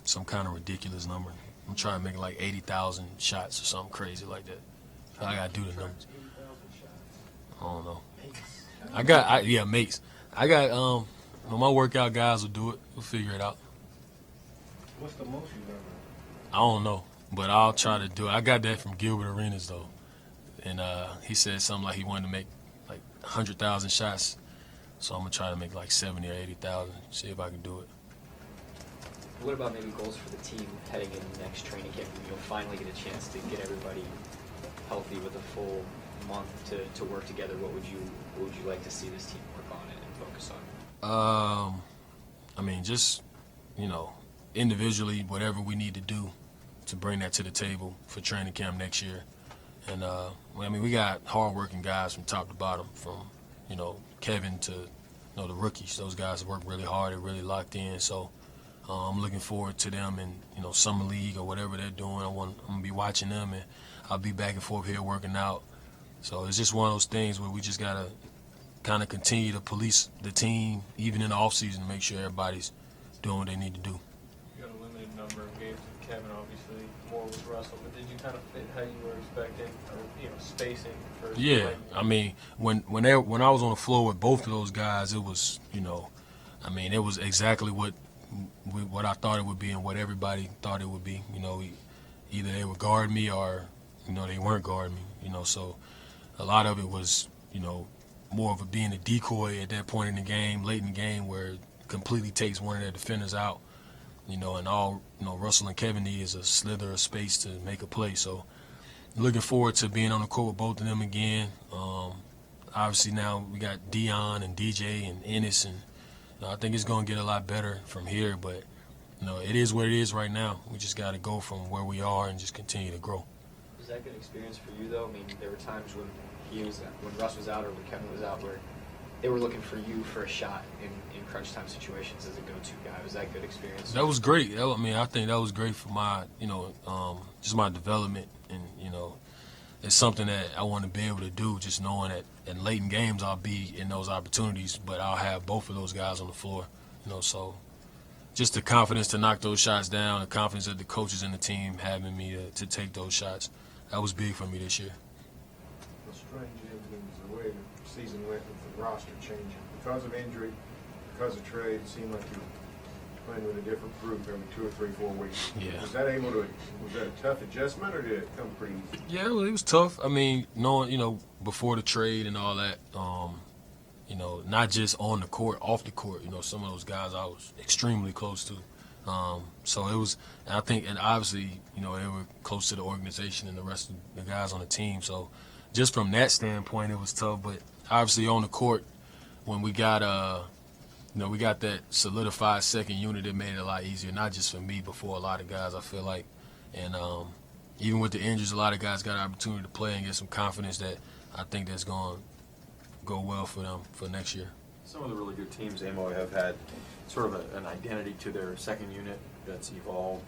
Some kind of ridiculous number. I'm trying to make like 80,000 shots or something crazy like that. I gotta do the numbers. I don't know. Mates. I got my workout guys will do it. We'll figure it out. What's the most you've ever? I don't know, but I'll try to do it. I got that from Gilbert Arenas though, and he said something like he wanted to make like 100,000 shots. So I'm gonna try to make like 70 or 80,000. See if I can do it. What about maybe goals for the team heading into next training camp? You'll finally get a chance to get everybody healthy with a full month to work together. What would you like to see this team work on and focus on? I mean, just, you know, individually, whatever we need to do to bring that to the table for training camp next year. And I mean, we got hardworking guys from top to bottom, from, you know, Kevin to, you know, the rookies. Those guys work really hard. They're really locked in. So I'm looking forward to them in, you know, summer league or whatever they're doing. I'm gonna be watching them, and I'll be back and forth here working out. So it's just one of those things where we just gotta kind of continue to police the team, even in the off season, to make sure everybody's doing what they need to do. You got a limited number of games with Kevin, obviously, more with Russell, but did you kind of fit how you were expecting, or, you know, spacing for? Yeah, I mean, when I was on the floor with both of those guys, it was, you know, I mean, it was exactly what I thought it would be and what everybody thought it would be. You know, either they would guard me or, you know, they weren't guarding me. You know, so a lot of it was, you know, more of being a decoy at that point in the game, late in the game, where it completely takes one of their defenders out. You know, and all, you know, Russell and Kevin need is a slither of space to make a play. So looking forward to being on the court with both of them again. Obviously now we got Dion and DJ and Ennis, and you know, I think it's going to get a lot better from here. But, you know, it is what it is right now. We just got to go from where we are and just continue to grow. Was that a good experience for you, though? I mean, there were times when when Russ was out or when Kevin was out where they were looking for you for a shot in crunch time situations as a go-to guy. Was that a good experience? That was great. I mean, I think that was great for my, you know, just my development. And, you know, it's something that I want to be able to do, just knowing that in late in games I'll be in those opportunities, but I'll have both of those guys on the floor, you know, so just the confidence to knock those shots down, the confidence that the coaches and the team have in me to take those shots, that was big for me this year. What's strange is the way the season went with the roster changing. Because of injury, because of trade, it seemed like you were playing with a different group every 2 or 3, 4 weeks. Yeah. Was that a tough adjustment, or did it come pretty easy? Yeah, well, it was tough. I mean, knowing, you know, before the trade and all that, you know, not just on the court, off the court, you know, some of those guys I was extremely close to. So it was, I think, and obviously, you know, they were close to the organization and the rest of the guys on the team. So just from that standpoint, it was tough. But obviously on the court, when we got, you know, we got that solidified second unit, it made it a lot easier, not just for me, but for a lot of guys, I feel like. And even with the injuries, a lot of guys got an opportunity to play and get some confidence that I think that's going to go well for them for next year. Some of the really good teams, Amo, have had sort of an identity to their second unit that's evolved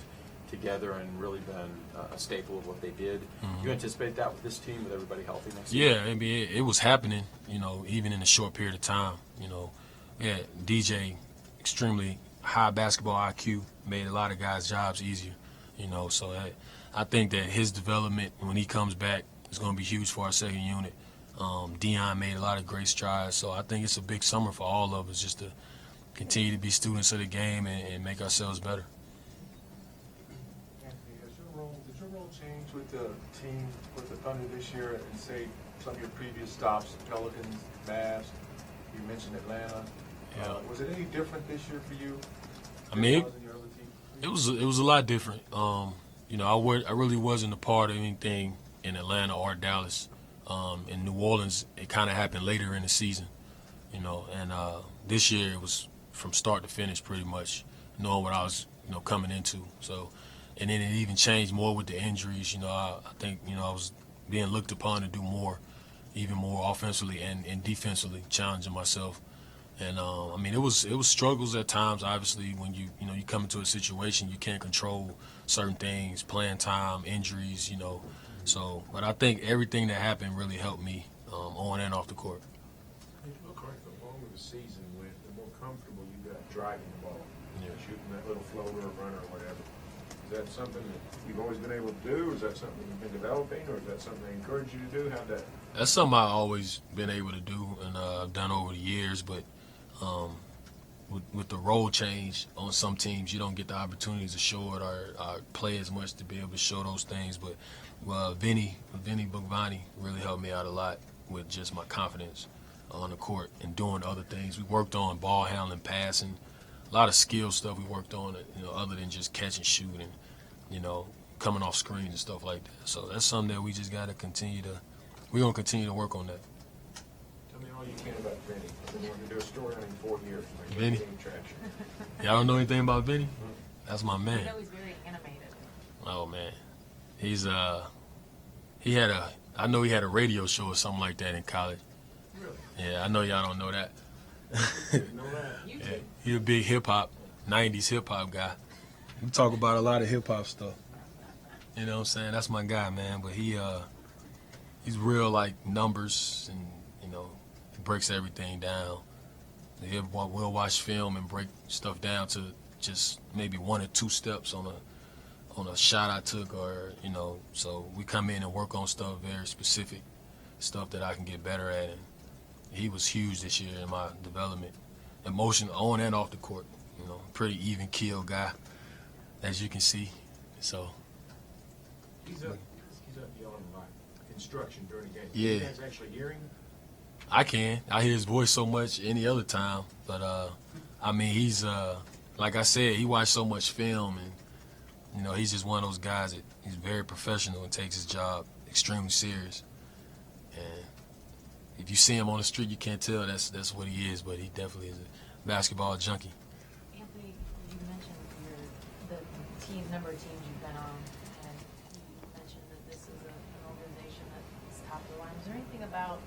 together and really been a staple of what they did. Mm-hmm. Do you anticipate that with this team, with everybody healthy next year? Yeah, I mean, it was happening, you know, even in a short period of time. You know, yeah, DJ, extremely high basketball IQ, made a lot of guys' jobs easier, you know. So I think that his development, when he comes back, is going to be huge for our second unit. Dion made a lot of great strides, so I think it's a big summer for all of us just to continue to be students of the game and make ourselves better. Anthony, did your role change with the team, with the Thunder this year, and say some of your previous stops, Pelicans, Mavs, you mentioned Atlanta. Yeah. Was it any different this year for you? I mean, it was a lot different. You know, I really wasn't a part of anything in Atlanta or Dallas. In New Orleans, it kind of happened later in the season, you know. And this year, it was from start to finish, pretty much knowing what I was, you know, coming into. So, and then it even changed more with the injuries. You know, I think, you know, I was being looked upon to do more, even more offensively and defensively, challenging myself. And I mean, it was struggles at times. Obviously, when you come into a situation you can't control certain things, playing time, injuries, you know, So, but I think everything that happened really helped me on and off the court. Correct. The longer the season went, the more comfortable you got driving the ball, shooting that little floater or runner or whatever. Is that something that you've always been able to do, or is that something you've been developing, or is that something they encourage you to do? How'd that? That's something I've always been able to do and I've done over the years, but with the role change on some teams, you don't get the opportunities to show it or play as much to be able to show those things. But Vinny Bugvani really helped me out a lot with just my confidence on the court and doing other things. We worked on ball handling, passing, a lot of skill stuff we worked on, other than just catch and shoot and, coming off screens and stuff like that. So that's something that we just got to we're going to continue to work on that. Tell me all you can about Vinny. I've been wanting to do a story on him for 4 years. Vinny? Traction. Y'all don't know anything about Vinny? That's my I man. know he's very animated. Oh man, he's I know he had a radio show or something like that in college. Really? Yeah, I know y'all don't know that. Didn't know that. Yeah, he a big hip hop, 90s hip hop guy. We talk about a lot of hip hop stuff. You know what I'm saying? That's my guy, man. But he's real like numbers and he breaks everything down. We'll watch film and break stuff down to just maybe 1 or 2 steps on a shot I took, or so we come in and work on stuff very specific, stuff that I can get better at. And he was huge this year in my development, emotion on and off the court. Pretty even keel guy, as you can see. So He's up yelling like instruction during the game. Yeah. You guys actually hearing? I hear his voice so much any other time, but I mean he's like I said, he watched so much film, and he's just one of those guys that he's very professional and takes his job extremely serious. And if you see him on the street, you can't tell that's what he is, but he definitely is a basketball junkie. Anthony, you mentioned the number of teams you've been on, and you mentioned that this is an organization that is top of the line. Was there anything about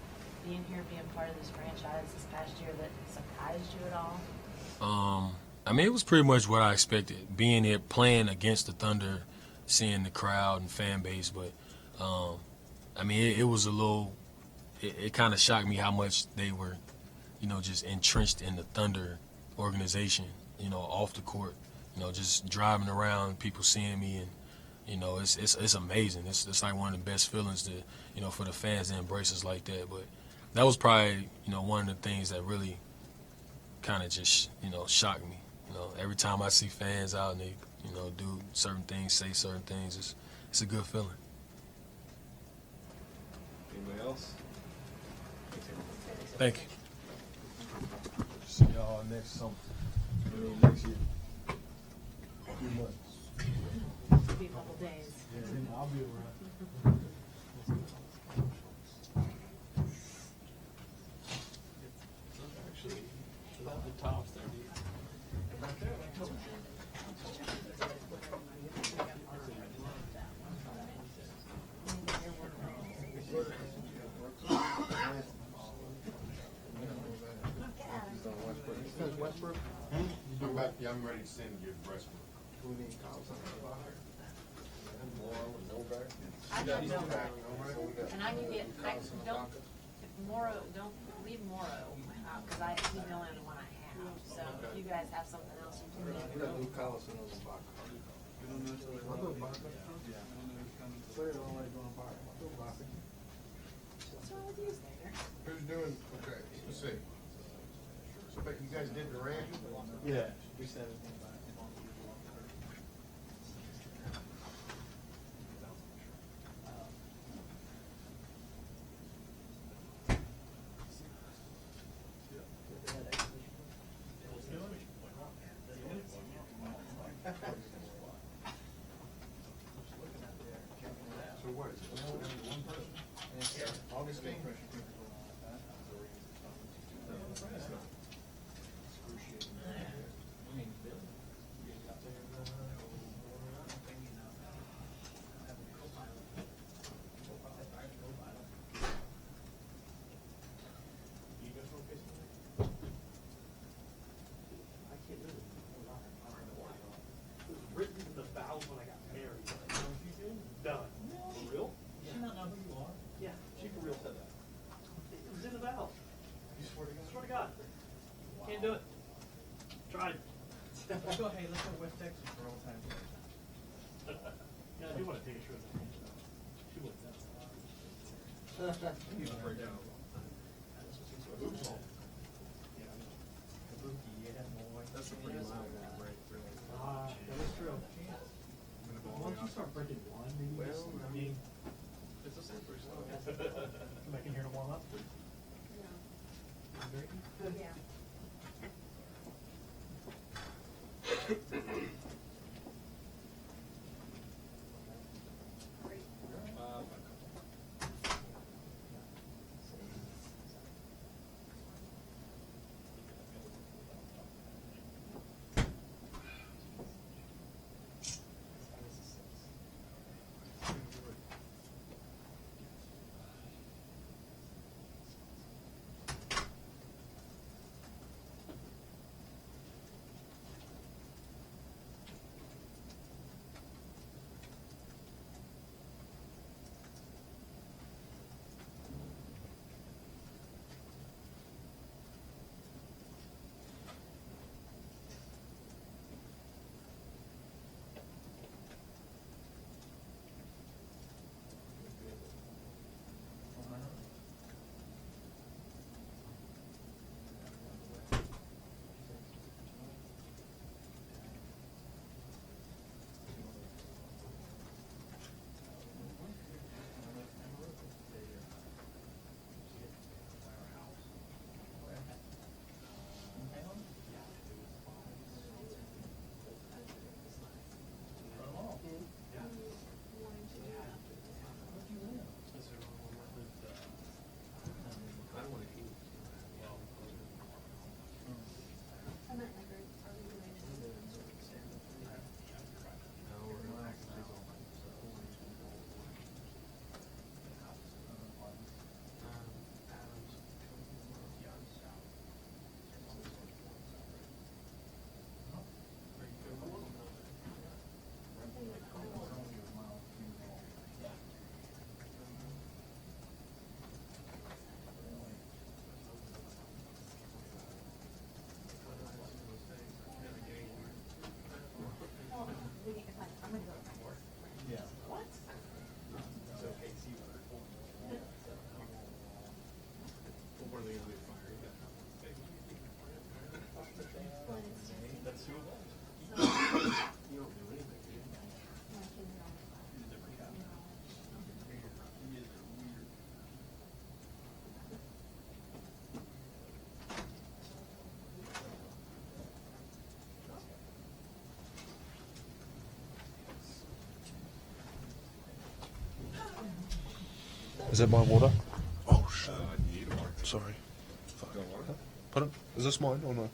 being here, being part of this franchise this past year that surprised you at all? I mean, it was pretty much what I expected. Being here, playing against the Thunder, seeing the crowd and fan base, but I mean, it was a little. It kind of shocked me how much they were, just entrenched in the Thunder organization. Off the court, just driving around, people seeing me, and it's amazing. It's like one of the best feelings to, for the fans to embrace us like that. But that was probably, one of the things that really kind of just, shocked me. Every time I see fans out and they, do certain things, say certain things, it's a good feeling. Anybody else? Thank you. See y'all next next year. A few months. It'll be a couple days. I'll be around. Actually, the tops there. Westbrook? I'm ready to send you to Westbrook. Who needs I got Novak, and I can get, don't leave Morrow, because he's the only one I have, so if you guys have something else you can We got Luke Collison on the box. What's wrong with you, Stater? Who's doing, okay, let's see. So, but you guys did Durant? Yeah, we said it. So what, is it only one person? Augustine? Written in the vows when I got married. Done. For real? Yeah. can't do it. Tried. Let's go, hey, let's go West Texas for all time. Yeah, I do want to take a shot at that. She would, that's a lot. You can break down. That's a pretty loud break, really. That is true. Once you start breaking one, maybe I mean, It's a slippery slope. come back in here to warm up. Yeah. Is that my water? Oh shit. Sorry. Pardon? Is this mine or no?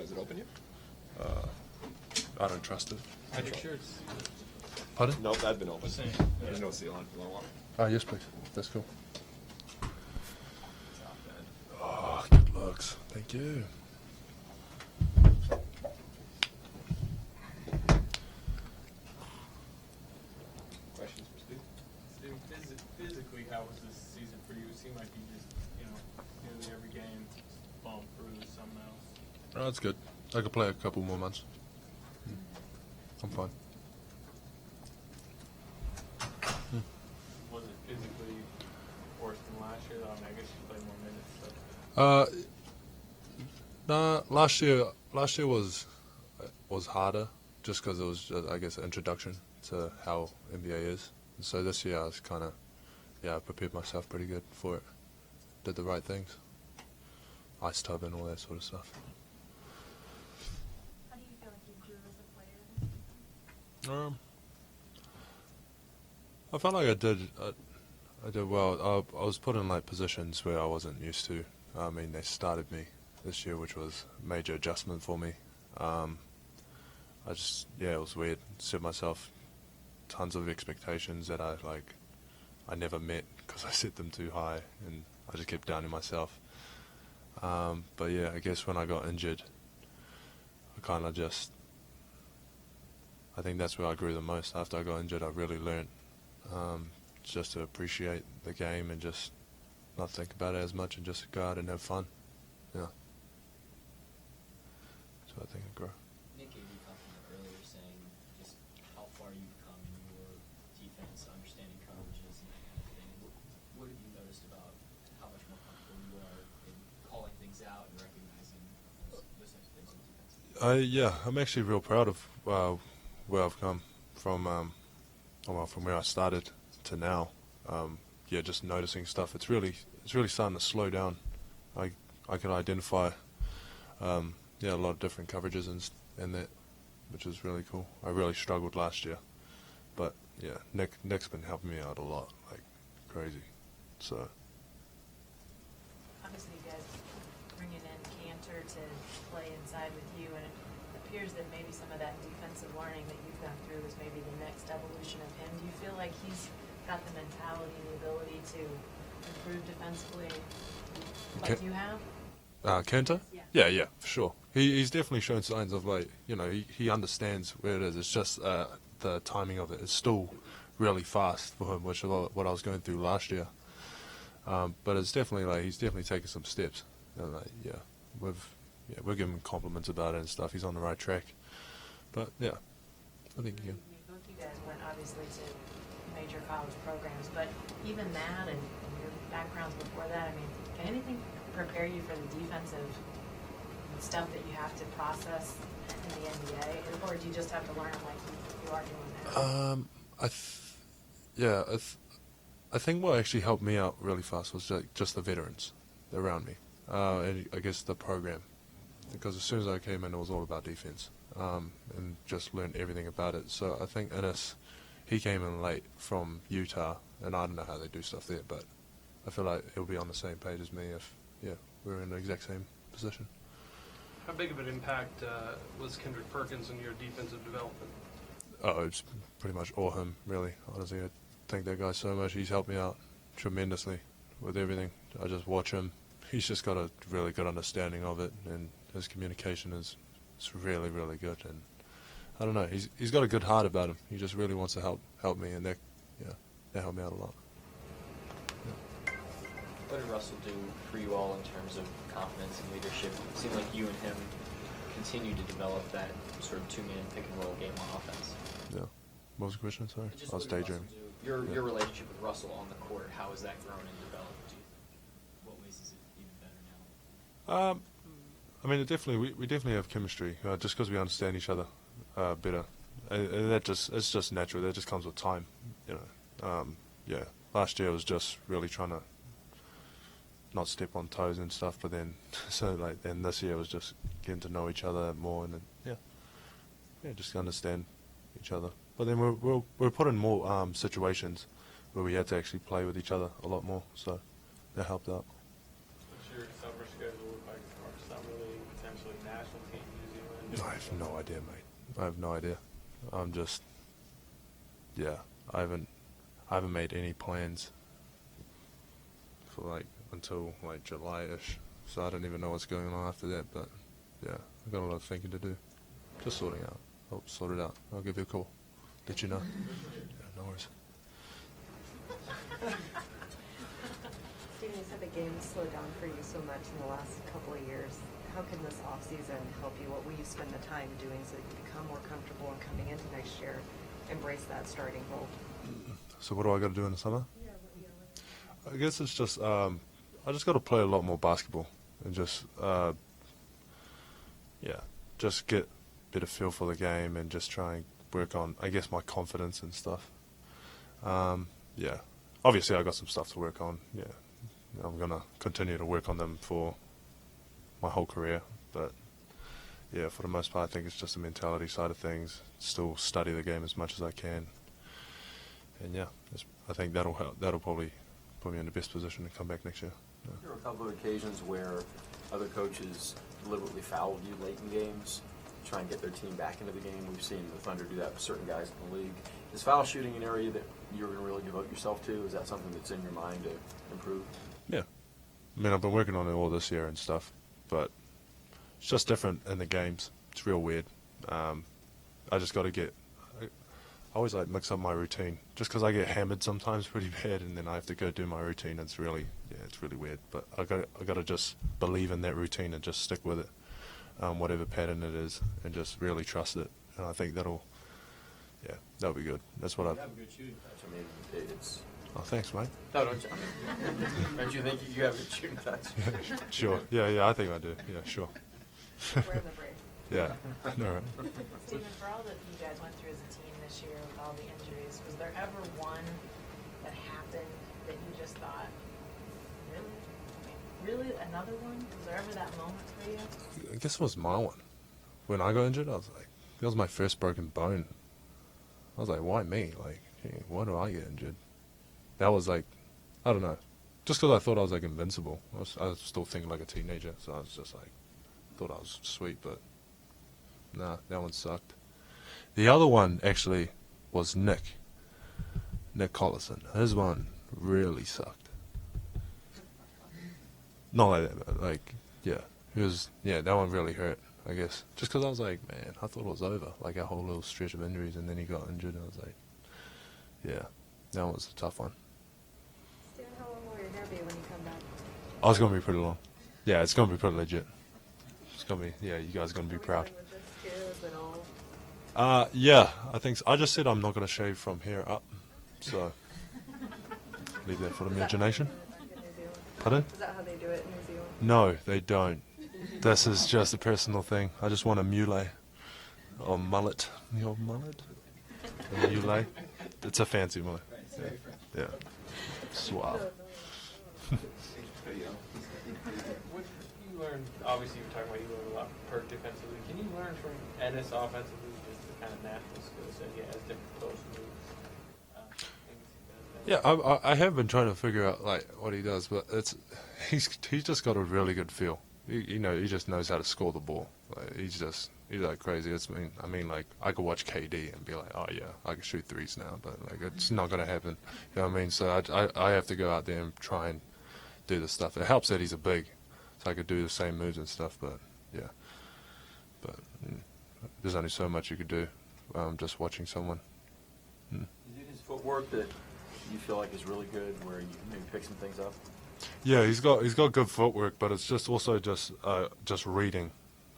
Is it open yet? I don't trust it. I make sure it's. Pardon? Nope, that's been open. Same. There's no seal on it. You want water? Yes, please. That's cool. Oh, good looks. Thank you. Questions for Steve? Steve, physically, how was this season for you? It seemed like you just, nearly every game, bumped through something else. Oh, that's good. I could play a couple more months. I'm fine. Was it physically worse than last year? I mean, I guess you played more minutes. So. Nah, last year was harder just because it was, I guess, an introduction to how NBA is. And so this year I was kind of, I prepared myself pretty good for it. Did the right things. Ice tub and all that sort of stuff. How do you feel like you grew as a player? I felt like I did well. I was put in like positions where I wasn't used to. I mean, they started me this year, which was a major adjustment for me. It was weird. Set myself tons of expectations that I never met because I set them too high, and I just kept downing myself. But yeah, I guess when I got injured, I think that's where I grew the most. After I got injured, I really learned just to appreciate the game and just not think about it as much and just go out and have fun. Yeah. defense, understanding coverages and that kind of thing. What have you noticed about how much more comfortable you are in calling things out and recognizing those types of things on defense? Yeah, I'm actually real proud of where I've come from. From where I started to now. Yeah, just noticing stuff. It's really starting to slow down. I can identify, a lot of different coverages and that, which is really cool. I really struggled last year, but yeah, Nick's been helping me out a lot, like crazy. So. Obviously, you guys bringing in Cantor to play inside with you, and it appears that maybe some of that defensive learning that you've gone through is maybe the next evolution of him. Do you feel like he's got the mentality, the ability to improve defensively like you have? Kenta? Yeah. Yeah, for sure. He's definitely shown signs of, like, he understands where it is. It's just the timing of it is still really fast for him, which is what I was going through last year. But it's definitely like he's definitely taken some steps. And we're giving him compliments about it and stuff. He's on the right track. But yeah, I think he can. Both you guys went obviously to major college programs, but even that and your backgrounds before that, I mean, can anything prepare you for the defensive stuff that you have to process in the NBA, or do you just have to learn it like you are doing now? I think what actually helped me out really fast was just the veterans around me, and I guess the program, because as soon as I came in, it was all about defense, and just learned everything about it. So I think Ennis, he came in late from Utah, and I don't know how they do stuff there, but I feel like he'll be on the same page as me if we're in the exact same position. How big of an impact was Kendrick Perkins in your defensive development? Oh, it's pretty much all him, really. Honestly, I thank that guy so much. He's helped me out tremendously with everything. I just watch him. He's just got a really good understanding of it, and his communication is really, really good. And I don't know, he's got a good heart about him. He just really wants to help me, and that helped me out a lot. What did Russell do for you all in terms of confidence and leadership? It seemed like you and him continue to develop that sort of two-man pick-and-roll game on offense. Yeah. What was the question? Sorry, Just I was what did Russell daydreaming. do? Your relationship with Russell on the court, how has that grown and developed? Do you think? What ways is it even better now? I mean, we definitely have chemistry, just because we understand each other better, and it's just natural. That just comes with time, Last year was just really trying to not step on toes and stuff, but then then this year was just getting to know each other more, and then just understand each other. But then we're put in more situations where we had to actually play with each other a lot more, so that helped out. What's your summer schedule look like for summer league, potentially national team, New Zealand? I have no idea, mate. I have no idea. I'm just, I haven't made any plans for until July-ish, so I don't even know what's going on after that. But I've got a lot of thinking to do. Just sorting out. I'll sort it out. I'll give you a call. Let you know. No worries. Steven, you said the game slowed down for you so much in the last couple of years. How can this off-season help you? What will you spend the time doing so that you become more comfortable and coming into next year, embrace that starting role? So what do I got to do in the summer? I guess it's just I just got to play a lot more basketball and just just get a bit of feel for the game and just try and work on, I guess, my confidence and stuff. Obviously I got some stuff to work on. I'm gonna continue to work on them for my whole career, but for the most part I think it's just the mentality side of things. Still study the game as much as I can, and I think that'll help. That'll probably put me in the best position to come back next year. There were a couple of occasions where other coaches deliberately fouled you late in games, try and get their team back into the game. We've seen the Thunder do that with certain guys in the league. Is foul shooting an area that you're going to really devote yourself to? Is that something that's in your mind to improve? Yeah. I mean, I've been working on it all this year and stuff, but it's just different in the games. It's real weird. I just got to get... I always mix up my routine, just because I get hammered sometimes pretty bad, and then I have to go do my routine. It's really weird. But I got to just believe in that routine and just stick with it, whatever pattern it is, and just really trust it. And I think that'll yeah, that'll be good. That's what You I've. have a good shooting touch. I mean, it's. Oh, thanks, mate. No, don't you? Don't you think you have a good shooting touch? Sure. Yeah, I think I do. Yeah, sure. We're the brave. Yeah. All right. Stephen, for all that you guys went through as a team this year with all the injuries, was there ever one that happened that you just thought, really? I mean, really? Another one? Was there ever that moment for you? I guess it was my one. When I got injured, I was like, that was my first broken bone. I was like, why me? Like, hey, why do I get injured? That was like, I don't know. Just because I thought I was like invincible. I was still thinking like a teenager, so I was just like, thought I was sweet, but nah, that one sucked. The other one actually was Nick Collison. His one really sucked. Not like that, but like, yeah. That one really hurt, I guess. Just because I was like, man, I thought it was over. Like a whole little stretch of injuries, and then he got injured, and I was like, yeah, that one was a tough one. Steven, how long will your hair be when you come back? Oh, it's going to be pretty long. Yeah, it's going to be pretty legit. It's going to be, yeah, you guys are going to be proud. Yeah, I think so. I just said I'm not going to shave from here up, so leave that for the imagination. Pardon? Is that how they do it in New Zealand? No, they don't. This is just a personal thing. I just want a mullet. Or mullet. The old mullet? A mullet. It's a fancy mullet. Yeah. Suave. What you learned, obviously you were talking about you learned a lot from Perk defensively. Can you learn from Ennis offensively, just the kind of natural skill set he has, different post moves? Things he does? Yeah, I have been trying to figure out like what he does, but he's just got a really good feel. He just knows how to score the ball. Like, he's like crazy. I mean, like I could watch KD and be like, oh yeah, I can shoot threes now, but like it's not gonna happen. You know what I mean? So I have to go out there and try and do the stuff. It helps that he's a big, so I could do the same moves and stuff. But yeah, there's only so much you could do just watching someone. Is it his footwork that you feel like is really good, where you maybe pick some things up? Yeah, he's got good footwork, but it's just also just reading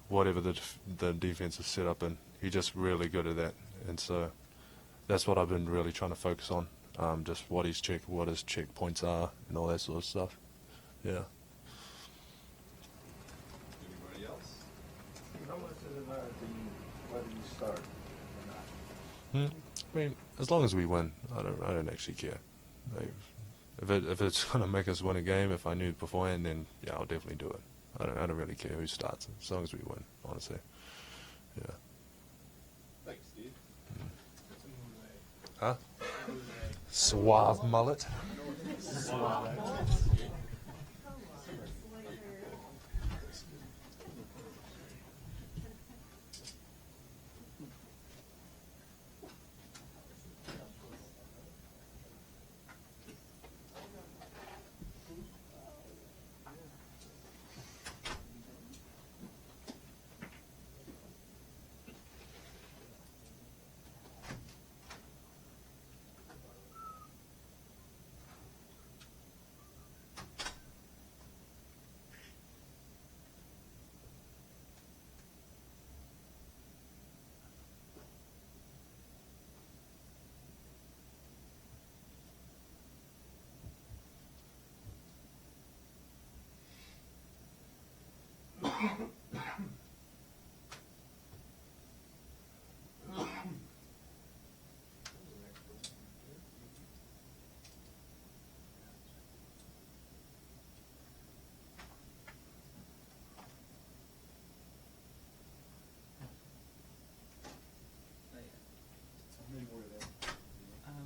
whatever the defense is set up in. He's just really good at that, and so that's what I've been really trying to focus on. Just what his check points are, and all that sort of stuff. Yeah. Anybody else? How much does it matter to you whether you start or not? I mean, as long as we win, I don't actually care. Like, if it's gonna make us win a game, if I knew beforehand, then yeah, I'll definitely do it. I don't really care who starts, as long as we win, honestly. Yeah. Thanks, Steve. Huh? Suave mullet.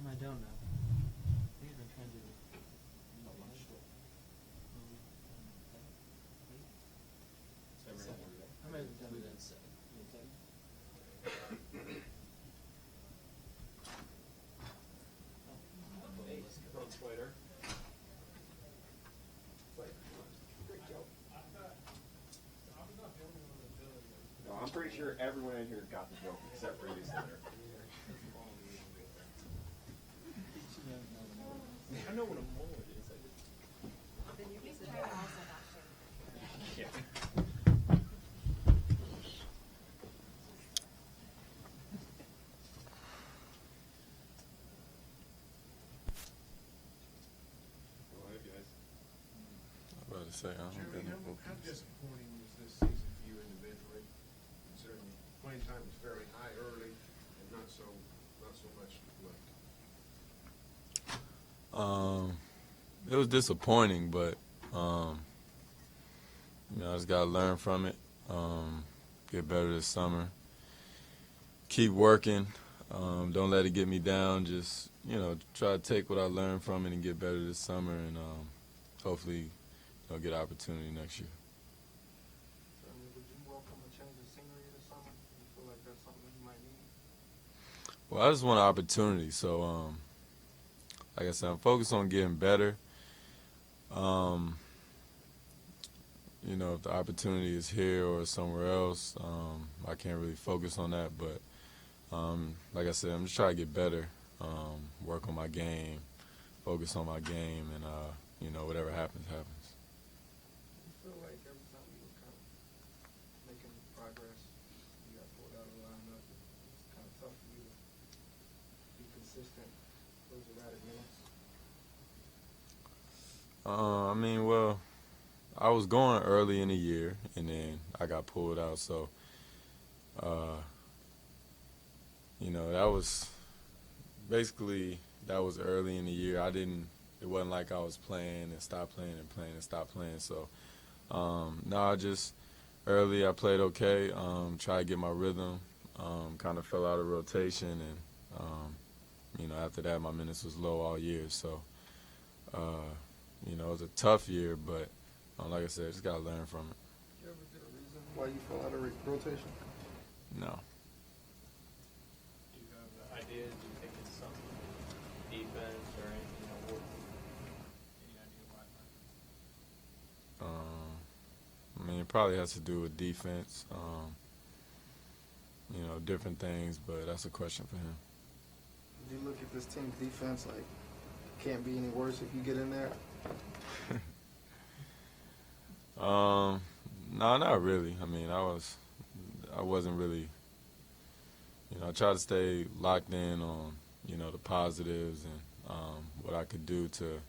I don't know. We've been trying to. I might have done that. No, I'm pretty sure everyone in here got the joke except for you, Senator. I know what a mullet is. Yeah. say. I don't Jeremy, got no how opinions. disappointing was this season for you individually? Considering playing time was fairly high early and not so much left. It was disappointing, but I just gotta learn from it. Get better this summer. Keep working. Don't let it get me down. Just try to take what I learned from it and get better this summer, and hopefully, get an opportunity next year. Would you welcome a change of scenery this summer? You feel like that's something you might need? Well, I just want an opportunity. So, like I said, I'm focused on getting better. If the opportunity is here or somewhere else, I can't really focus on that. But like I said, I'm just trying to get better, work on my game, focus on my game, and whatever happens, happens. You feel like every time you were kind of making progress, you got pulled out of the lineup. It's kind of tough for you to be consistent. Those erratic minutes. Well, I was going early in the year, and then I got pulled out. So, that was early in the year. It wasn't like I was playing and stopped playing and playing and stopped playing. So, early I played okay, tried to get my rhythm, kind of fell out of rotation, and, after that my minutes was low all year. So, it was a tough year, but like I said, just got to learn from it. Did you ever get a reason why you fell out of rotation? No. Do you have an idea? Do you think it's something defense or anything? Any idea why? It probably has to do with defense, different things, but that's a question for him. Do you look at this team's defense like it can't be any worse if you get in there? No, not really. I wasn't really. I tried to stay locked in on, the positives and what I could do to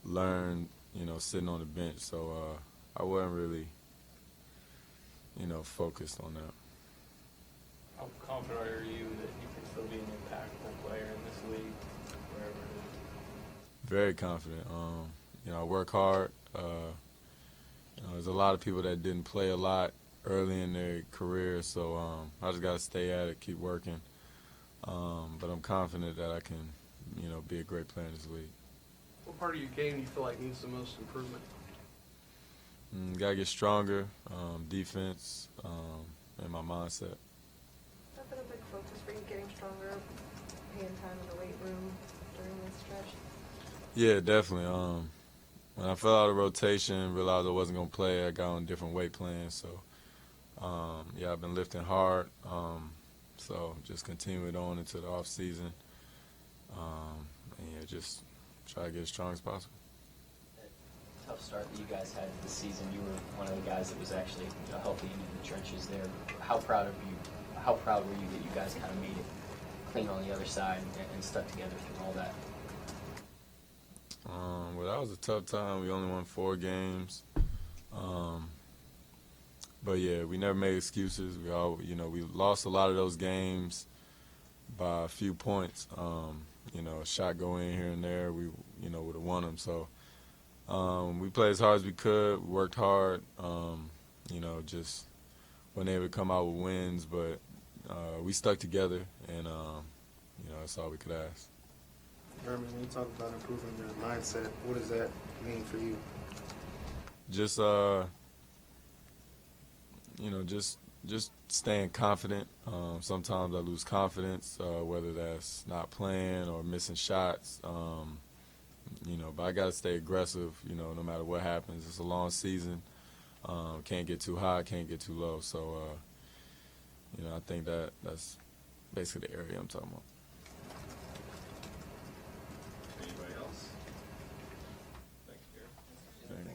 learn, sitting on the bench. So I wasn't really, focused on that. How confident are you that you can still be an impactful player in this league, wherever it is? Very confident. I work hard. There's a lot of people that didn't play a lot early in their career, so I just got to stay at it, keep working. But I'm confident that I can, be a great player in this league. What part of your game do you feel like needs the most improvement? Got to get stronger, defense, and my mindset. Has that been a big focus for you, getting stronger, paying time in the weight room during this stretch? Yeah, definitely. When I fell out of rotation, realized I wasn't going to play, I got on a different weight plan. So, I've been lifting hard. So just continue it on into the off season. Just try to get as strong as possible. Tough start that you guys had this season. You were one of the guys that was actually healthy and in the trenches there. How proud were you that you guys kind of made it clean on the other side and stuck together through all that? Well, that was a tough time. We only won 4 games. But yeah, we never made excuses. We lost a lot of those games by a few points. A shot go in here and there, we would have won them. So we played as hard as we could. We worked hard. Just weren't able to come out with wins, but we stuck together, and that's all we could ask. Jeremy, when you talk about improving your mindset, what does that mean for you? Just just staying confident. Sometimes I lose confidence, whether that's not playing or missing shots. But I got to stay aggressive, no matter what happens. It's a long season. Can't get too high, can't get too low. So, I think that's basically the area I'm talking about. Anybody else? Thanks, Gary. Thank you.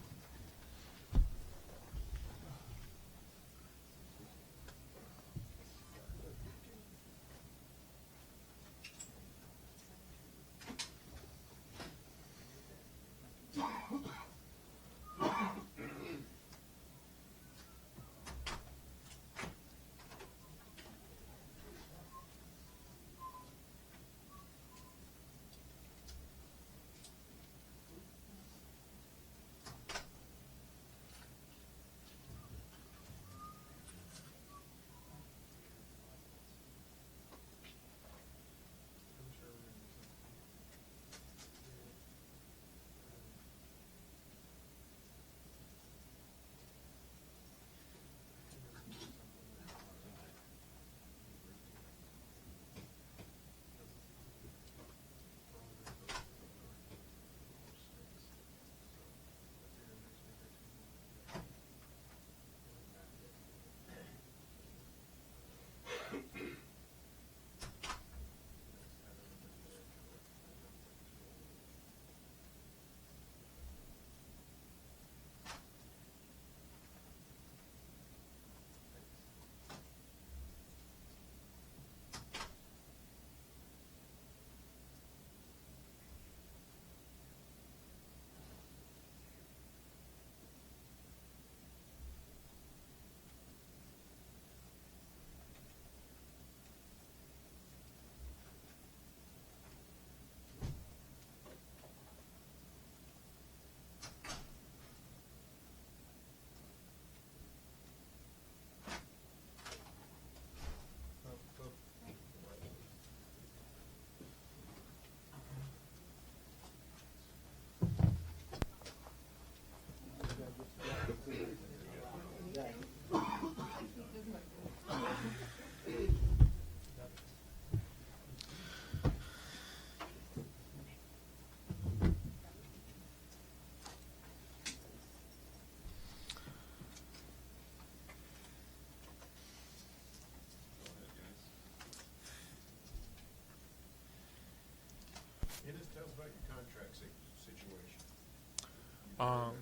On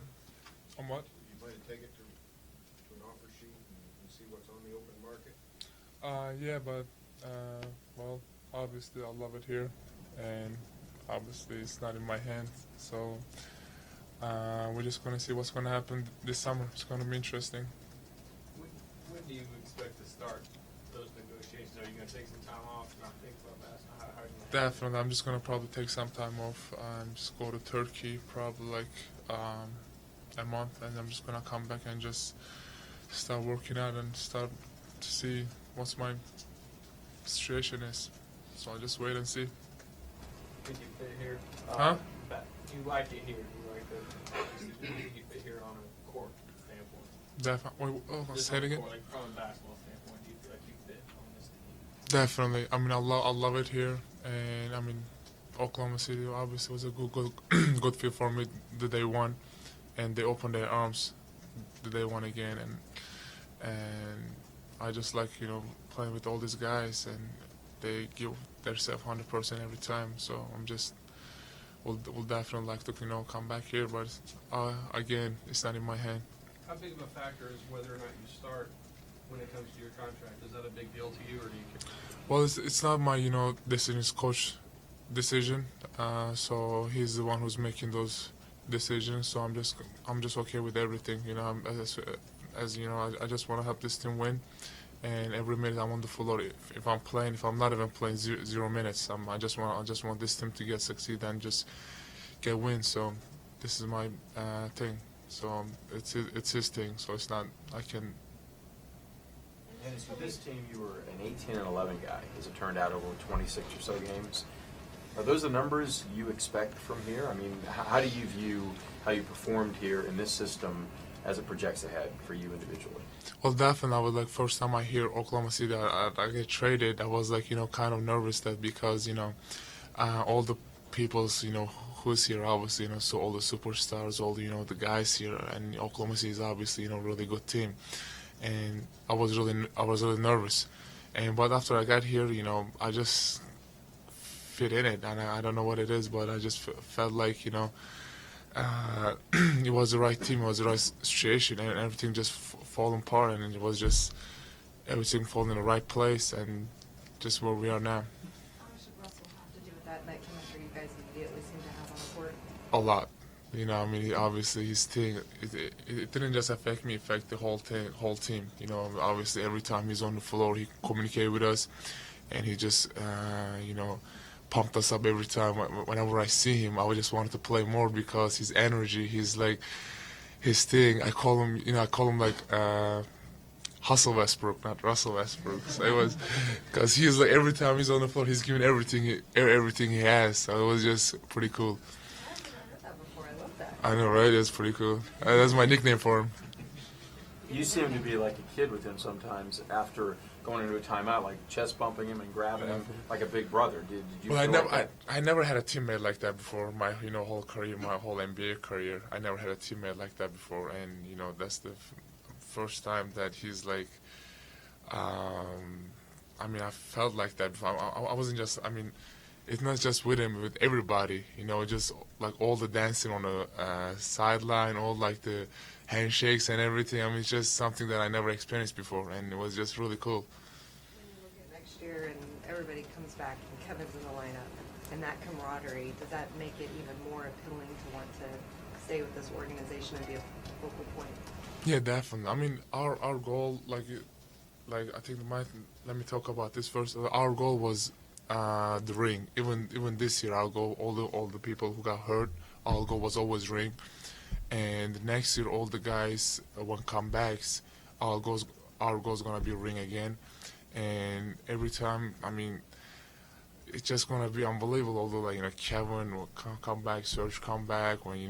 what? You plan to take it to an offer sheet and see what's on the open market? Yeah, but well, obviously I love it here, and obviously it's not in my hands. So we're just gonna see what's gonna happen this summer. It's gonna be interesting. When do you expect to start those negotiations? Are you going to take some time off, not think about basketball? How are you gonna Definitely, I'm just gonna probably take some time off and just go to Turkey, probably like a month, and I'm just gonna come back and just start working out and start to see what's my situation is. So I'll just wait and see. Think you fit here? Huh? Do you like it here? Do you like the? Do you think you fit here on a court standpoint? Definitely. Just Say it on a again. court, like from a basketball standpoint, do you feel like you fit on this team? Definitely. I mean, I love it here, and I mean, Oklahoma City obviously was a good good fit for me the day one, and they opened their arms the day one again, and I just like playing with all these guys, and they give themselves 100% every time. So I'm just will definitely like to come back here, but again, it's not in my hand. How big of a factor is whether or not you start when it comes to your contract? Is that a big deal to you, or do you care? Well, it's not my decision. It's coach decision. So he's the one who's making those decisions. So I'm just okay with everything. As you know, I just want to help this team win. And every minute I'm on the floor. If I'm playing, if I'm not even playing 0 minutes, I just want this team to succeed and just get wins. So this is my thing. So it's his thing. So it's not I can. And with this team, you were an 18 and 11 guy, as it turned out, over 26 or so games. Are those the numbers you expect from here? I mean, how do you view how you performed here in this system as it projects ahead for you individually? Well, definitely, I was like, first time I hear Oklahoma City, I get traded, I was like, kind of nervous that because, all the people's, who's here, obviously, so all the superstars, all the, the guys here, and Oklahoma City is obviously, a really good team. And I was really nervous. But after I got here, I just fit in it, and I don't know what it is, but I just felt like, it was the right team, it was the right situation, and everything just falling apart, and it was just everything falling in the right place, and just where we are now. How much did Russell have to do with that chemistry you guys immediately seem to have on the court? A lot. I mean, obviously his thing, it didn't just affect me, it affected the whole team. Obviously every time he's on the floor, he communicated with us, and he just, pumped us up every time. Whenever I see him, I just wanted to play more because his energy, his thing. I call him like Hustle Westbrook, not Russell Westbrook. So it was because he's like every time he's on the floor, he's giving everything he has. So it was just pretty cool. I know, right? It's pretty cool. That's my nickname for him. You seem to be like a kid with him sometimes after going into a timeout, like chest bumping him and grabbing him like a big brother. Did you Well, feel I never had a teammate like that before. My whole career, my whole NBA career, I never had a teammate like that before. And that's the first time that he's like. I mean, I felt like that before. I wasn't just. I mean, it's not just with him, with everybody. Just like all the dancing on the sideline, all like the handshakes and everything. I mean, it's just something that I never experienced before, and it was just really cool. When you look at next year and everybody comes back and Kevin's in the lineup, and that camaraderie, does that make it even more appealing to want to stay with this organization and be a focal point? Yeah, definitely. I mean, our goal, like I think let me talk about this first. Our goal was the ring. Even this year, our goal, all the people who got hurt, our goal was always ring. And next year, all the guys when comebacks, our goal's gonna be ring again. And every time, I mean, it's just gonna be unbelievable. Although Kevin will come back, Serge come back, when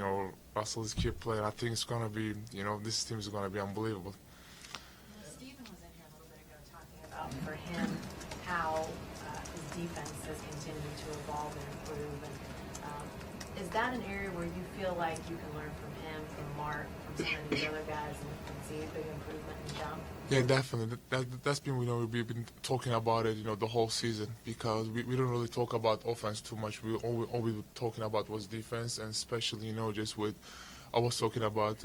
Russell's keep playing, I think it's gonna be this team is gonna be unbelievable. Stephen was in here a little bit ago talking about for him how his defense has continued to evolve and improve. And is that an area where you feel like you can learn from him, from Mark, from some of these other guys, and see a big improvement in jump? Yeah, definitely. That's been we've been talking about it the whole season, because we don't really talk about offense too much. All we were talking about was defense, and especially just with I was talking about,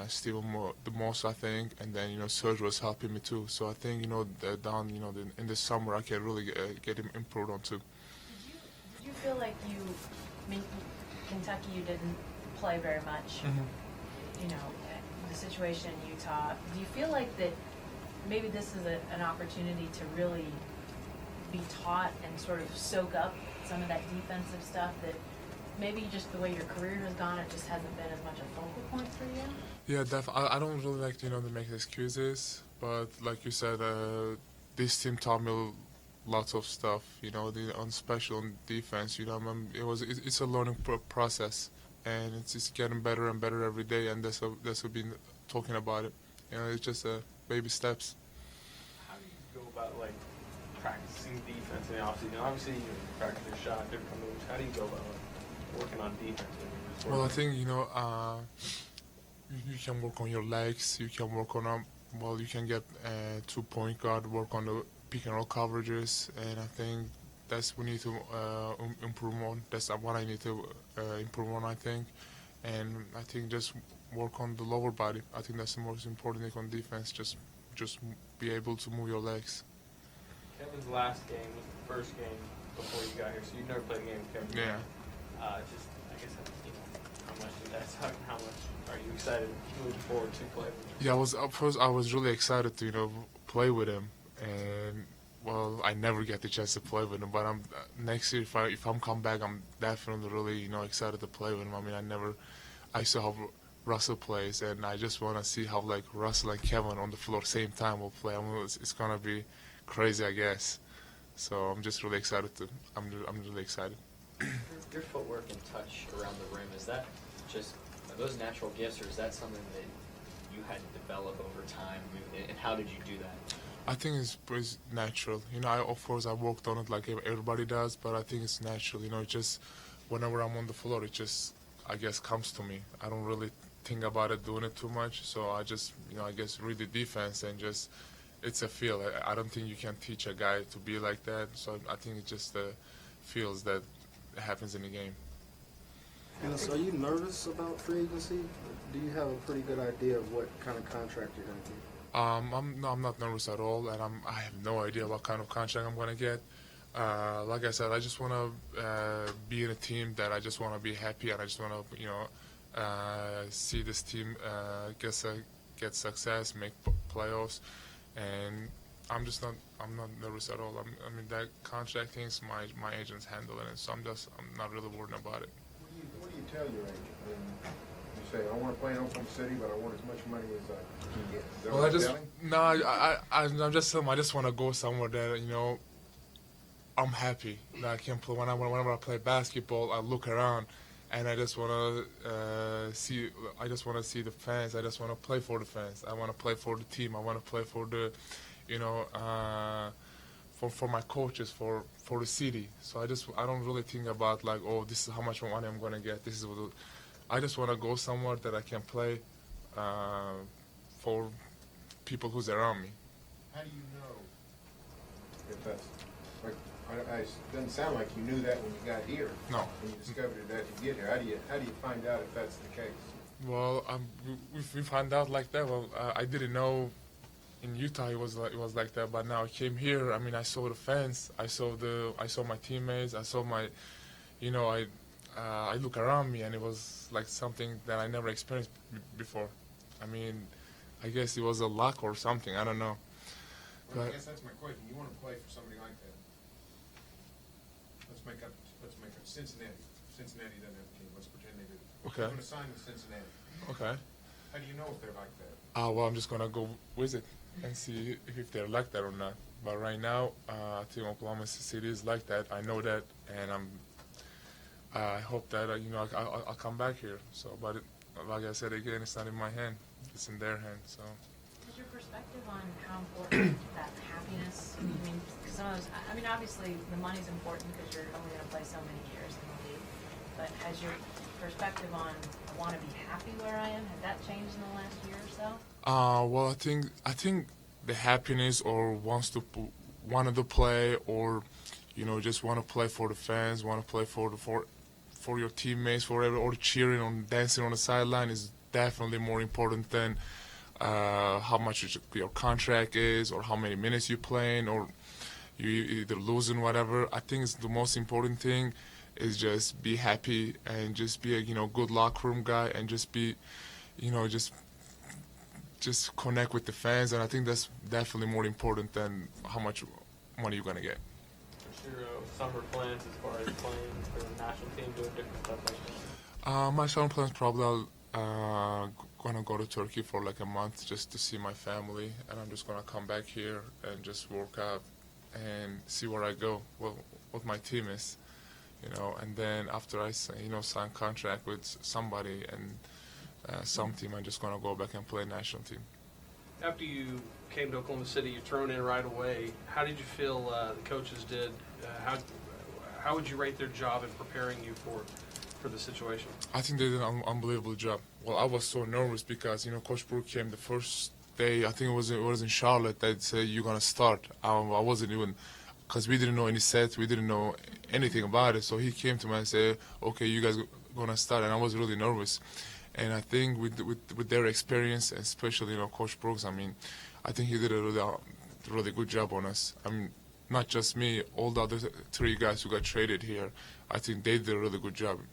Steven the most, I think, and then, Serge was helping me too. So I think, in the summer, I can really get him improved on too. Did you feel like Kentucky, you didn't play very much? You know, the situation in Utah. Do you feel like that maybe this is an opportunity to really be taught and sort of soak up some of that defensive stuff that maybe just the way your career has gone, it just hasn't been as much a focal point for you? Yeah, definitely. I don't really like, to make excuses, but like you said, this team taught me lots of stuff, on special on defense, it's a learning process, and it's just getting better and better every day, and that's what we've been talking about it. It's just baby steps. How do you go about like practicing defense in the offseason? Obviously, you practice your shot, different moves. How do you go about working on defense? Well, I think you can work on your legs. You can work on you can get 2-point guard, work on the pick and roll coverages, and I think that's we need to improve on. That's what I need to improve on, I think, and I think just work on the lower body. I think that's the most important thing on defense. Just be able to move your legs. Kevin's last game was the first game before you got here, so you've never played a game with Kevin. Yeah. I guess how much did that suck? How much are you excited moving forward to play with him? Yeah, I was really excited to play with him, and well, I never get the chance to play with him. But next year if I'm come back, I'm definitely really excited to play with him. I mean, I saw how Russell plays, and I just want to see how like Russell and Kevin on the floor same time will play. I mean, it's gonna be crazy, I guess. So I'm just really excited I'm really excited. Your footwork and touch around the rim, is that just, are those natural gifts, or is that something that you had to develop over time, and how did you do that? I think it's natural. Of course I worked on it like everybody does, but I think it's natural. It just, whenever I'm on the floor, it just, I guess, comes to me. I don't really think about it, doing it too much, so I just, I guess, read the defense and just, it's a feel. I don't think you can teach a guy to be like that, so I think it just feels that happens in the game. So are you nervous about free agency? Do you have a pretty good idea of what kind of contract you're going to get? I'm not nervous at all, and I have no idea what kind of contract I'm gonna get. Like I said, I just want to be in a team that I just want to be happy, and I just want to see this team get success, make playoffs, and I'm not nervous at all. I mean that contract things, my agents handle it, so I'm not really worried about it. What do you tell your agent when you say, I want to play in Oklahoma City, but I want as much money as I can get? Is that Well, what you're telling? I'm just telling him I just want to go somewhere that I'm happy that I can play. Whenever I play basketball, I look around and I just want to see. I just want to see the fans. I just want to play for the fans. I want to play for the team. I want to play for the, for my coaches, for the city. So I don't really think about like, oh, this is how much money I'm gonna get. This is what. I just want to go somewhere that I can play for people who's around me. How do you know if that's, like, it doesn't sound like you knew that when you got here. No. When you discovered it as you get here. How do you find out if that's the case? Well, we found out like that. Well, I didn't know in Utah it was like that, but now I came here. I mean, I saw the fans. I saw my teammates. I saw my, I look around me, and it was like something that I never experienced before. I mean, I guess it was a luck or something. I don't know. Well, I guess that's my question. You want to play for somebody like that? Let's make up Cincinnati. Cincinnati doesn't have a team. Let's pretend they do. Okay. You're going to sign with Cincinnati. Okay. How do you know if they're like that? Well, I'm just gonna go visit and see if they're like that or not. But right now, I think Oklahoma City is like that. I know that, and I hope that I'll come back here. So, but like I said again, it's not in my hand; it's in their hand. So. Is your perspective on how important that happiness? I mean, because obviously the money's important because you're only going to play so many years in the league. But has your perspective on I want to be happy where I am, has that changed in the last year or so? Well, I think the happiness or wanted to play or just want to play for the fans, want to play for for your teammates, forever, or cheering or dancing on the sideline is definitely more important than how much your contract is or how many minutes you're playing or you either losing whatever. I think it's the most important thing is just be happy and just be a good locker room guy and just be just connect with the fans, and I think that's definitely more important than how much money you're gonna get. What's your summer plans as far as playing for the national team, doing different stuff like that? My summer plans probably gonna go to Turkey for like a month just to see my family, and I'm just gonna come back here and just work out and see where I go, what my team is, and then after I sign contract with somebody and some team, I'm just gonna go back and play national team. After you came to Oklahoma City, you thrown in right away. How did you feel the coaches did? How would you rate their job in preparing you for the situation? I think they did an unbelievable job. Well, I was so nervous because Coach Brook came the first day. I think it was in Charlotte that said you're gonna start. I wasn't even, because we didn't know any sets, we didn't know anything about it. So he came to me and said, "Okay, you guys gonna start," and I was really nervous. And I think with their experience, especially Coach Brooks, I think he did a really good job on us. Not just me, all the other 3 guys who got traded here. I think they did a really good job. What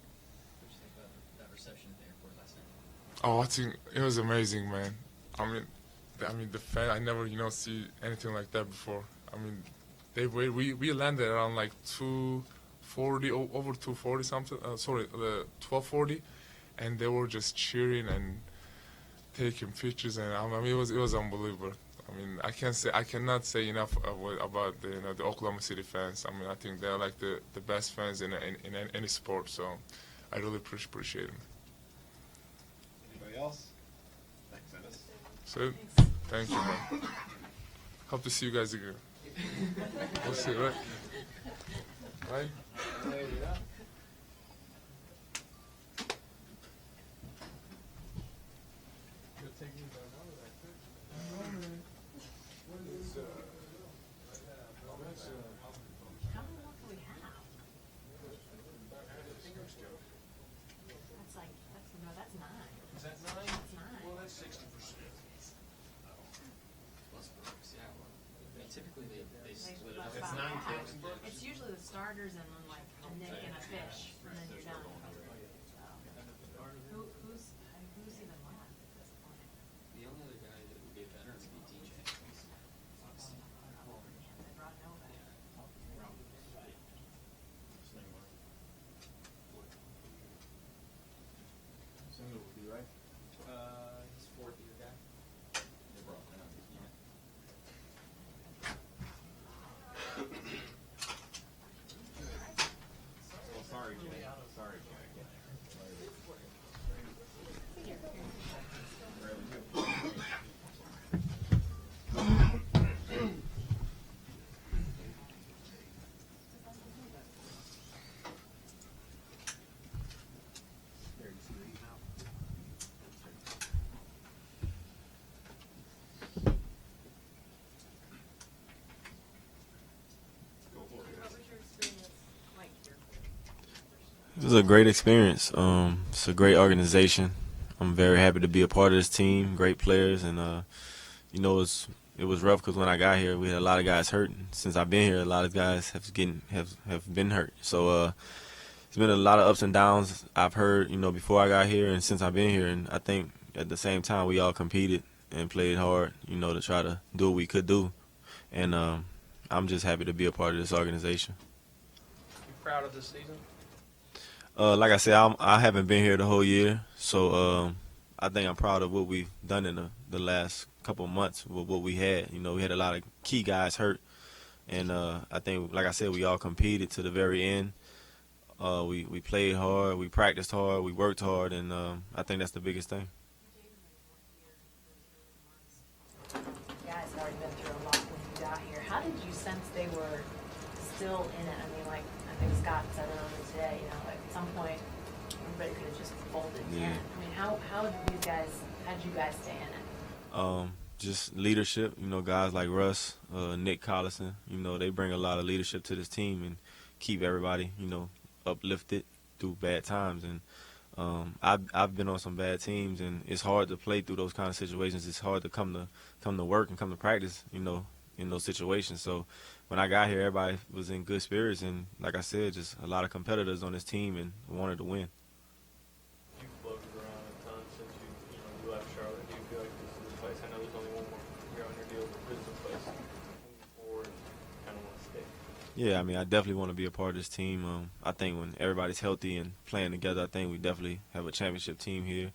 did you think about that reception at the airport last night? Oh, I think it was amazing, man. The fan, I never see anything like that before. We landed around like 2:40, over 2:40 something. 12:40. And they were just cheering and taking pictures, and it was unbelievable. I cannot say enough about the Oklahoma City fans. I think they're like the best fans in any sport. So I really appreciate them. Anybody else? Thanks, Dennis. So thank you, man. Hope to see you guys again. We'll see, right? Right? How many more can we have? That's 9. Is that 9? That's 9. Well, that's 60%. Plus Brooks, yeah. Typically they split it up. It's It's 9 9 kids. It's usually the starters and then like a Nick and a Fish, and then you're done. Who's even left at this point? The only other guy that would be a veteran would be DJ. They brought nobody. Singer would be right. He's 4th-year guy. They brought him out. Oh, sorry, Jay. Sorry, Jay. What was your experience like here? It was a great experience. It's a great organization. I'm very happy to be a part of this team. Great players, and it was rough because when I got here, we had a lot of guys hurt. Since I've been here, a lot of guys have been hurt. So it's been a lot of ups and downs. I've heard before I got here and since I've been here, and I think at the same time we all competed and played hard, to try to do what we could do. And I'm just happy to be a part of this organization. You proud of this season? Like I said, I haven't been here the whole year, so I think I'm proud of what we've done in the last couple of months with what we had. We had a lot of key guys hurt, and I think, like I said, we all competed to the very end. We played hard, we practiced hard, we worked hard, and I think that's the biggest thing. Guys have already been through a lot when you got here. How did you sense they were still in it? I think Scott said it earlier today, at some point everybody could have just folded in. Yeah. How did you guys stay in it? Just leadership, guys like Russ, Nick Collison, they bring a lot of leadership to this team and keep everybody, uplifted. through bad times, and I've been on some bad teams, and it's hard to play through those kind of situations. It's hard to come to work and come to practice, you know, in those situations. So when I got here, everybody was in good spirits, and like I said, just a lot of competitors on this team and wanted to win. You've floated around a ton since you left Charlotte. Do you feel like this is the place? I know there's only one more year on your deal, but this is the place moving forward. Kind of want to stay. Yeah, I mean, I definitely want to be a part of this team. I think when everybody's healthy and playing together, I think we definitely have a championship team here.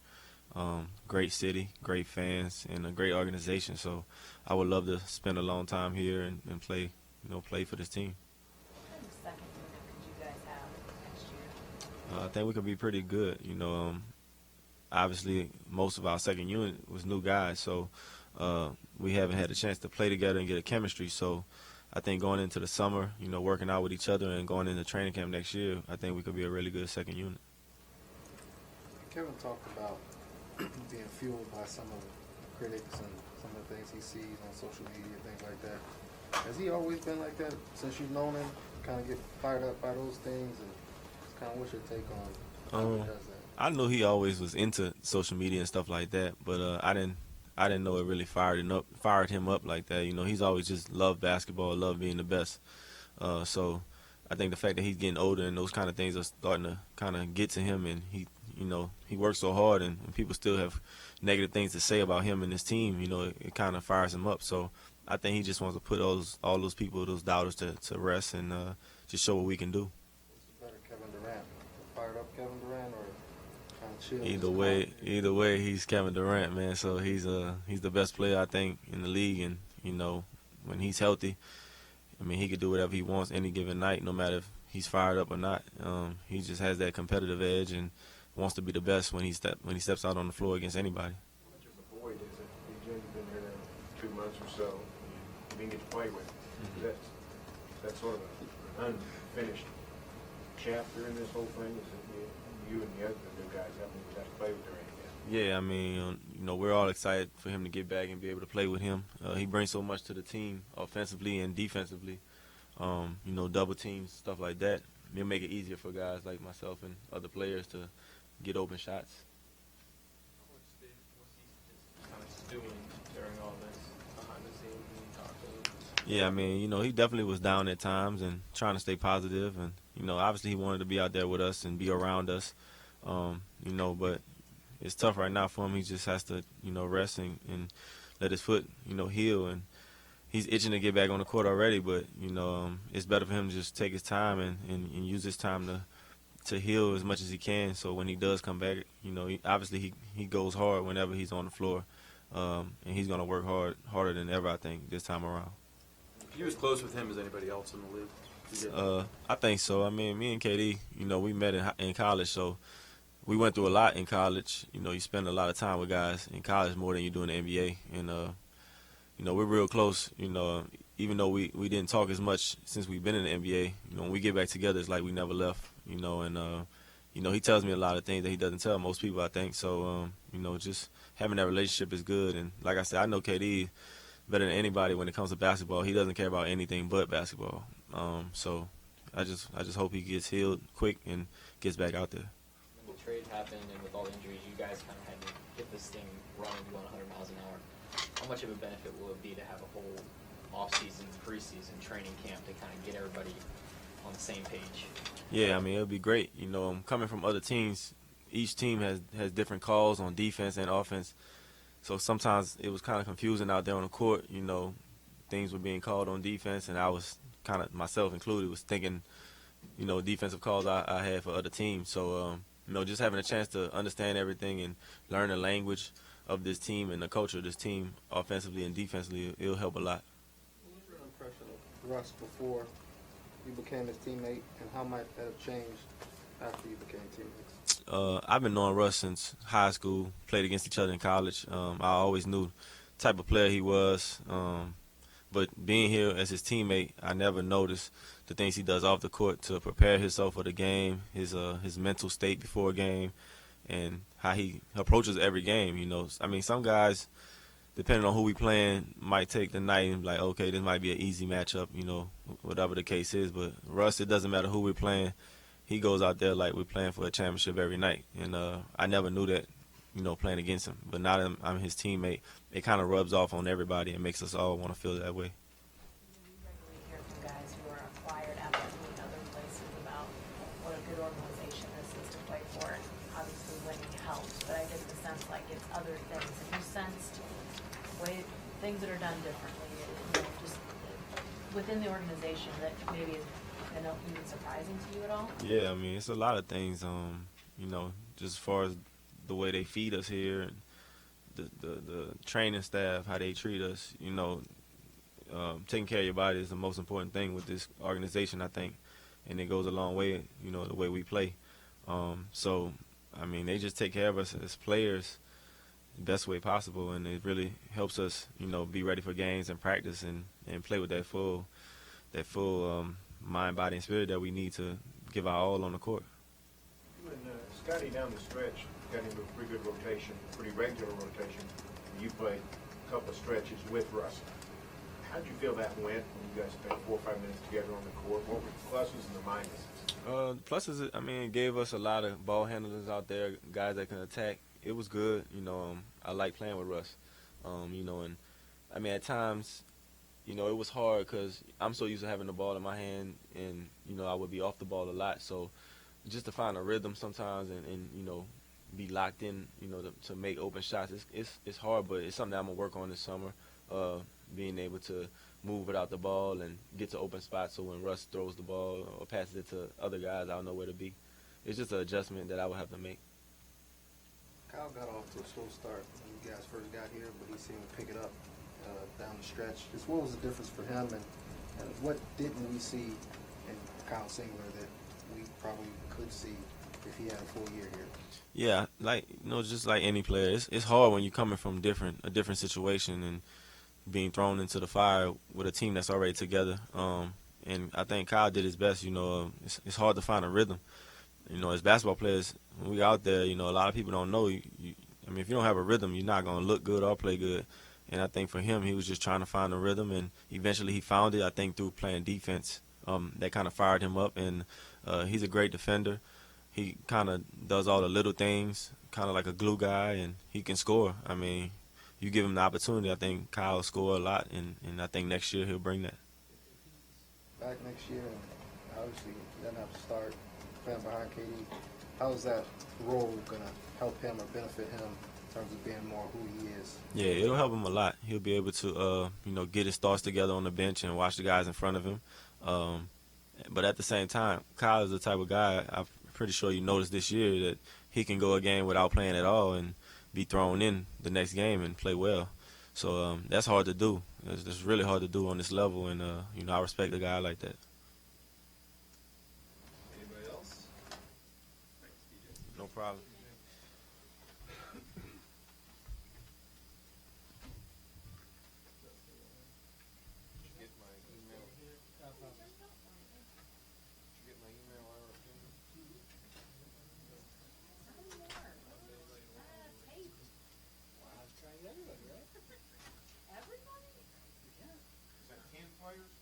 Great city, great fans, and a great organization. So I would love to spend a long time here and play, play for this team. What kind of second unit could you guys have next year? I think we could be pretty good. Obviously, most of our second unit was new guys, so we haven't had a chance to play together and get a chemistry. So I think going into the summer, working out with each other and going into training camp next year, I think we could be a really good second unit. Kevin talked about being fueled by some of the critics and some of the things he sees on social media, things like that. Has he always been like that since you've known him? Kind of get fired up by those things, and just kind of what's your take on how he does that? I knew he always was into social media and stuff like that, but I didn't know it really fired him up like that. He's always just loved basketball, loved being the best. So I think the fact that he's getting older and those kind of things are starting to kind of get to him, and he works so hard, and people still have negative things to say about him and his team. It kind of fires him up. So I think he just wants to put all those people, those doubters, to rest and just show what we can do. What's better, Kevin Durant? Fired up Kevin Durant, or kind of chill? Either way, he's Kevin Durant, man. So he's the best player, I think, in the league, and when he's healthy, I mean, he could do whatever he wants any given night, no matter if he's fired up or not. He just has that competitive edge and wants to be the best when he steps out on the floor against anybody. How much of a void is it? Jim's been here 2 months or so. You didn't get to play with him. That's sort of an unfinished chapter in this whole thing. Is it you and the other new guys haven't got to play with Durant yet? Yeah, I mean, we're all excited for him to get back and be able to play with him. He brings so much to the team, offensively and defensively. Double teams, stuff like that. It'll make it easier for guys like myself and other players to get open shots. What's he just kind of stewing during all this behind the scenes when you talk to him? Yeah, I mean, he definitely was down at times and trying to stay positive, and obviously he wanted to be out there with us and be around us, but it's tough right now for him. He just has to, rest and let his foot, heal, and he's itching to get back on the court already, but it's better for him to just take his time and use his time to heal as much as he can. So when he does come back, obviously he goes hard whenever he's on the floor, and he's gonna work harder than ever, I think, this time around. You as close with him as anybody else in the league? I think so. I mean, me and KD, we met in college, so we went through a lot in college. You spend a lot of time with guys in college more than you do in the NBA, and we're real close. Even though we didn't talk as much since we've been in the NBA, when we get back together, it's like we never left. He tells me a lot of things that he doesn't tell most people, I think. So, just having that relationship is good. And like I said, I know KD better than anybody when it comes to basketball. He doesn't care about anything but basketball. So I just hope he gets healed quick and gets back out there. When the trade happened and with all the injuries, you guys kind of had to get this thing running, going 100 miles an hour. How much of a benefit will it be to have a whole off-season, preseason, training camp to kind of get everybody on the same page? Yeah, I mean, it'll be great. Coming from other teams, each team has different calls on defense and offense. So sometimes it was kind of confusing out there on the court. Things were being called on defense, and I was kind of, myself included, was thinking, defensive calls I had for other teams. So, just having a chance to understand everything and learn the language of this team and the culture of this team, offensively and defensively, it'll help a lot. What was your impression of Russ before you became his teammate, and how might that have changed after you became teammates? I've been knowing Russ since high school, played against each other in college. I always knew the type of player he was. But being here as his teammate, I never noticed the things he does off the court to prepare himself for the game, his mental state before a game, and how he approaches every game. I mean, some guys, depending on who we playing, might take the night and be like, okay, this might be an easy matchup, whatever the case is. But Russ, it doesn't matter who we're playing. he goes out there like we're playing for a championship every night. And I never knew that, playing against him. But now that I'm his teammate, it kind of rubs off on everybody and makes us all want to feel that way. We regularly hear from guys who are acquired after being other places about what a good organization this is to play for. Obviously, winning helps, but I get the sense like it's other things. Have you sensed things that are done differently, just within the organization that maybe is even surprising to you at all? Yeah, I mean, it's a lot of things, just as far as the way they feed us here and the training staff, how they treat us, taking care of your body is the most important thing with this organization, I think, and it goes a long way, the way we play. So, I mean, they just take care of us as players the best way possible, and it really helps us, be ready for games and practice and play with that full mind, body, and spirit that we need to give our all on the court. You and Scotty down the stretch got into a pretty good rotation, pretty regular rotation. You played a couple of stretches with Russ. How did you feel that went when you guys spent 4 or 5 minutes together on the court? What were the pluses and the minuses? Pluses, I mean, it gave us a lot of ball handlers out there, guys that can attack. It was good. I like playing with Russ. And I mean, at times, it was hard because I'm so used to having the ball in my hand, and I would be off the ball a lot. So just to find a rhythm sometimes and be locked in, to make open shots, it's hard, but it's something that I'm gonna work on this summer. Being able to move without the ball and get to open spots, so when Russ throws the ball or passes it to other guys, I'll know where to be. It's just an adjustment that I would have to make. Kyle got off to a slow start when you guys first got here, but he seemed to pick it up down the stretch. Just what was the difference for him, and what didn't we see in Kyle Singler that we probably could see if he had a full year here? Yeah, just like any player, it's hard when you're coming from a different situation and being thrown into the fire with a team that's already together. And I think Kyle did his best. It's hard to find a rhythm. As basketball players, when we out there, a lot of people don't know. I mean, if you don't have a rhythm, you're not going to look good or play good. And I think for him, he was just trying to find a rhythm, and eventually he found it, I think, through playing defense. That kind of fired him up, and he's a great defender. He kind of does all the little things, kind of like a glue guy, and he can score. I mean, you give him the opportunity, I think Kyle will score a lot, and I think next year he'll bring that. Back next year, and obviously he doesn't have to start playing behind KD. How is that role going to help him or benefit him in terms of being more who he is? Yeah, it'll help him a lot. He'll be able to, get his thoughts together on the bench and watch the guys in front of him. But at the same time, Kyle is the type of guy, I'm pretty sure you noticed this year, that he can go a game without playing at all and be thrown in the next game and play well. So that's hard to do. It's really hard to do on this level, and I respect a guy like that. Anybody else? Thanks, DJ. No problem. Did you get my email? Did you get my email, Ira? Is that 10 players?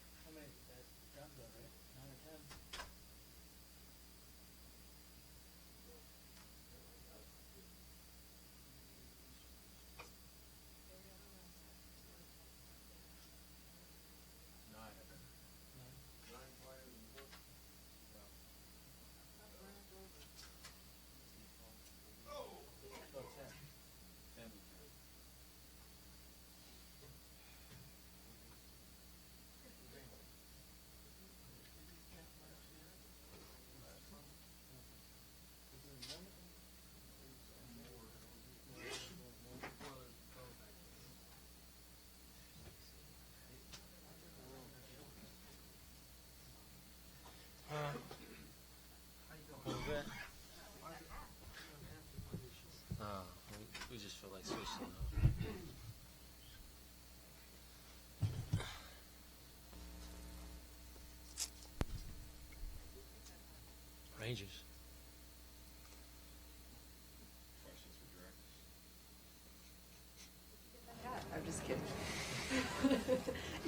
We just feel like switching up. Rangers. Questions for directors? I'm just kidding.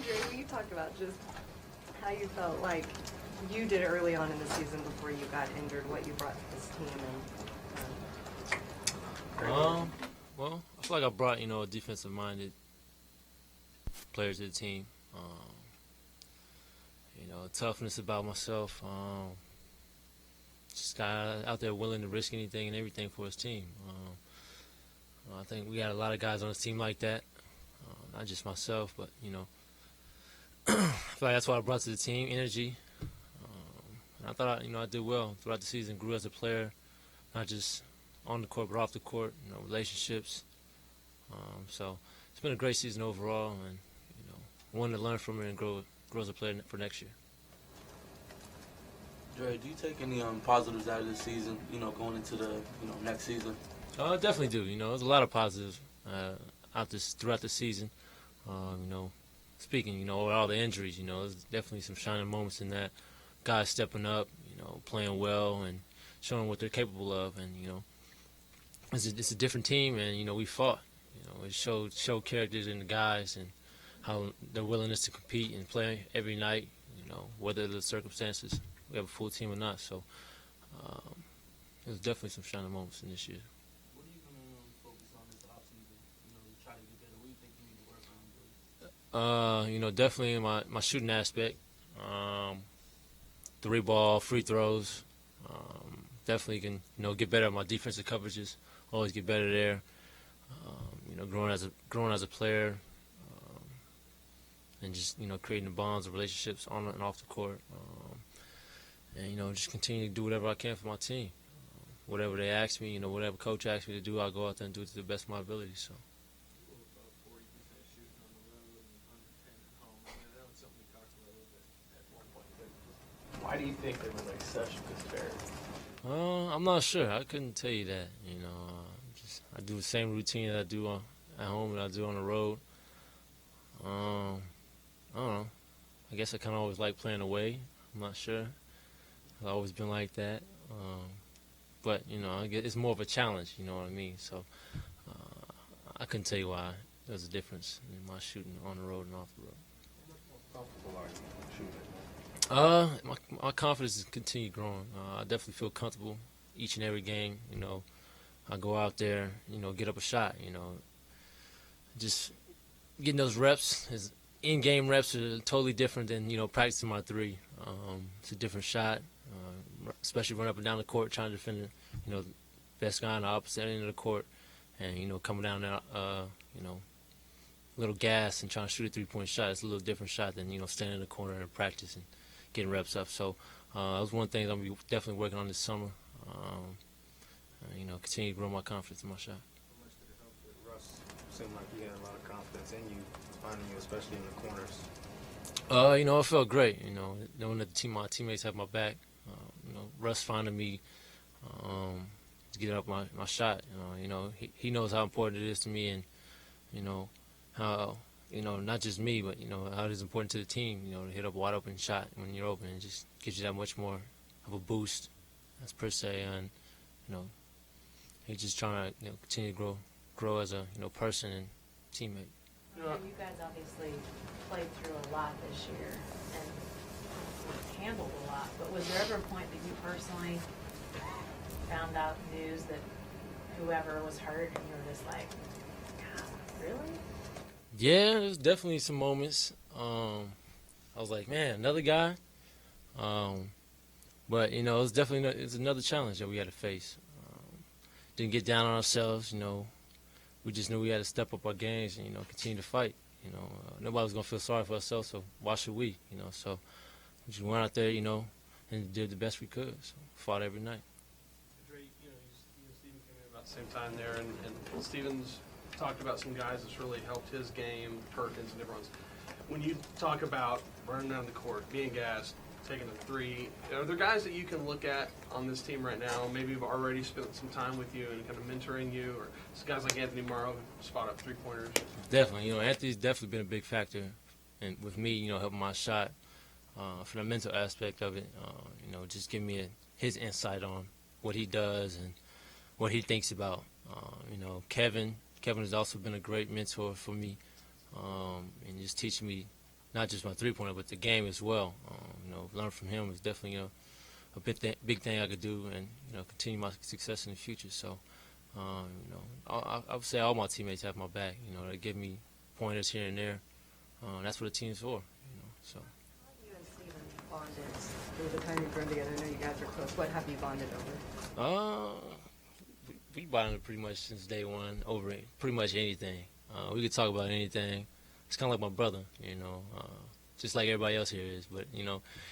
Jerry, you talked about just how you felt like you did early on in the season before you got injured, what you brought to this team, and Well, I feel like I brought, a defensive-minded player to the team. Toughness about myself. Just guy out there willing to risk anything and everything for his team. I think we got a lot of guys on this team like that. Not just myself, but, I feel like that's what I brought to the team, energy. And I thought, I did well throughout the season, grew as a player, not just on the court, but off the court, relationships. So it's been a great season overall, and, one to learn from it and grow as a player for next year. Dre, do you take any positives out of this season, going into the, next season? I definitely do. There's a lot of positives throughout the season. Speaking, with all the injuries, there's definitely some shining moments in that. Guys stepping up, playing well and showing what they're capable of. And, it's a different team, and, we fought. It showed characters in the guys and how their willingness to compete and play every night, whether the circumstances, we have a full team or not. So there's definitely some shining moments in this year. What are you going to focus on this offseason? Try to get better. What do you think you need to work on? Definitely my shooting aspect. 3-ball, free throws. Definitely can, get better at my defensive coverages. Always get better there. Growing as a player. And just, creating the bonds and relationships on and off the court. And, just continue to do whatever I can for my team. Whatever they ask me, whatever coach asks me to do, I'll go out there and do it to the best of my ability. So. Why do you think there was such a disparity? I'm not sure. I couldn't tell you that. I do the same routine that I do at home that I do on the road. I don't know. I guess I kind of always like playing away. I'm not sure. I've always been like that. But, I guess it's more of a challenge, you know what I mean? So I couldn't tell you why there's a difference in my shooting on the road and off the road. How comfortable are you shooting? My confidence has continued growing. I definitely feel comfortable each and every game. I go out there, get up a shot. Just getting those reps. In-game reps are totally different than practicing my three. It's a different shot, especially running up and down the court trying to defend the best guy on the opposite end of the court, and coming down there, a little gas and trying to shoot a three-point shot. It's a little different shot than standing in the corner and practice and getting reps up. So that was one thing I'm gonna be definitely working on this summer. Continue to grow my confidence in my shot. How much did it help with Russ? Seemed like he had a lot of confidence in you, finding you, especially in the corners. It felt great. Knowing that my teammates have my back. Russ finding me to get up my shot. He knows how important it is to me, and how not just me, but how it is important to the team. To hit up a wide open shot when you're open, and just gives you that much more of a boost, as per se. And he's just trying to continue to grow as a person and teammate. You guys obviously played through a lot this year and handled a lot, but was there ever a point that you personally found out news that whoever was hurt and you were just like, God, really? Yeah, there's definitely some moments. I was like, man, another guy. But it's definitely it's another challenge that we had to face. Didn't get down on ourselves. We just knew we had to step up our games and continue to fight. Nobody was gonna feel sorry for ourselves, so why should we? So we just went out there, and did the best we could. So fought every night. Dre, you and Steven came in about the same time there, and Steven's talked about some guys that's really helped his game, Perkins and everyone's. When you talk about running down the court, being gassed, taking a three, are there guys that you can look at on this team right now, maybe have already spent some time with you and kind of mentoring you, or guys like Anthony Morrow who spot up three-pointers? Definitely. Anthony's definitely been a big factor and with me, helping my shot from the mental aspect of it, just giving me his insight on what he does and what he thinks about. Kevin has also been a great mentor for me, and just teaching me not just my three-pointer, but the game as well. learn from him is definitely a big thing I could do, and continue my success in the future. So, I would say all my teammates have my back. They give me pointers here and there. That's what a team's for. So. You and Steven bonded through the time you've grown together. I know you guys are close. What have you bonded over? We bonded pretty much since day one over pretty much anything. We could talk about anything. It's kind of like my brother, just like everybody else here is. But,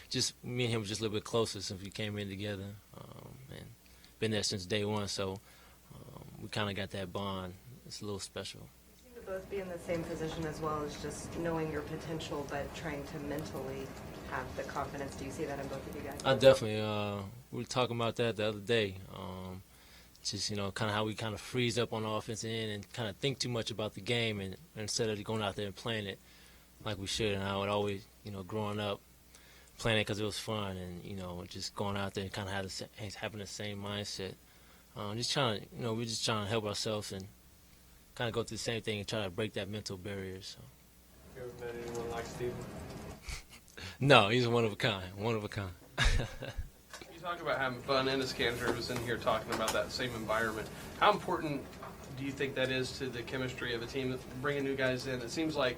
just me and him were just a little bit closer since we came in together, and been there since day one. So we kind of got that bond. It's a little special. You seem to both be in the same position as well as just knowing your potential, but trying to mentally have the confidence. Do you see that in both of you guys? I definitely. We were talking about that the other day. Just, kind of how we kind of freeze up on the offensive end and kind of think too much about the game, and instead of going out there and playing it like we should. And I would always, growing up, playing it because it was fun, and, just going out there and kind of having the same mindset. Just trying to, we're just trying to help ourselves and kind of go through the same thing and try to break that mental barrier. So. You ever met anyone like Steven? No, he's one of a kind. One of a kind. You talk about having fun, and as Cantor was in here talking about that same environment. How important do you think that is to the chemistry of a team, bringing new guys in? It seems like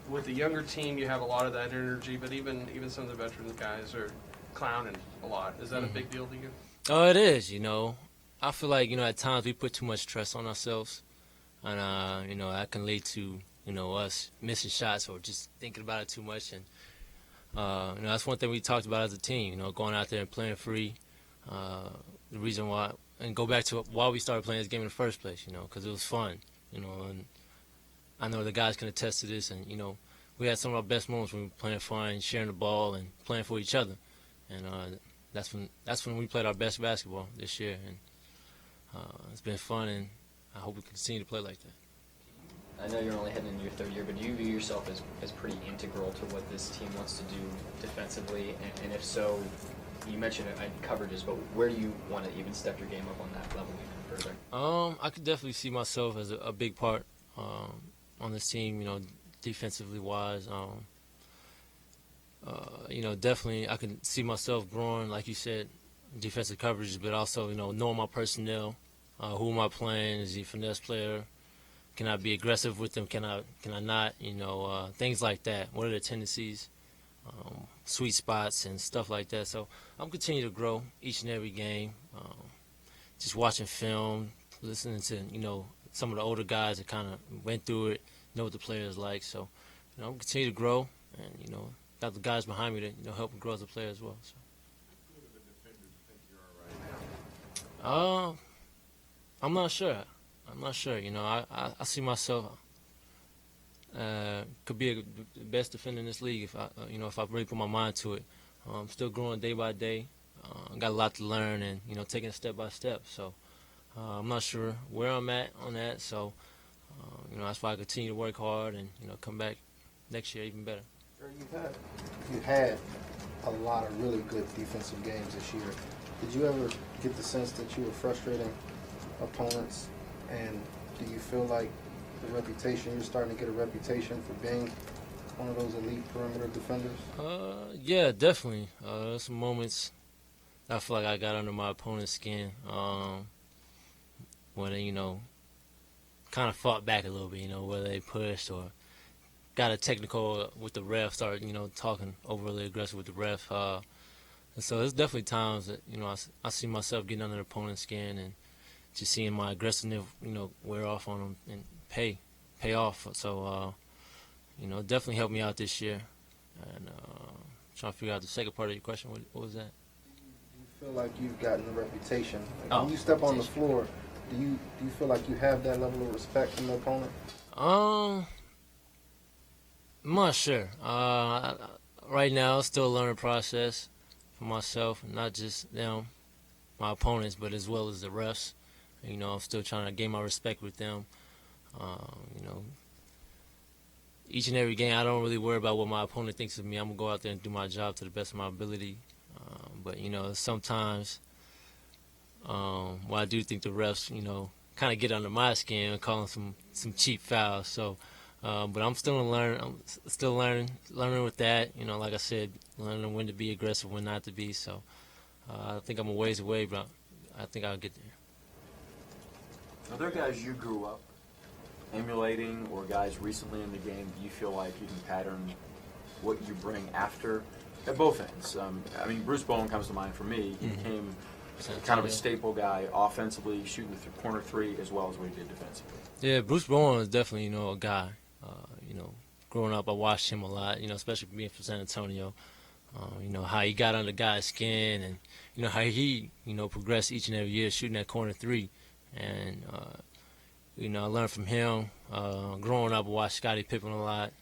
with the younger team, you have a lot of that energy, but even some of the veteran guys are clowning a lot. Is that a big deal to you? Oh, it is. I feel like at times we put too much stress on ourselves, and that can lead to us missing shots or just thinking about it too much. And that's one thing we talked about as a team, going out there and playing free. The reason why, and go back to why we started playing this game in the first place, because it was fun, and I know the guys can attest to this, and, we had some of our best moments when we were playing fun, sharing the ball, and playing for each other. And that's when we played our best basketball this year, and it's been fun, and I hope we continue to play like that. I know you're only heading into your third year, but do you view yourself as pretty integral to what this team wants to do defensively? And if so, you mentioned coverages, but where do you want to even step your game up on that level even further? I could definitely see myself as a big part on this team, defensively wise. Definitely I can see myself growing, like you said, defensive coverage, but also, knowing my personnel, who am I playing, is he a finesse player? Can I be aggressive with them? Can I not? Things like that. What are their tendencies, sweet spots, and stuff like that. So I'm continuing to grow each and every game. Just watching film, listening to some of the older guys that kind of went through it, know what the players like. So I'm continuing to grow, and got the guys behind me to help me grow as a player as well. So. I'm not sure. I see myself could be the best defender in this league if I really put my mind to it. I'm still growing day by day. Got a lot to learn, and taking it step by step. So I'm not sure where I'm at on that. So that's why I continue to work hard and come back next year even better. You've had a lot of really good defensive games this year. Did you ever get the sense that you were frustrating opponents? And do you feel like you're starting to get a reputation for being one of those elite perimeter defenders? Yeah, definitely. There's some moments I feel like I got under my opponent's skin when they, kind of fought back a little bit, whether they pushed or got a technical with the ref, started, talking overly aggressive with the ref. And so there's definitely times that, I see myself getting under the opponent's skin and just seeing my aggressiveness, wear off on them and pay off. So, definitely helped me out this year. And trying to figure out the second part of your question. What was that? Do you feel like you've gotten a reputation? Oh, when you step on the floor, do you feel like you have that level of respect from the opponent? I'm not sure. Right now, it's still a learning process for myself, not just them, my opponents, but as well as the refs. I'm still trying to gain my respect with them. Each and every game, I don't really worry about what my opponent thinks of me. I'm going to go out there and do my job to the best of my ability. But, sometimes I do think the refs, kind of get under my skin and call them some cheap fouls. So But I'm still learning. I'm still learning with that. You know, like I said, learning when to be aggressive, when not to be. So I think I'm a ways away, but I think I'll get there. Are there guys you grew up emulating, or guys recently in the game? Do you feel like you can pattern what you bring after at both ends? I mean, Bruce Bowen comes to mind for me. He became kind of a staple guy offensively, shooting the corner three as well as what he did defensively. Yeah, Bruce Bowen is definitely, you know, a guy. You know, growing up, I watched him a lot, you know, especially being from San Antonio. You know, how he got under guys' skin and, you know, how he, you know, progressed each and every year shooting that corner three. And, you know, I learned from him. Growing up, I watched Scottie Pippen a lot.